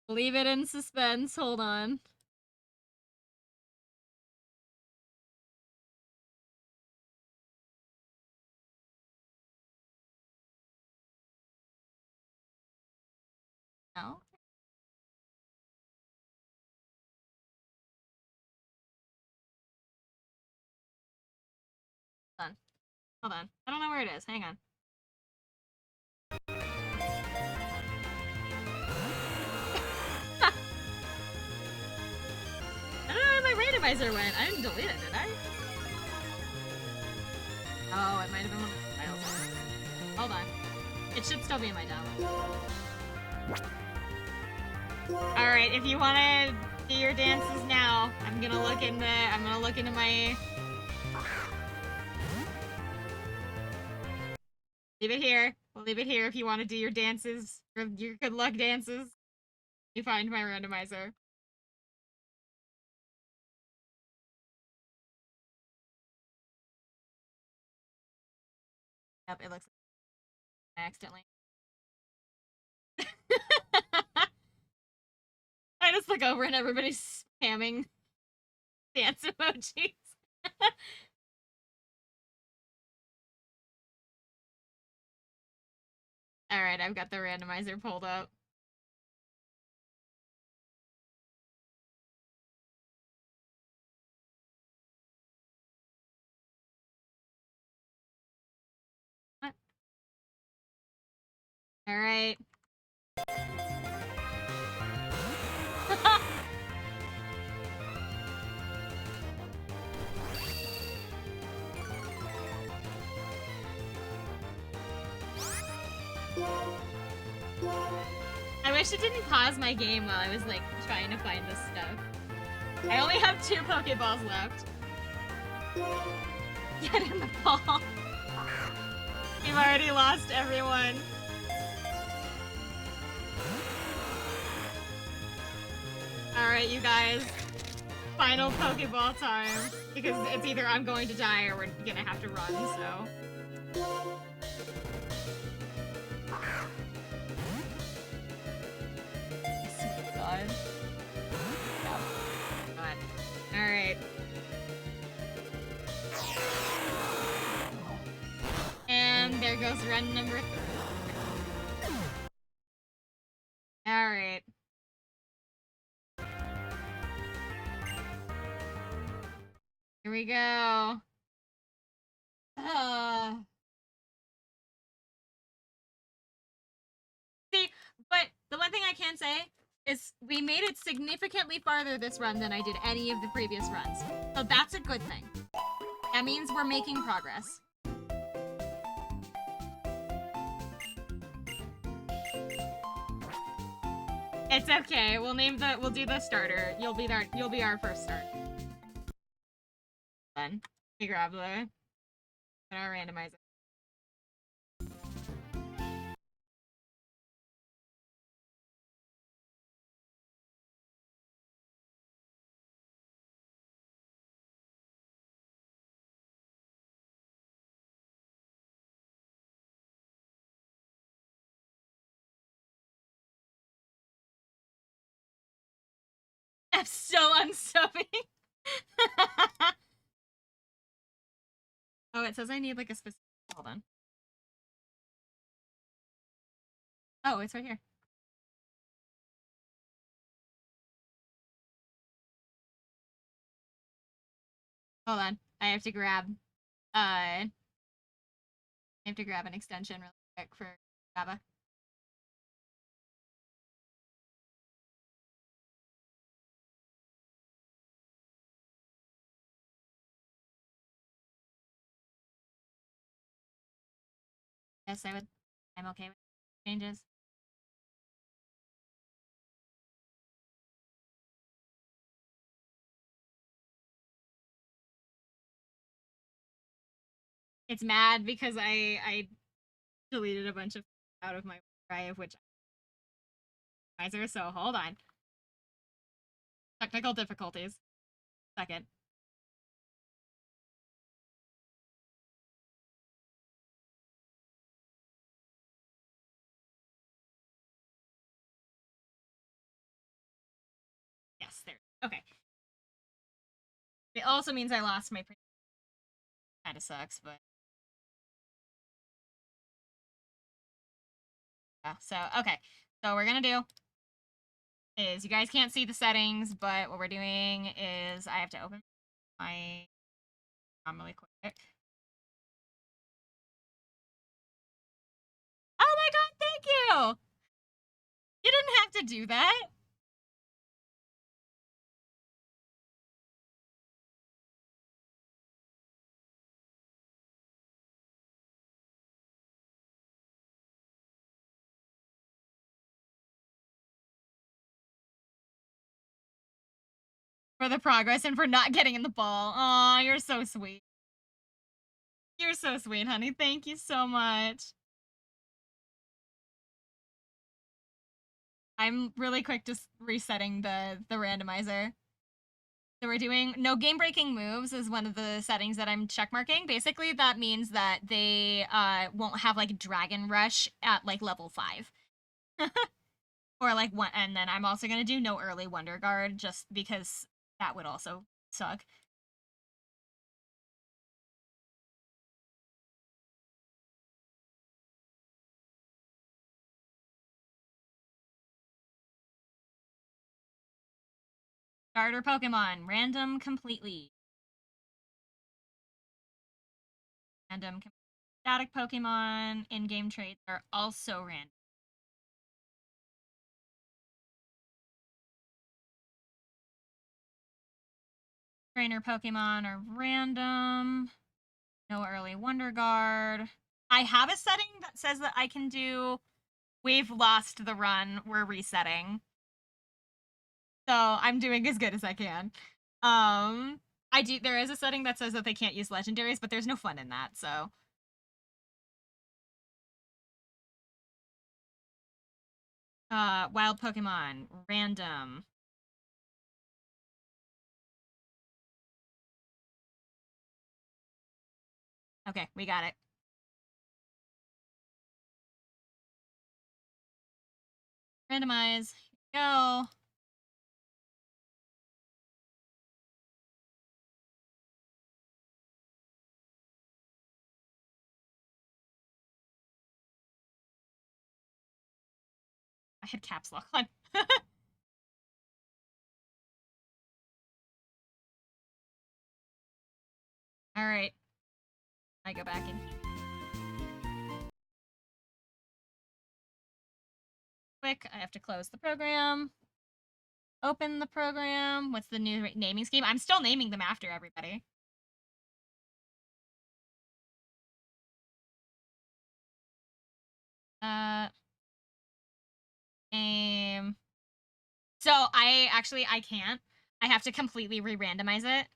Leave it in suspense. Hold on. No. Hold on. Hold on. I don't know where it is. Hang on. I don't know where my randomizer went. I didn't delete it, did I? Oh, it might have been one of the files. Hold on. It should still be in my download. Alright, if you wanna do your dances now, I'm gonna look into my... Leave it here. We'll leave it here if you want to do your dances, your good luck dances. You find my randomizer. Yep, it looks like I accidentally. I just look over and everybody's spamming dance emojis. Alright, I've got the randomizer pulled up. What? Alright. I wish it didn't pause my game while I was like trying to find this stuff. I only have 2 Pokeballs left. Get in the ball. You've already lost everyone. Alright, you guys. Final Pokeball time. Because it's either I'm going to die or we're gonna have to run, so. God. God. Alright. And there goes run number 3. Alright. Here we go. See, but the one thing I can say is we made it significantly farther this run than I did any of the previous runs. So that's a good thing. That means we're making progress. It's okay. We'll do the starter. You'll be our first start. Then we grab our randomizer. I'm so unsubbing. Oh, it says I need like a specific. Hold on. Oh, it's right here. Hold on. I have to grab I have to grab an extension really quick for Java. Yes, I'm okay with changes. It's mad because I deleted a bunch of out of my drive, which so hold on. Technical difficulties. Second. Yes, there. Okay. It also means I lost my kind of sucks, but yeah. So okay. So what we're gonna do is you guys can't see the settings, but what we're doing is I have to open my really quick. Oh my god, thank you! You didn't have to do that. For the progress and for not getting in the ball. Aw, you're so sweet. You're so sweet, honey. Thank you so much. I'm really quick just resetting the randomizer. So we're doing no game breaking moves is one of the settings that I'm check marking. Basically, that means that they won't have like Dragon Rush at like level 5. Or like one, and then I'm also gonna do no early Wonder Guard just because that would also suck. Starter Pokemon, random completely. Random static Pokemon in-game traits are also random. Trainer Pokemon are random. No early Wonder Guard. I have a setting that says that I can do we've lost the run, we're resetting. So I'm doing as good as I can. There is a setting that says that they can't use legendaries, but there's no fun in that, so. Wild Pokemon, random. Okay, we got it. Randomize. Here we go. I had caps lock on. All right. I go back in. Quick, I have to close the program. Open the program. What's the new naming scheme? I'm still naming them after everybody. Name. So I can't. I have to completely re-randomize it.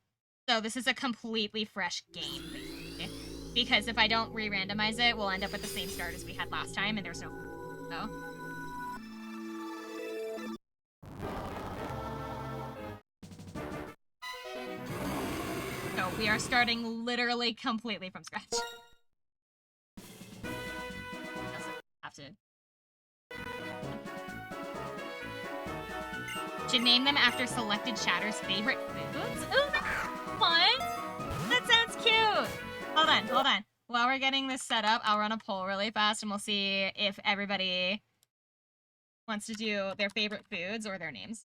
So this is a completely fresh game, basically. Because if I don't re-randomize it, we'll end up with the same start as we had last time, and there's no. So. So we are starting literally completely from scratch. Have to. Should name them after selected chatter's favorite foods. Ooh, that's fun. That sounds cute. Hold on. While we're getting this set up, I'll run a poll really fast and we'll see if everybody wants to do their favorite foods or their names.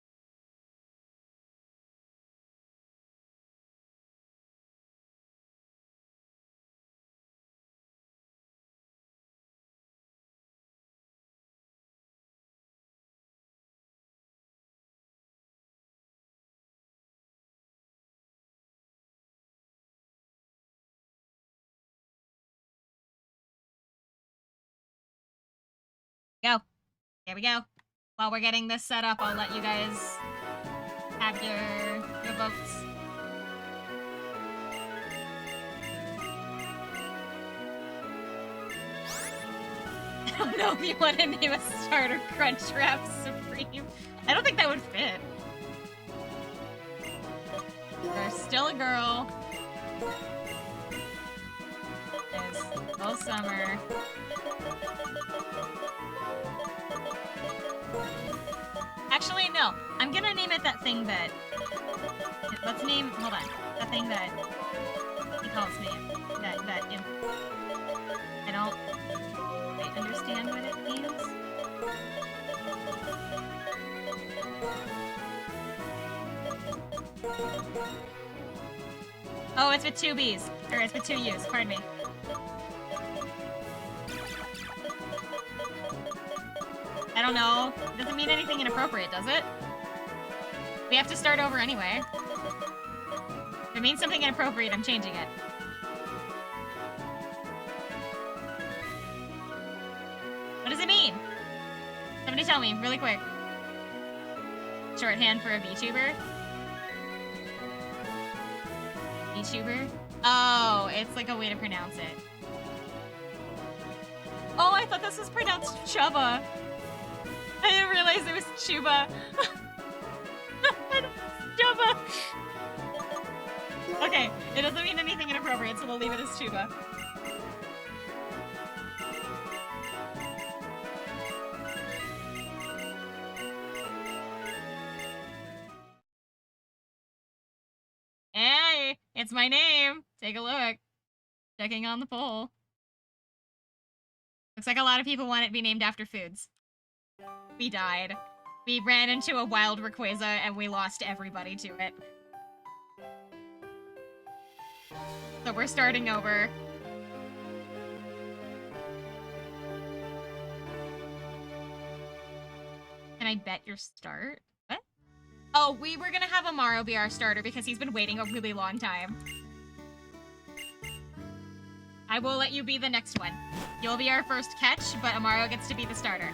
Go. There we go. While we're getting this set up, I'll let you guys have your votes. I don't know if you want to name a starter Crunchwrap Supreme. I don't think that would fit. There's still a girl. There's still summer. Actually, no. I'm gonna name it that thing that... Let's name... Hold on. That thing that... He calls me. That imp. I don't... I understand what it means. Oh, it's with two B's. Or it's with two U's. Pardon me. I don't know. It doesn't mean anything inappropriate, does it? We have to start over anyway. If it means something inappropriate, I'm changing it. What does it mean? Somebody tell me, really quick. Shorthand for a VTuber? VTuber? Oh, it's like a way to pronounce it. Oh, I thought this was pronounced Chuba. I didn't realize it was Chuba. Chuba. Okay, it doesn't mean anything inappropriate, so we'll leave it as Chuba. Hey, it's my name. Take a look. Checking on the poll. Looks like a lot of people want it to be named after foods. We died. We ran into a wild Rayquaza and we lost everybody to it. So we're starting over. Can I bet your start? What? Oh, we were gonna have Amaro be our starter because he's been waiting a really long time. I will let you be the next one. You'll be our first catch, but Amaro gets to be the starter.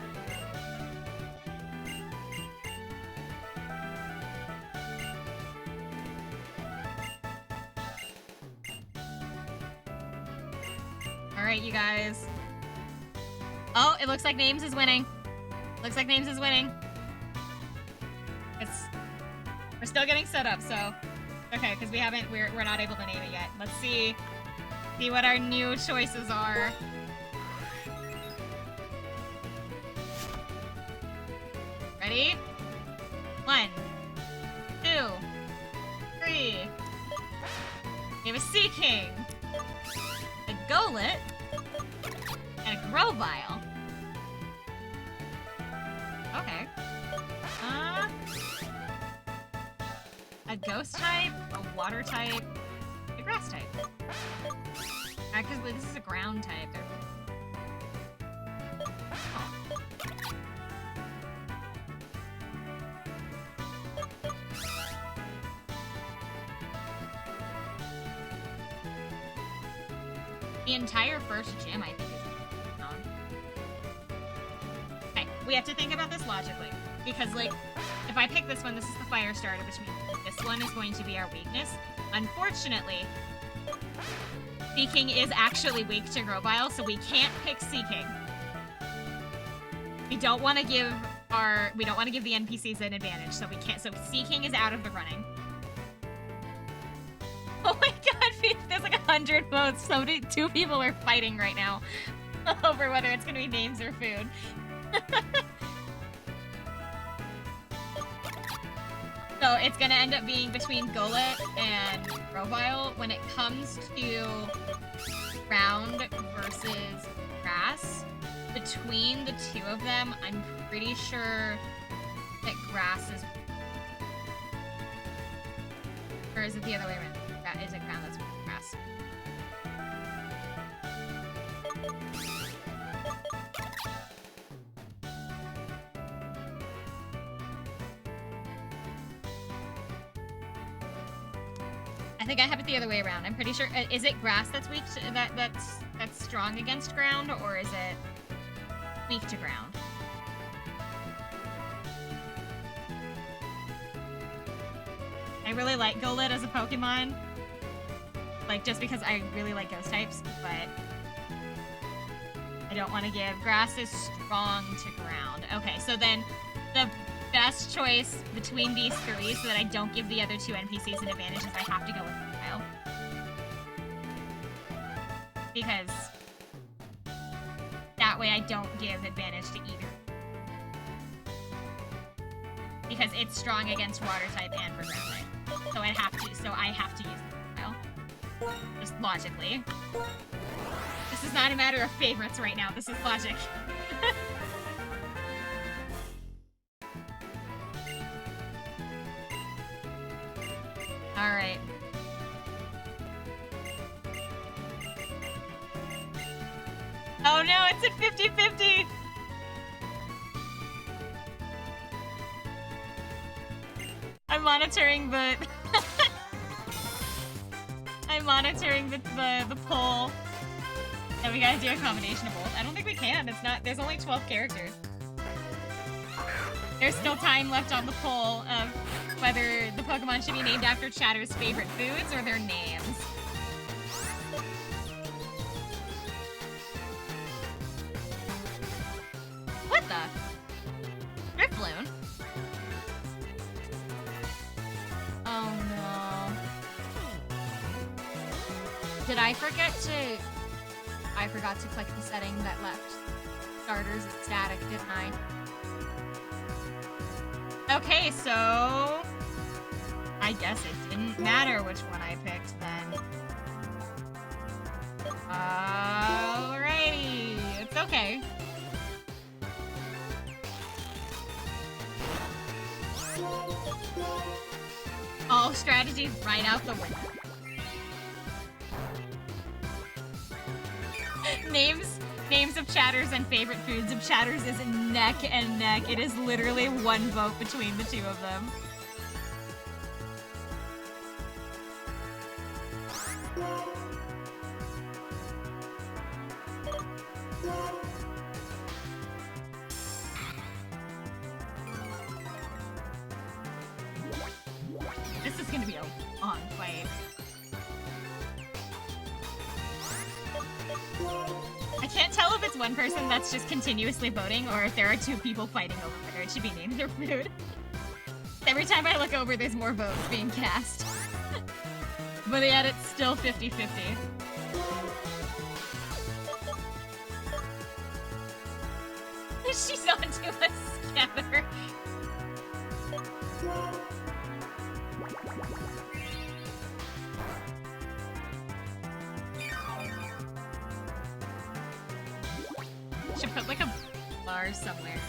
Alright, you guys. Oh, it looks like Names is winning. Looks like Names is winning. We're still getting set up, so... Okay, because we're not able to name it yet. Let's see what our new choices are. Ready? 1, 2, 3. We have a Seaking, a Golett, and a Grovyle. Okay. A Ghost type, a Water type, a Grass type. Because this is a Ground type. Oh. The entire first gym, I think, is on. Okay, we have to think about this logically. Because, like, if I pick this one, this is the fire starter, which means this one is going to be our weakness. Unfortunately, Seaking is actually weak to Grovyle, so we can't pick Seaking. We don't want to give the NPCs an advantage, so we can't. So Seaking is out of the running. Oh my god, there's like 100 votes. Two people are fighting right now over whether it's gonna be names or food. So it's gonna end up being between Golett and Grovyle. When it comes to ground versus grass, between the two of them, I'm pretty sure that grass is... Or is it the other way around? Is it ground that's grass? I think I have it the other way around. I'm pretty sure. Is it grass that's weak to, that's strong against ground, or is it weak to ground? I really like Golett as a Pokemon, like just because I really like ghost types, but I don't want to give grass is strong to ground. Okay, so then the best choice between these three so that I don't give the other two NPCs an advantage is I have to go with Grovyle. Because that way I don't give advantage to either. Because it's strong against water type and for ground type. So I have to use Grovyle. Just logically. This is not a matter of favorites right now, this is logic. Alright. Oh no, it's at 50-50! I'm monitoring the... I'm monitoring the poll. And we gotta do a combination of both. I don't think we can, it's not... There's only 12 characters. There's still time left on the poll of whether the Pokemon should be named after Chatter's favorite foods or their names. What the? Drifloon? Oh no. Did I forget to... I forgot to click the setting that left starters static, didn't I? Okay, so... I guess it didn't matter which one I picked then. Alrighty, it's okay. All strategies right out the window. Names of Chatters and favorite foods of Chatters is neck and neck. It is literally one vote between the two of them. This is gonna be a long fight. I can't tell if it's one person that's just continuously voting or if there are two people fighting over whether it should be named their food. Every time I look over, there's more votes being cast. But yet it's still 50-50. She's onto a scatter. Should put like a bar somewhere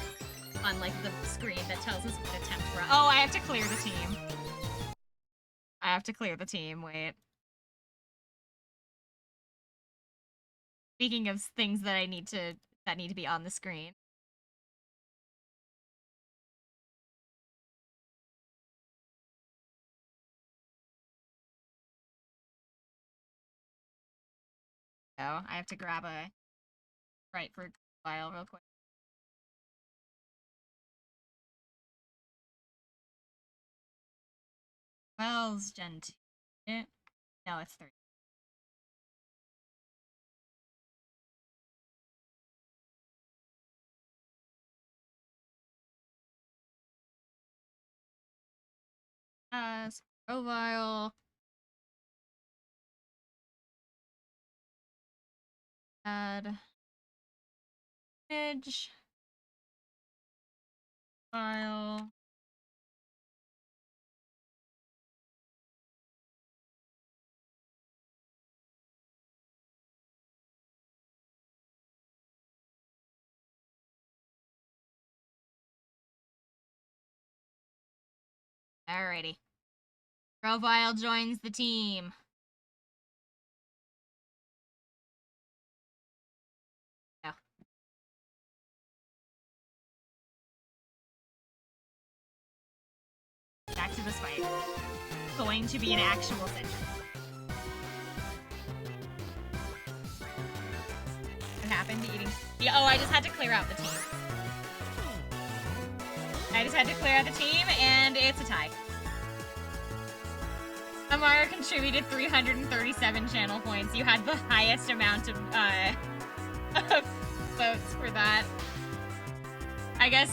on like the screen that tells us what attempt we're on. Oh, I have to clear the team. I have to clear the team, wait. Speaking of things that need to be on the screen. Oh, I have to grab a right for file real quick. Wells, Gen 2. No, it's 3. Grovyle. Add image file Alrighty. Grovyle joins the team. Yeah. Back to this fight. Going to be an actual sentry. What happened to eating? Yeah, oh, I just had to clear out the team. I just had to clear out the team, and it's a tie. Amara contributed 337 channel points. You had the highest amount of votes for that. I guess...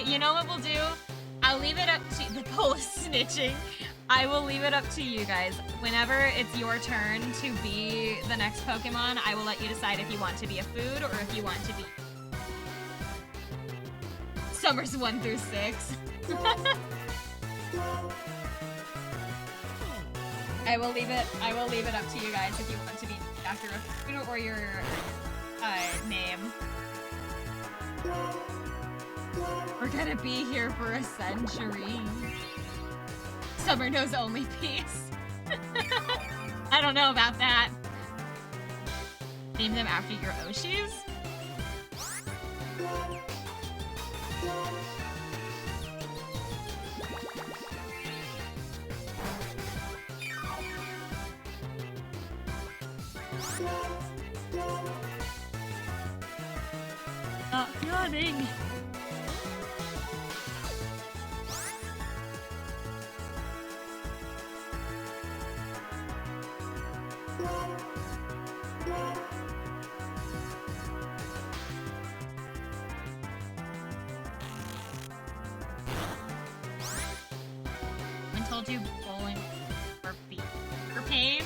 You know what we'll do? I'll leave it up to... The poll is snitching. I will leave it up to you guys. Whenever it's your turn to be the next Pokemon, I will let you decide if you want to be a food or if you want to be... Summers 1 through 6. I will leave it up to you guys if you want to be after a food or your name. We're gonna be here for a century. Summer knows only peace. I don't know about that. Name them after your Oshis? Not yawning. I told you bowling for feet. For pain?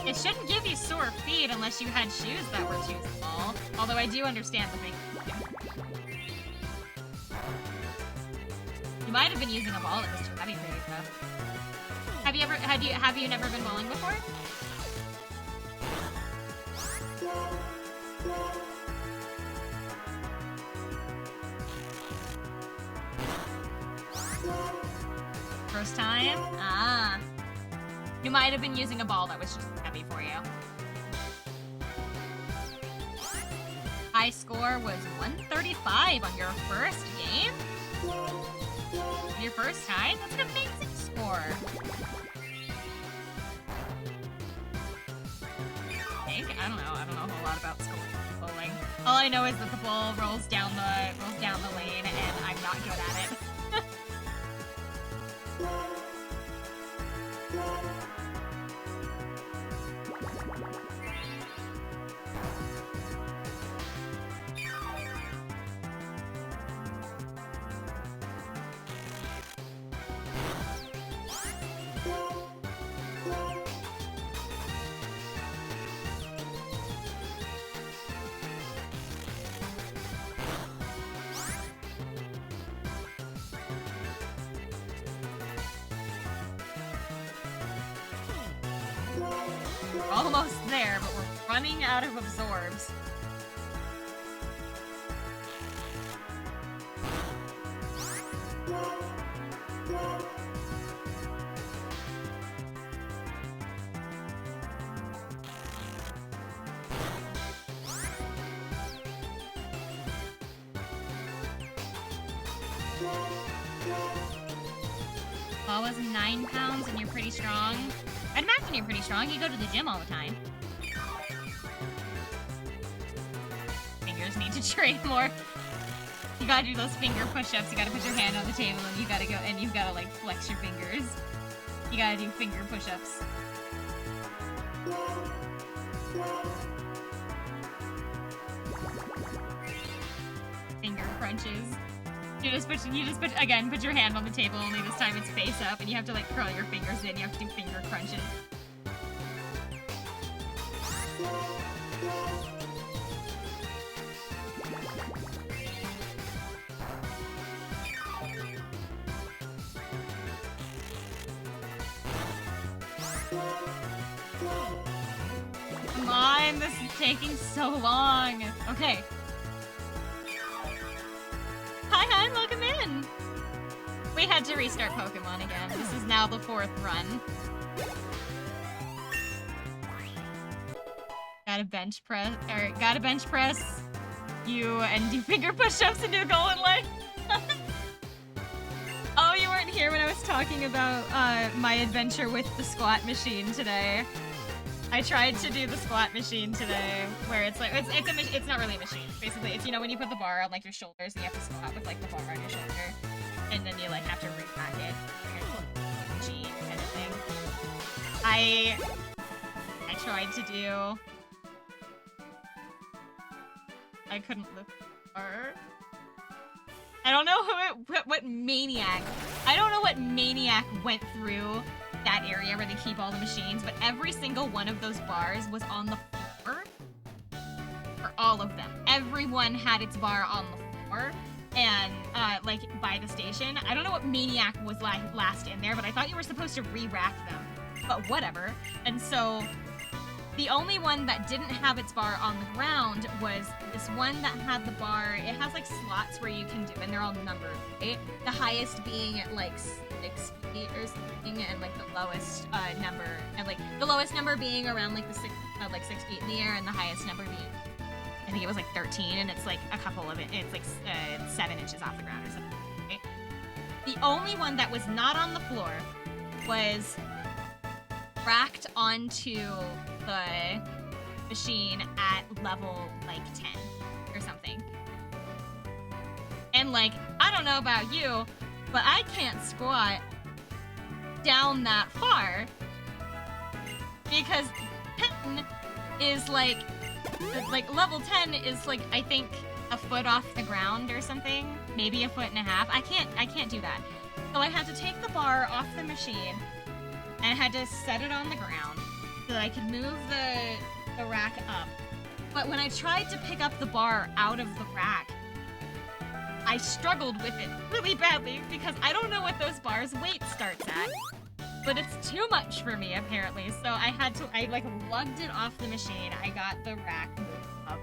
It shouldn't give you sore feet unless you had shoes that were too small. Although I do understand the thing. You might have been using a ball that was too heavy for you, though. Have you never been bowling before? First time? Ah. You might have been using a ball that was just heavy for you. High score was 135 on your first game? Your first time? That's an amazing score. I don't know. I don't know a whole lot about bowling. All I know is that the ball rolls down the lane, and I'm not good at it. Almost there, but we're running out of absorbs. Ball was 9 pounds and you're pretty strong. I'd imagine you're pretty strong. You go to the gym all the time. Fingers need to train more. You gotta do those finger push-ups. You gotta put your hand on the table and you gotta go and you've gotta like flex your fingers. You gotta do finger push-ups. Finger crunches. You just put your hand on the table, only this time it's face up, and you have to like curl your fingers in, you have to do finger crunches. Come on, this is taking so long. Okay. We had to restart Pokemon again. This is now the 4th run. Gotta bench press you and do finger push-ups and do golden leg. Oh, you weren't here when I was talking about my adventure with the squat machine today. I tried to do the squat machine today, where it's like it's not really a machine. Basically, it's, you know, when you put the bar on like your shoulders and you have to squat with like the bar on your shoulder, and then you like have to repack it. Machine kind of thing. I tried to do. I couldn't lift the bar. I don't know what maniac. I don't know what maniac went through that area where they keep all the machines, but every single one of those bars was on the floor. For all of them. Everyone had its bar on the floor. And, like, by the station. I don't know what maniac was last in there, but I thought you were supposed to re-rack them. But whatever. And so, the only one that didn't have its bar on the ground was this one that had the bar. It has, like, slots where you can do, and they're all numbered, right? The highest being at, like, 6 feet or something, and, like, the lowest number, and, like, the lowest number being around, like, the 6 feet in the air, and the highest number being, I think it was, like, 13, and it's, like, a couple of it, it's, like, 7 inches off the ground or something, right? The only one that was not on the floor was racked onto the machine at level, like, 10 or something. And, like, I don't know about you, but I can't squat down that far because 10 is, like, level 10 is, like, I think a foot off the ground or something, maybe a foot and a half. I can't do that. So I had to take the bar off the machine and I had to set it on the ground so that I could move the rack up. But when I tried to pick up the bar out of the rack, I struggled with it really badly because I don't know what those bars' weight starts at. But it's too much for me, apparently. So I like, lugged it off the machine. I got the rack moved up.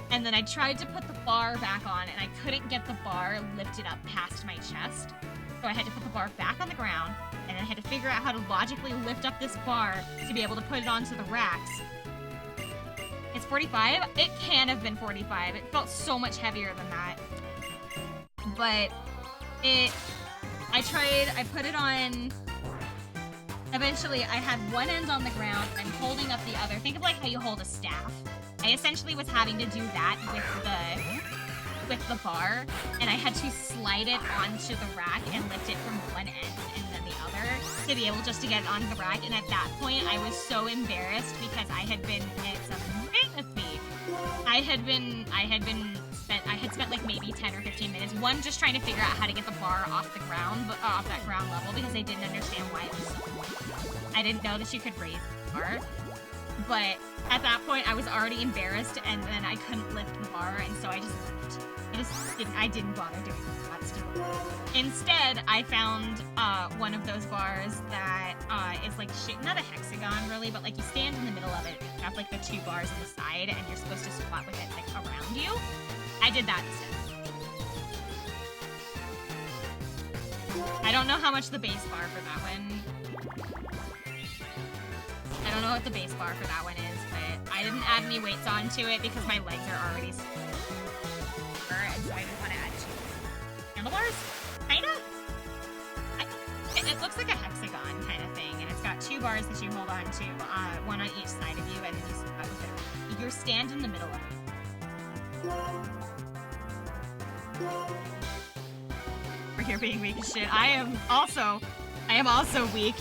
And then I tried to put the bar back on, and I couldn't get the bar lifted up past my chest. So I had to put the bar back on the ground, and then I had to figure out how to logically lift up this bar to be able to put it onto the racks. It's 45? It can have been 45. It felt so much heavier than that. But I put it on, eventually I had one end on the ground and holding up the other. Think of like how you hold a staff. I essentially was having to do that with the bar, and I had to slide it onto the rack and lift it from one end and then the other to be able just to get it onto the rack. And at that point, I was so embarrassed because I had spent like maybe 10 or 15 minutes, one, just trying to figure out how to get the bar off the ground, off that ground level, because I didn't understand why it was so low. I didn't know that you could raise the bar. But at that point, I was already embarrassed, and then I couldn't lift the bar, and so I didn't bother doing that stupid. Instead, I found one of those bars that is like not a hexagon really, but like you stand in the middle of it, you have like the 2 bars on the side, and you're supposed to squat with it like around you. I did that instead. I don't know how much the base bar for that one. I don't know what the base bar for that one is, but I didn't add any weights onto it because my legs are already sore, and so I didn't want to add 2 handlebars. Kinda. It looks like a hexagon kind of thing, and it's got 2 bars that you hold on to, one on each side of you, and then you squat with it. You stand in the middle of it. We're here being weak as shit. I am also weak.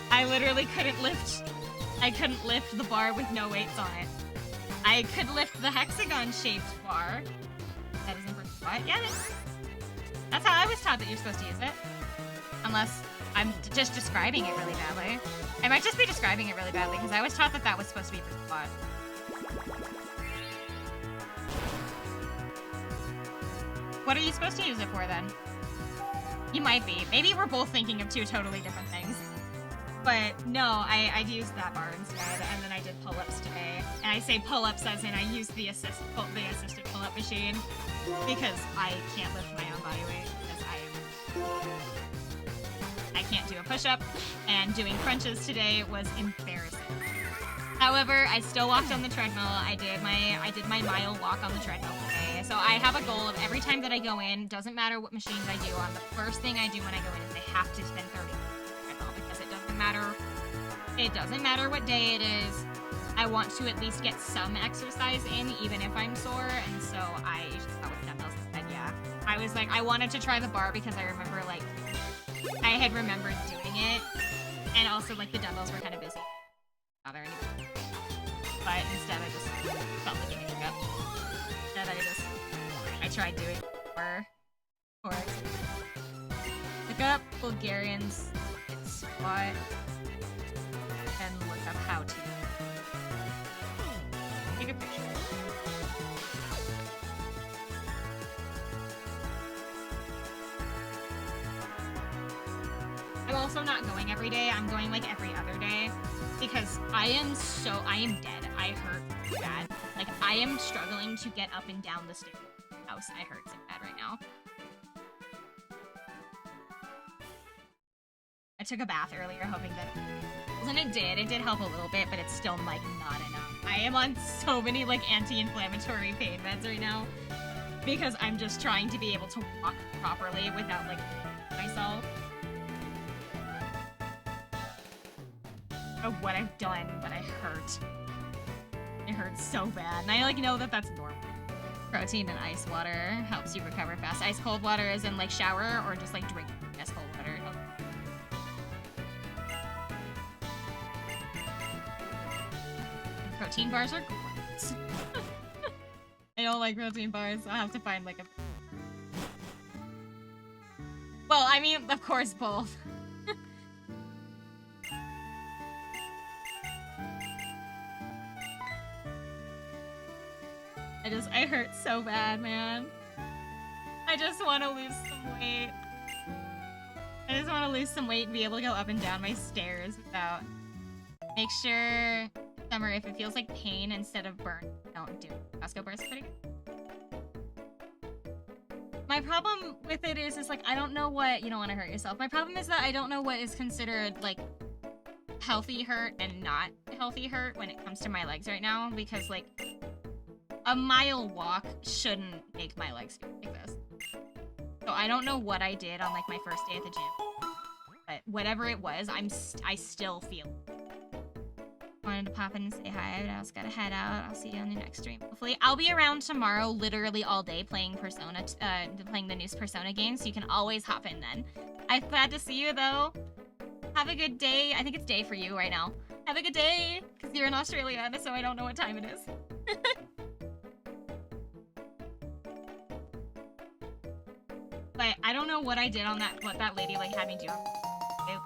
I literally couldn't lift the bar with no weights on it. I could lift the hexagon-shaped bar. That isn't for squat. Yeah, that's how I was taught that you're supposed to use it. Unless I'm just describing it really badly. I might just be describing it really badly, because I was taught that that was supposed to be for squat. What are you supposed to use it for, then? You might be. Maybe we're both thinking of 2 totally different things. But no, I used that bar instead, and then I did pull-ups today. And I say pull-ups as in I used the assisted pull-up machine, because I can't lift my own body weight, because I am do a push-up, and doing crunches today was embarrassing. However, I still walked on the treadmill. I did my mile walk on the treadmill today. So I have a goal of every time that I go in, doesn't matter what machines I do on, the first thing I do when I go in is I have to spend 30 minutes on the treadmill because it doesn't matter what day it is. I want to at least get some exercise in, even if I'm sore, and so I just got with dumbbells instead, yeah. I was like, I wanted to try the bar because I remember, like, I had remembered doing it, and also, like, the dumbbells were kind of busy. Not there anymore. But instead, I just felt like giving up. Instead, I tried doing or look up Bulgarian squat and look up how to. Take a picture. I'm also not going every day. I'm going like every other day because I am dead. I hurt bad. Like I am struggling to get up and down the stairs of the house. I hurt so bad right now. I took a bath earlier hoping that it did help a little bit, but it's still like not enough. I am on so many like anti-inflammatory pain meds right now because I'm just trying to be able to walk properly without like myself. Of what I've done, but I hurt. It hurts so bad, and I like know that that's normal. Protein and ice water helps you recover fast. Ice cold water is in like shower or just like drink ice cold water. Protein bars are gross. I don't like protein bars. I'll have to find like a. Well, I mean, of course, both. I hurt so bad, man. I just want to lose some weight. I just want to lose some weight and be able to go up and down my stairs without. Make sure, Summer, if it feels like pain instead of burn, don't do it. Costco bars is pretty good. My problem with it is like, I don't know what, you don't want to hurt yourself. My problem is that I don't know what is considered like healthy hurt and not healthy hurt when it comes to my legs right now, because like, a mile walk shouldn't make my legs feel like this. So I don't know what I did on like my first day at the gym, but whatever it was, I still feel. Wanted to pop in and say hi, but I also gotta head out. I'll see you on the next stream. Hopefully, I'll be around tomorrow, literally all day playing Persona, playing the new Persona game. So you can always hop in then. I'm glad to see you though. Have a good day. I think it's day for you right now. Have a good day, because you're in Australia, so I don't know what time it is. But I don't know what I did on that, what that lady like had me do.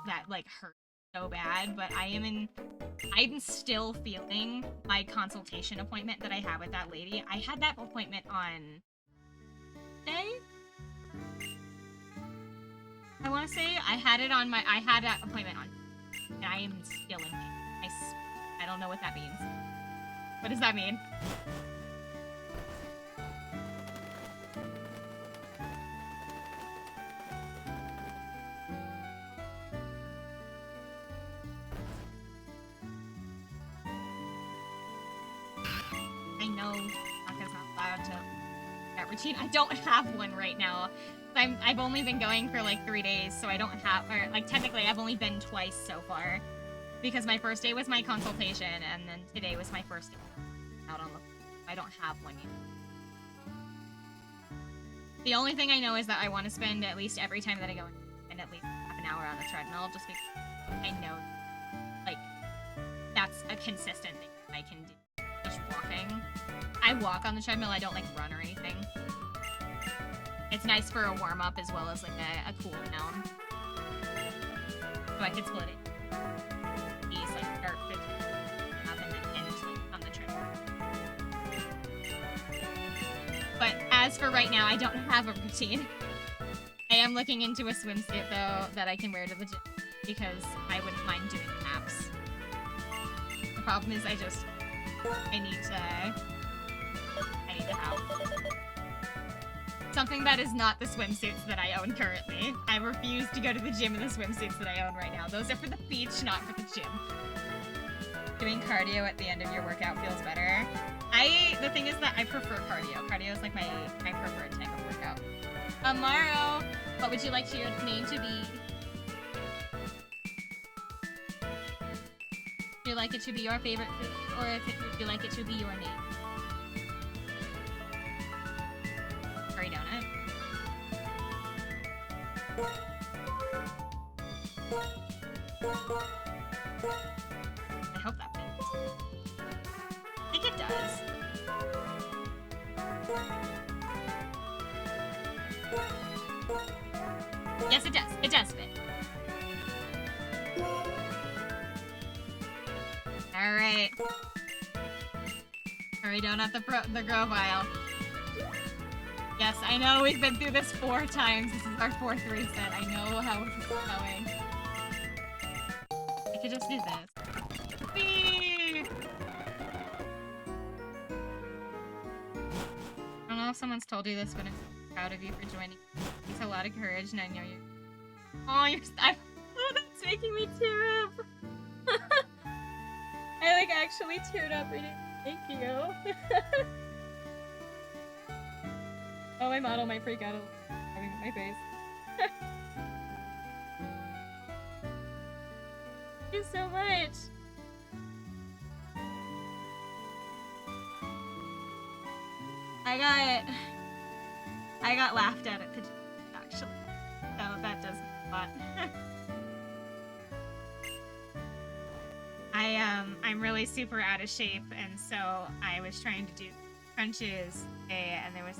That like hurt so bad, but I'm still feeling my consultation appointment that I had with that lady. I had that appointment on Day? I want to say I had that appointment on, and I am still in pain. I don't know what that means. What does that mean? I know Naka's not allowed to that routine. I don't have one right now. I've only been going for like 3 days, so I don't have, or like technically I've only been twice so far. Because my first day was my consultation, and then today was my first day out on the, I don't have one yet. The only thing I know is that I want to spend at least every time that I go in, spend at least half an hour on the treadmill, just because I know, like, that's a consistent thing that I can do. Just walking. I walk on the treadmill, I don't like run or anything. It's nice for a warm-up as well as like a cool down. So I could split it. These like start 15 up and then end on the treadmill. But as for right now, I don't have a routine. I am looking into a swimsuit though that I can wear to the gym because I wouldn't mind doing naps. The problem is I need to have Something that is not the swimsuits that I own currently. I refuse to go to the gym in the swimsuits that I own right now. Those are for the beach, not for the gym. Doing cardio at the end of your workout feels better. The thing is that I prefer cardio. Cardio is like my preferred type of workout. Amaro, what would you like your name to be? Would you like it to be your favorite food, or would you like it to be your name? Curry donut. I hope that fits. I think it does. Yes, it does. It does fit. Alright. Curry donut, the Grovile. Yes, I know we've been through this 4 times. This is our 4th reset. I know how this is going. I could just do this. Whee! I don't know if someone's told you this, but I'm so proud of you for joining. It takes a lot of courage, and I know you. Oh, oh, that's making me tear up. I like actually teared up reading. Thank you. Oh, my model might freak out having my face. Thank you so much. I got laughed at the gym, actually. So that does a lot. I'm really super out of shape, and so I was trying to do crunches today, and there was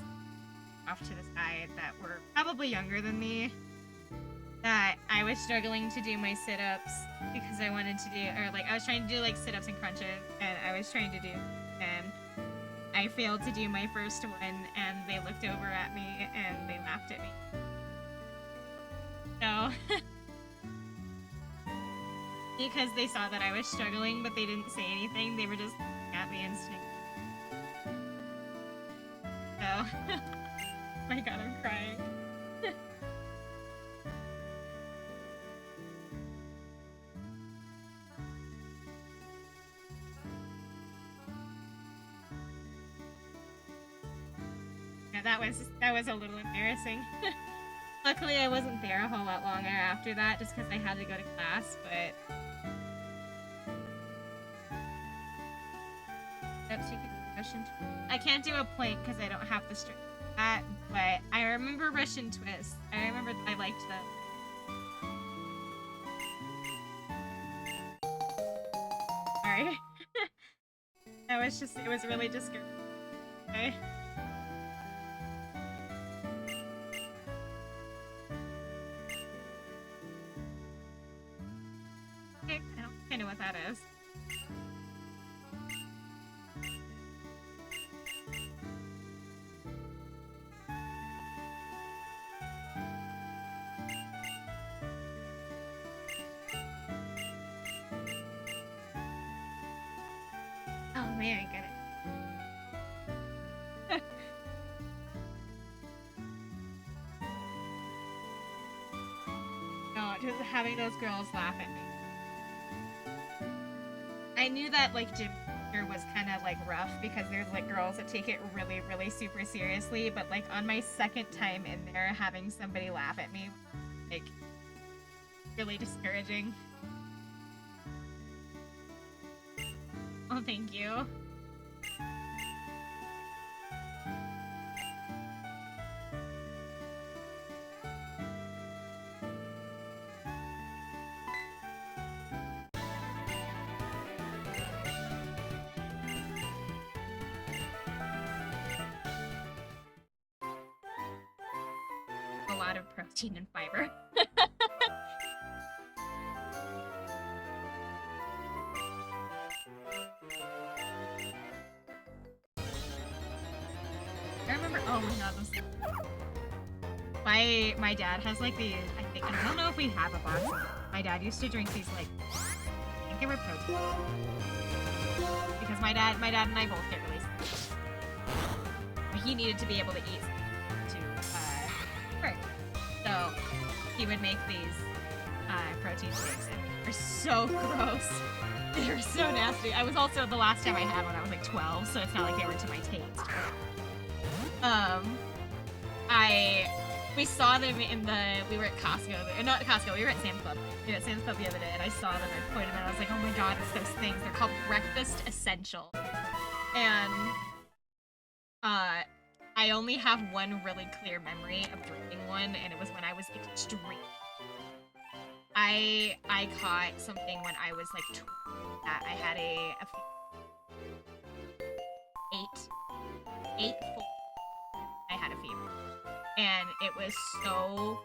off to the side that were probably younger than me that I was struggling to do my sit-ups because I wanted to do, or like I was trying to do like sit-ups and crunches, and I was trying to do, and I failed to do my first one, and they looked over at me and they laughed at me. So because they saw that I was struggling, but they didn't say anything. They were just looking at me and saying, so, oh my god, I'm crying. Yeah, that was a little embarrassing. Luckily, I wasn't there a whole lot longer after that, just because I had to go to class, but I can't do a plank because I don't have the strength for that, but I remember Russian twist. I remember I liked them. Sorry. It was really just good. Okay. Okay, I don't think I know what that is. Oh man, I get it. No, just having those girls laugh at me. I knew that like gym here was kind of like rough because there's like girls that take it really, really super seriously, but like on my second time in there, having somebody laugh at me, like really discouraging. Oh, thank you. A lot of protein and fiber. I remember, oh my god, my dad has like these, I don't know if we have a box. My dad used to drink these like, I think they were protein. Because my dad and I both get really sick. But he needed to be able to eat too. he would make these protein shakes, and they're so gross. They were so nasty. I was also, the last time I had one, I was like 12, so it's not like they were to my taste. We saw them we were at Costco, not at Costco, we were at Sam's Club. We were at Sam's Club the other day, and I saw them, I pointed them out, I was like, oh my god, it's those things. They're called Breakfast Essential. And, I only have one really clear memory of drinking one, and it was when I was extreme. I caught something when I was like 20 that I had a eight full. I had a fever, and it was so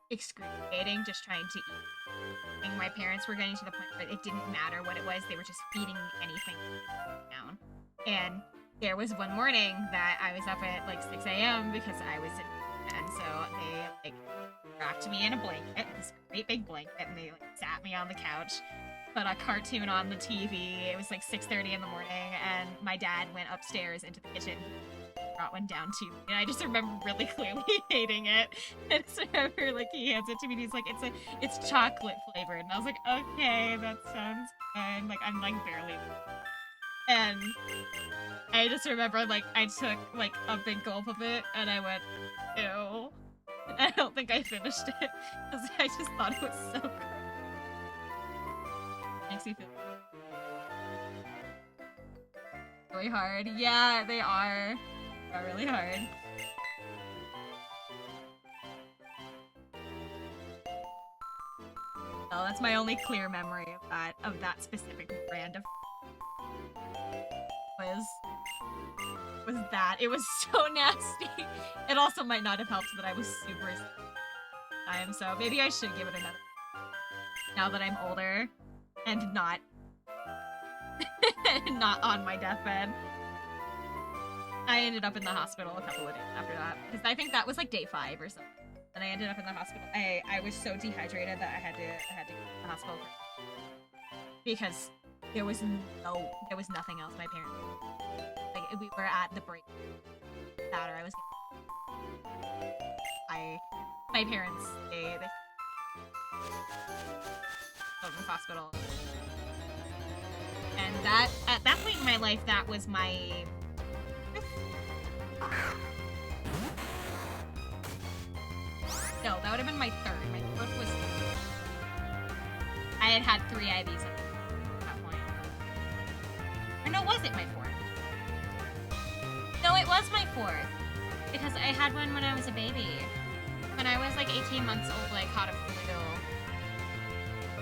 excruciating just trying to eat. And my parents were getting to the point where it didn't matter what it was; they were just feeding me anything down. And there was one morning that I was up at like 6 a.m. because I was in, and so they like wrapped me in a blanket, this great big blanket, and they like sat me on the couch, put a cartoon on the TV. It was like 6:30 in the morning, and my dad went upstairs into the kitchen, brought one down to me, and I just remember really clearly hating it. And I just remember like he hands it to me, and he's like, "It's chocolate flavored," and I was like, "Okay, that sounds good." Like I'm like barely. And I just remember, like, I took, like, a big gulp of it, and I went, ew. I don't think I finished it, because I just thought it was so gross. Makes me feel really hard. Yeah, they are. They're really hard. No, that's my only clear memory of that specific brand of was that. It was so nasty. It also might not have helped that I was super time, so maybe I should give it another now that I'm older and not not on my deathbed. I ended up in the hospital a couple of days after that, because I think that was like day 5 or something. And I ended up in the hospital. I was so dehydrated that I had to go to the hospital because there was nothing else my parents like. We were at the break that, or I was my parents they children's hospital, and that at that point in my life, that was my no, that would have been my 3rd. My 4th was I had 3 IVs at that point. Or no, was it my 4th? No, it was my 4th. Because I had one when I was a baby. When I was like 18 months old, I caught a flu.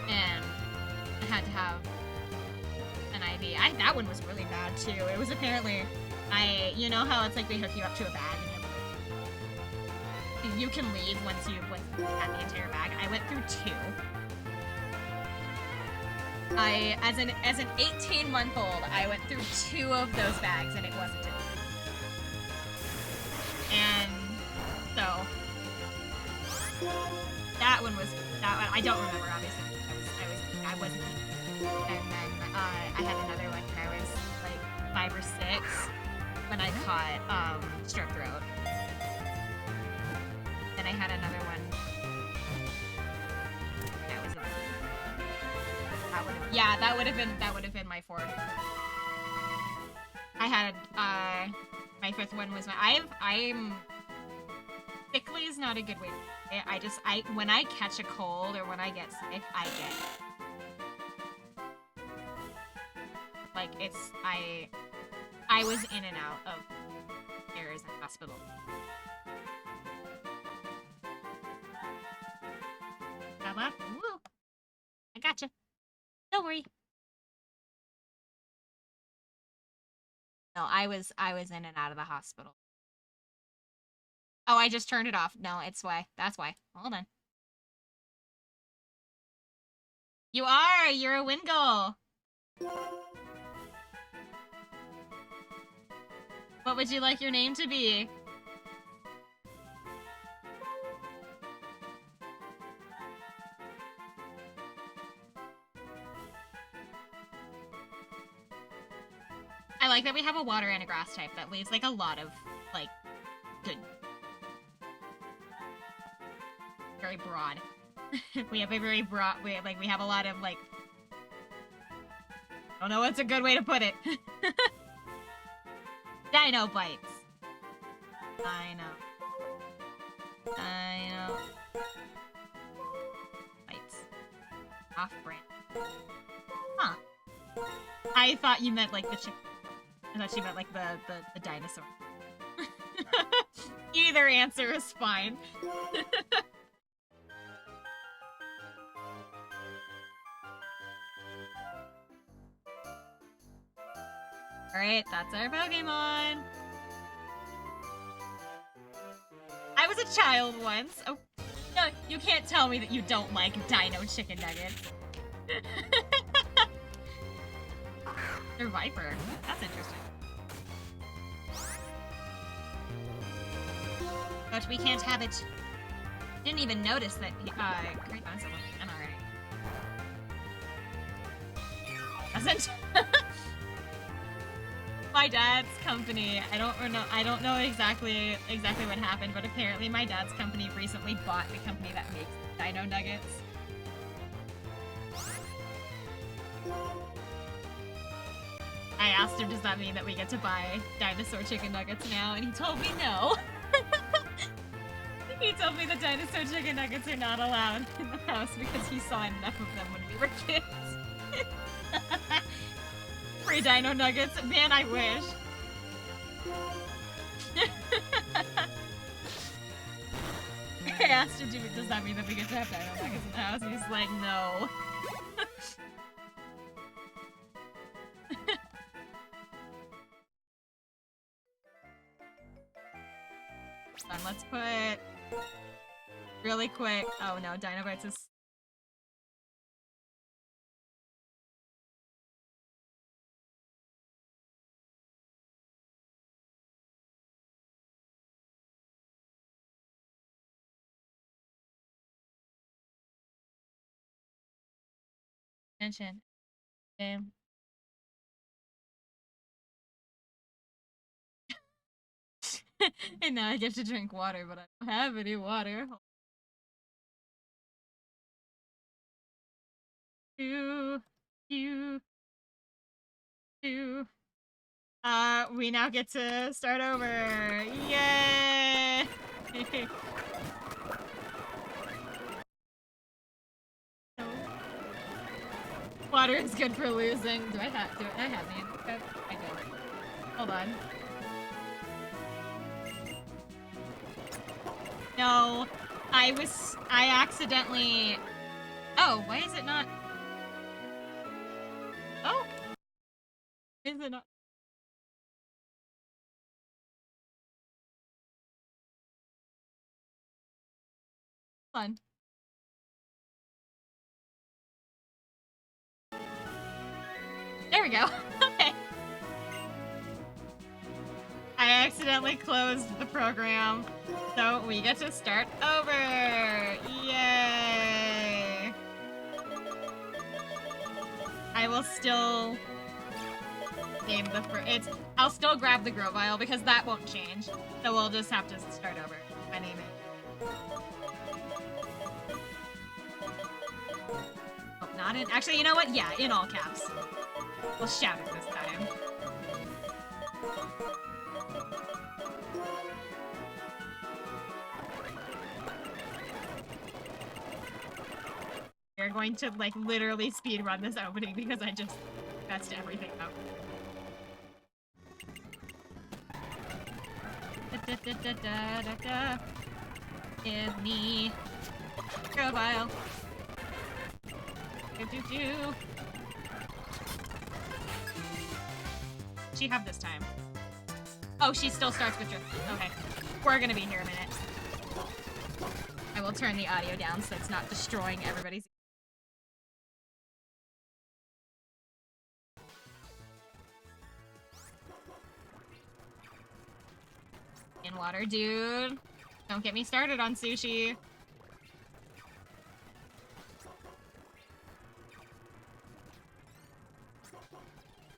And I had to have an IV. That one was really bad too. It was apparently, you know how it's like they hook you up to a bag and you can leave once you've had the entire bag. I went through 2. As an 18-month-old, I went through 2 of those bags, and it wasn't it. And so that one I don't remember, obviously. I wasn't. And then I had another one when I was like 5 or 6 when I caught strep throat. Then I had another one. That would have been my 4th. I had my 5th one was I'm sickly is not a good way to say it. When I catch a cold or when I get sick, I get like I was in and out of errors in hospital. Woo! I gotcha. Don't worry. No, I was in and out of the hospital. Oh, I just turned it off. No, it's why. That's why. Hold on. You are! You're a Wingull! What would you like your name to be? I like that we have a water and a grass type. That leaves, like, a lot of, like, good. very broad. we have a very broad, we have a lot of, like, I don't know what's a good way to put it. Dino bites. Dino bites. Off-brand. Huh. I thought you meant, like, the chicken. I thought you meant, like, the dinosaur. Either answer is fine. Alright, that's our Pokemon. I was a child once. Oh, no, you can't tell me that you don't like Dino Chicken Nuggets. They're Viper. That's interesting. But we can't have it. Didn't even notice that Great Bones I'm alright. Doesn't. My dad's company. I don't know exactly what happened, but apparently my dad's company recently bought the company that makes Dino Nuggets. I asked him, does that mean that we get to buy dinosaur chicken nuggets now? And he told me no. He told me the dinosaur chicken nuggets are not allowed in the house because he saw enough of them when we were kids. Free dino nuggets? Man, I wish. I asked him, does that mean that we get to have dino nuggets in the house? And he's like, no. Let's put really quick. Oh no, Dinobites is. Attention. Game. And now I get to drink water, but I don't have any water. We now get to start over. Yay! Water is good for losing. Do I have the I don't. Hold on. No, I accidentally... Oh, why is it not... Oh! Is it not... Fun. There we go. Okay. I accidentally closed the program, so we get to start over. Yay! I will still game the I'll still grab the Grovyle because that won't change. So we'll just have to start over. My name is. Oh, not in. Actually, you know what? Yeah, in all caps. We'll shout it this time. We're going to, like, literally speedrun this opening because I just messed everything up. Give me Grovyle. Do. She have this time. Oh, she still starts with Drift. Okay. We're gonna be here a minute. I will turn the audio down so it's not destroying everybody's. In water, dude. Don't get me started on sushi.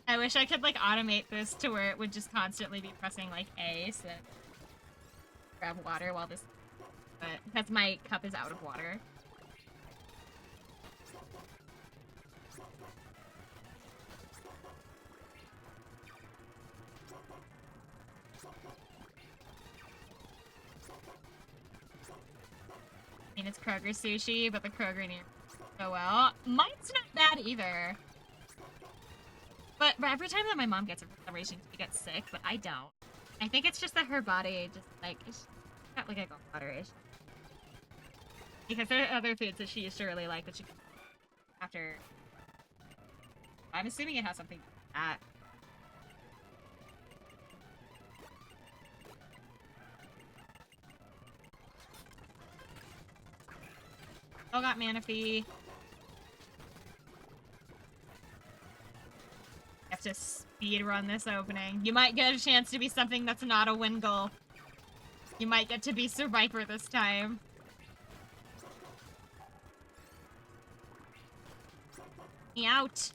I wish I could, like, automate this to where it would just constantly be pressing, like, A so that grab water while this but because my cup is out of water. I mean, it's Kroger sushi, but the Kroger near so well. Mine's not bad either. But every time that my mom gets it for some reason, she gets sick, but I don't. I think it's just that her body just, like, it's got, like, a gallbladder issue. Because there are other foods that she used to really like that she after... I'm assuming it has something to do with that. Oh, got Manaphy. You have to speed run this opening. You might get a chance to be something that's not a Wingull. You might get to be Sir Viper this time. Let me out.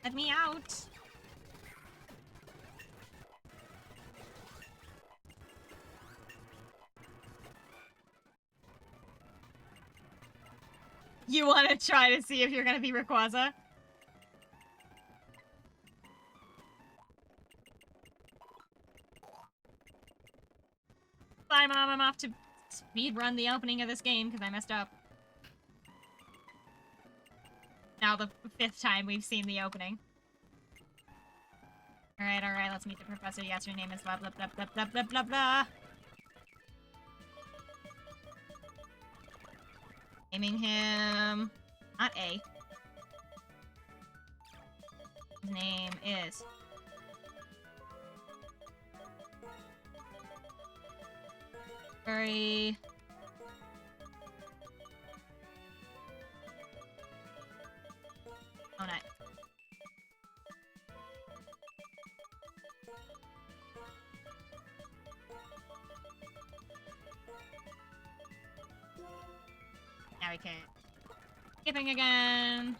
Let me out. You want to try to see if you're going to be Rayquaza? Bye, Mom. I'm off to speed run the opening of this game because I messed up. Now the 5th time we've seen the opening. Alright, let's meet the professor. Yes, your name is blah blah blah blah blah blah blah blah. Naming him... not A. His name is... Furry... Oh, nice. Now we can... skipping again!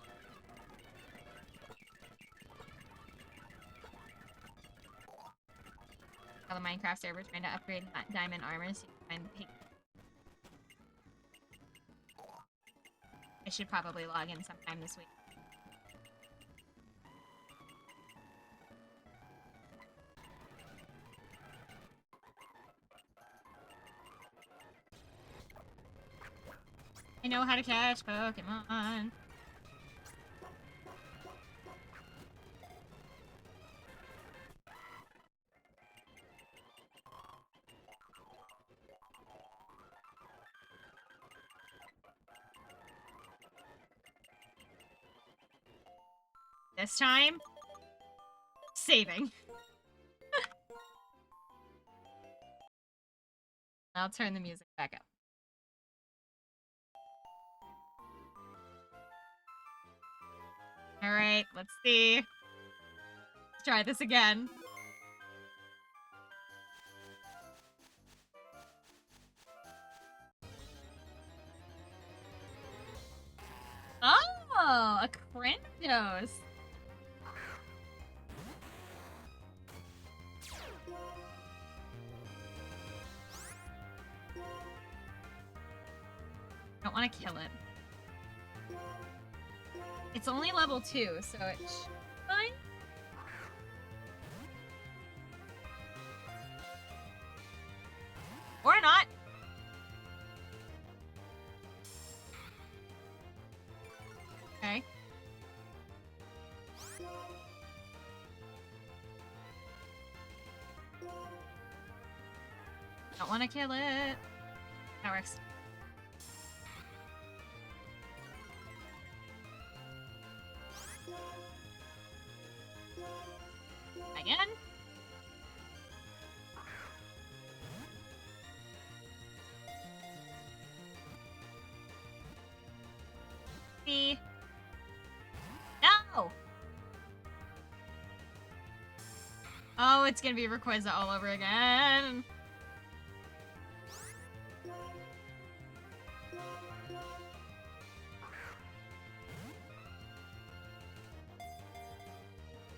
All the Minecraft server trying to upgrade diamond armor so you can find the pig. I should probably log in sometime this week. I know how to catch Pokemon. This time, saving. I'll turn the music back up. Alright, let's see. Let's try this again. Oh, a Cranidos. I don't want to kill it. It's only level 2, so it's fine. Or not. Okay. Don't want to kill it. That works. Again? See? No! Oh, it's gonna be Rayquaza all over again.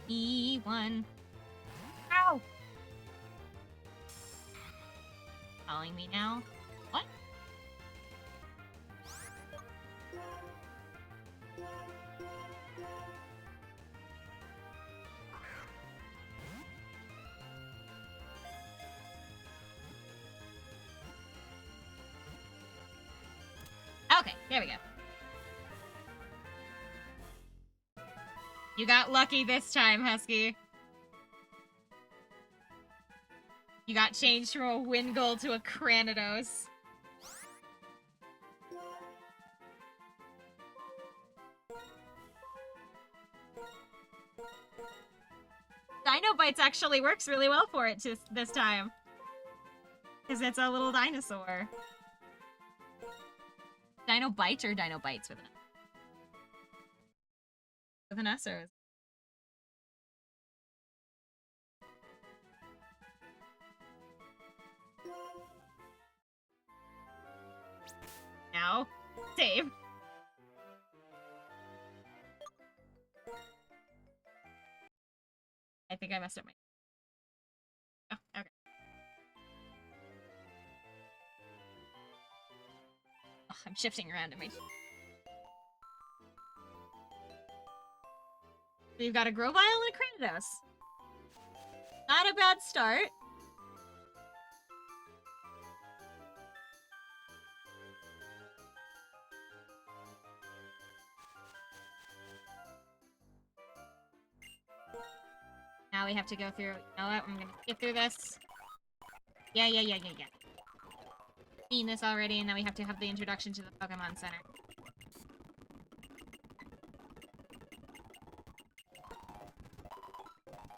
E1. Ow! Calling me now? What? Okay, there we go. You got lucky this time, Husky. You got changed from a Wingull to a Cranidos. Dino Bites actually works really well for it this time. Because it's a little dinosaur. Dino Bite or Dino Bites with an S? With an S or... Now, save. I think I messed up my... Oh, okay. Oh, I'm shifting around in my... So you've got a Grovyle and a Cranidos. Not a bad start. Now we have to go through... You know what? I'm gonna skip through this. Yeah. Seen this already, and then we have to have the introduction to the Pokemon Center.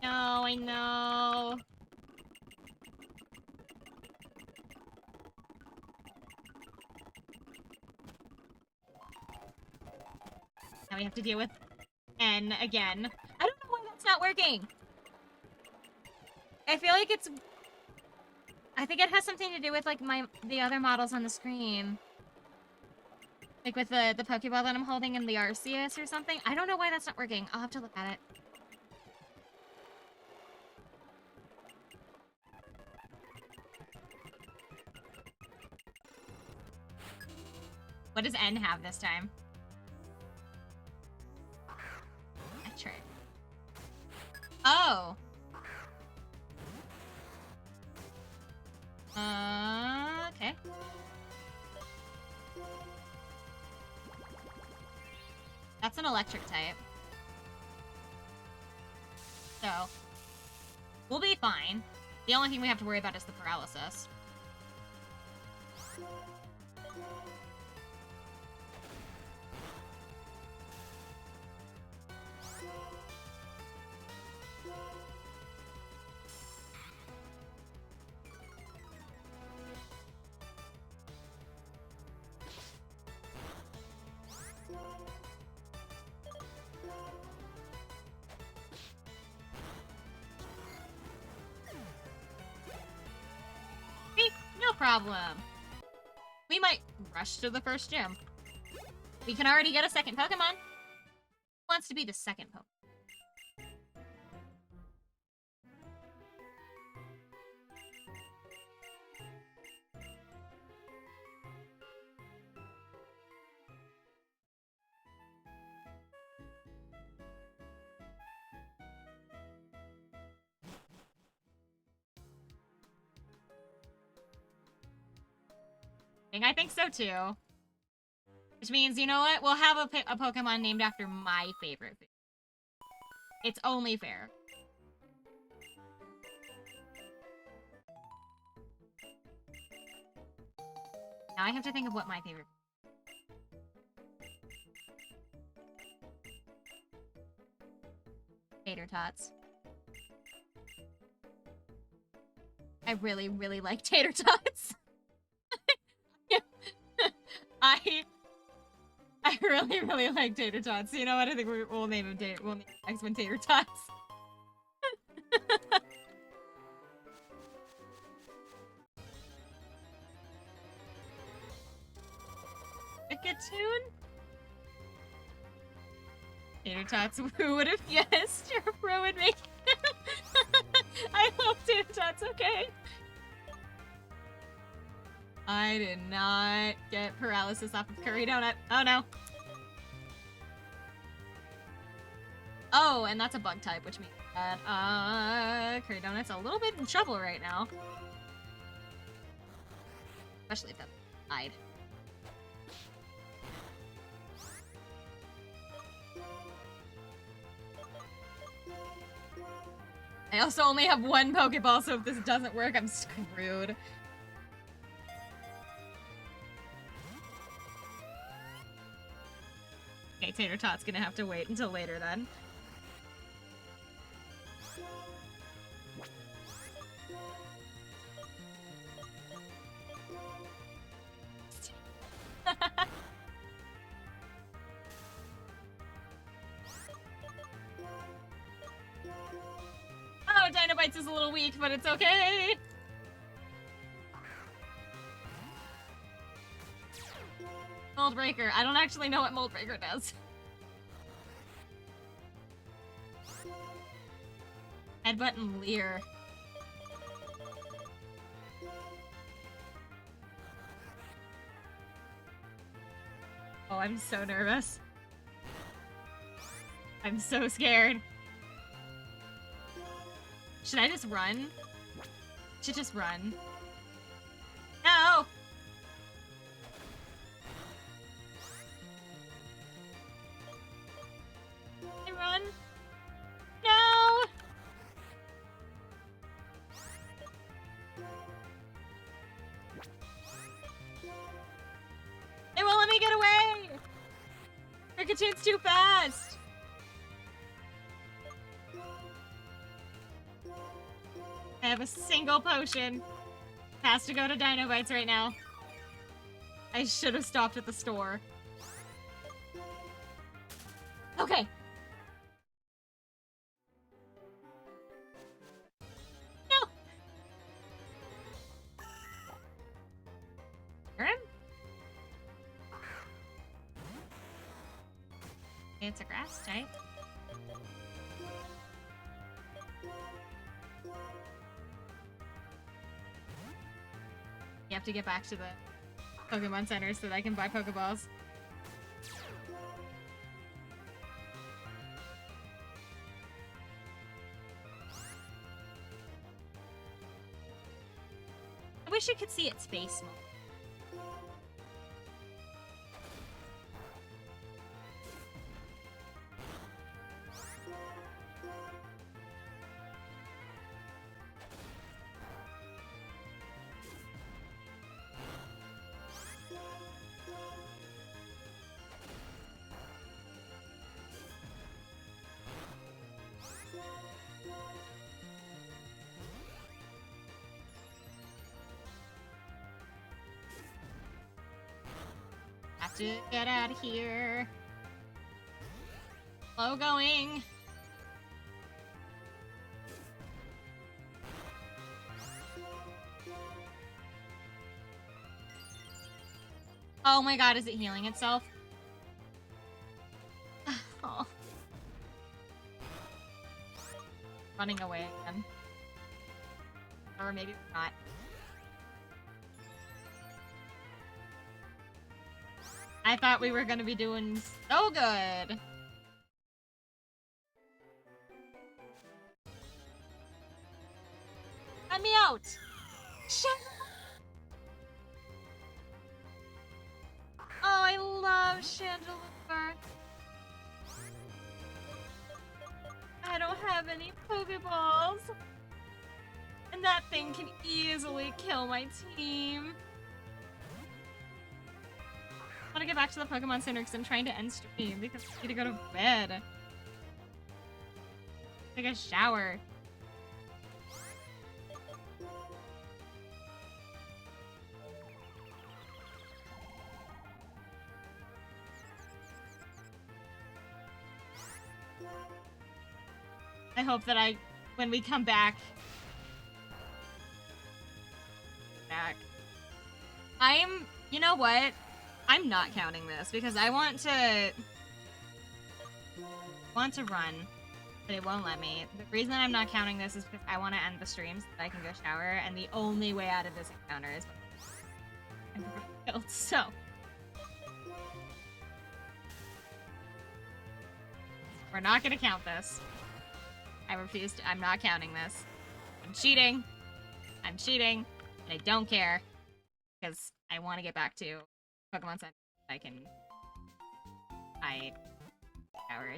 No, I know. Now we have to deal with N again. I don't know why that's not working. I feel like it's... I think it has something to do with, like, the other models on the screen. Like, with the Pokeball that I'm holding and the Arceus or something. I don't know why that's not working. I'll have to look at it. What does N have this time? Electric. Oh! Okay. That's an electric type. So, we'll be fine. The only thing we have to worry about is the paralysis. Problem. We might rush to the first gym. We can already get a second Pokemon. Who wants to be the second Pokemon? I think so too. Which means, you know what? We'll have a Pokemon named after my favorite food. It's only fair. Now I have to think of what my favorite... Tater tots. I really, really like tater tots. I really, really like tater tots. You know what? I think we'll name him we'll name the next one Tater Tots. Pikachu? Tater Tots, who would have guessed? Your bro would make... I love Tater Tots, okay. I did not get paralysis off of Curry Donut. Oh no. Oh, and that's a bug type, which means that, Curry Donut's a little bit in trouble right now. Especially if that's died. I also only have one Pokeball, so if this doesn't work, I'm screwed. Okay, Tater Tot's gonna have to wait until later then. Oh, Dinobites is a little weak, but it's okay. Mold Breaker. I don't actually know what Mold Breaker does. Headbutt and Leer. Oh, I'm so nervous. I'm so scared. Should I just run? Should just run. No! I run? No! They won't let me get away! Rikachun's too fast! I have a single potion. Has to go to Dinobites right now. I should have stopped at the store. Okay. No! Hear him? It's a grass type. You have to get back to the Pokemon Center so that I can buy Pokeballs. I wish you could see its face more. Have to get out of here. Slow going. Oh my god, is it healing itself? Oh. Running away again. Or maybe not. I thought we were gonna be doing so good. Let me out! Shit! Oh, I love Chandelure. I don't have any Pokeballs. And that thing can easily kill my team. I want to get back to the Pokemon Center because I'm trying to end stream because I need to go to bed. Take a shower. I hope that when we come back, you know what? I'm not counting this because I want to run, but it won't let me. The reason that I'm not counting this is because I want to end the stream so that I can go shower, and the only way out of this encounter is I'm killed, so. We're not gonna count this. I refuse to, I'm not counting this. I'm cheating. I'm cheating, and I don't care because I want to get back to Pokemon Center. I can hide shower.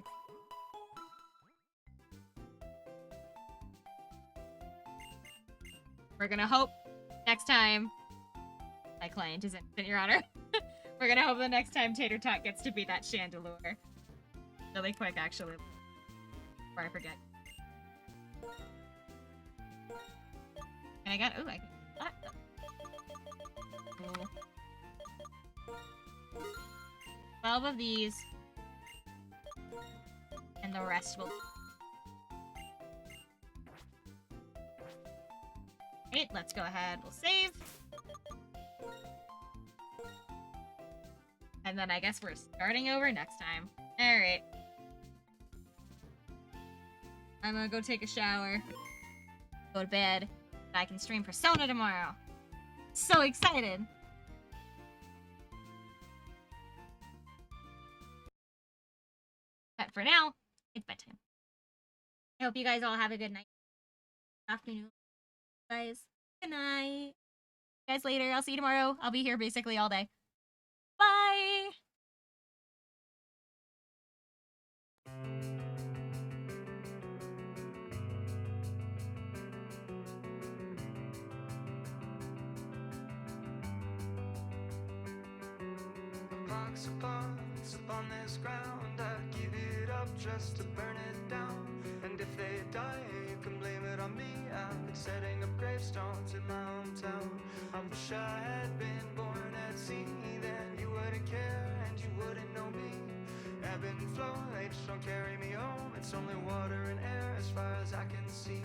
We're gonna hope next time my client isn't in your honor. We're gonna hope the next time Tater Tot gets to be that Chandelure. Really quick, actually. Before I forget. And I got, ooh, I can that. Ooh. 12 of these. And the rest will... Right, let's go ahead. We'll save. And then I guess we're starting over next time. Alright. I'm gonna go take a shower. Go to bed. And I can stream Persona tomorrow. So excited! But for now, it's bedtime. I hope you guys all have a good night. Afternoon. Guys. Good night. See you guys later. I'll see you tomorrow. I'll be here basically all day. Bye! Pox upon this ground, I give it up just to burn it down. And if they die, you can blame it on me. I've been setting up gravestones in my hometown. I wish I had been born at sea, then you wouldn't care and you wouldn't know me. Ebb and flow, they just don't carry me home. It's only water and air as far as I can see.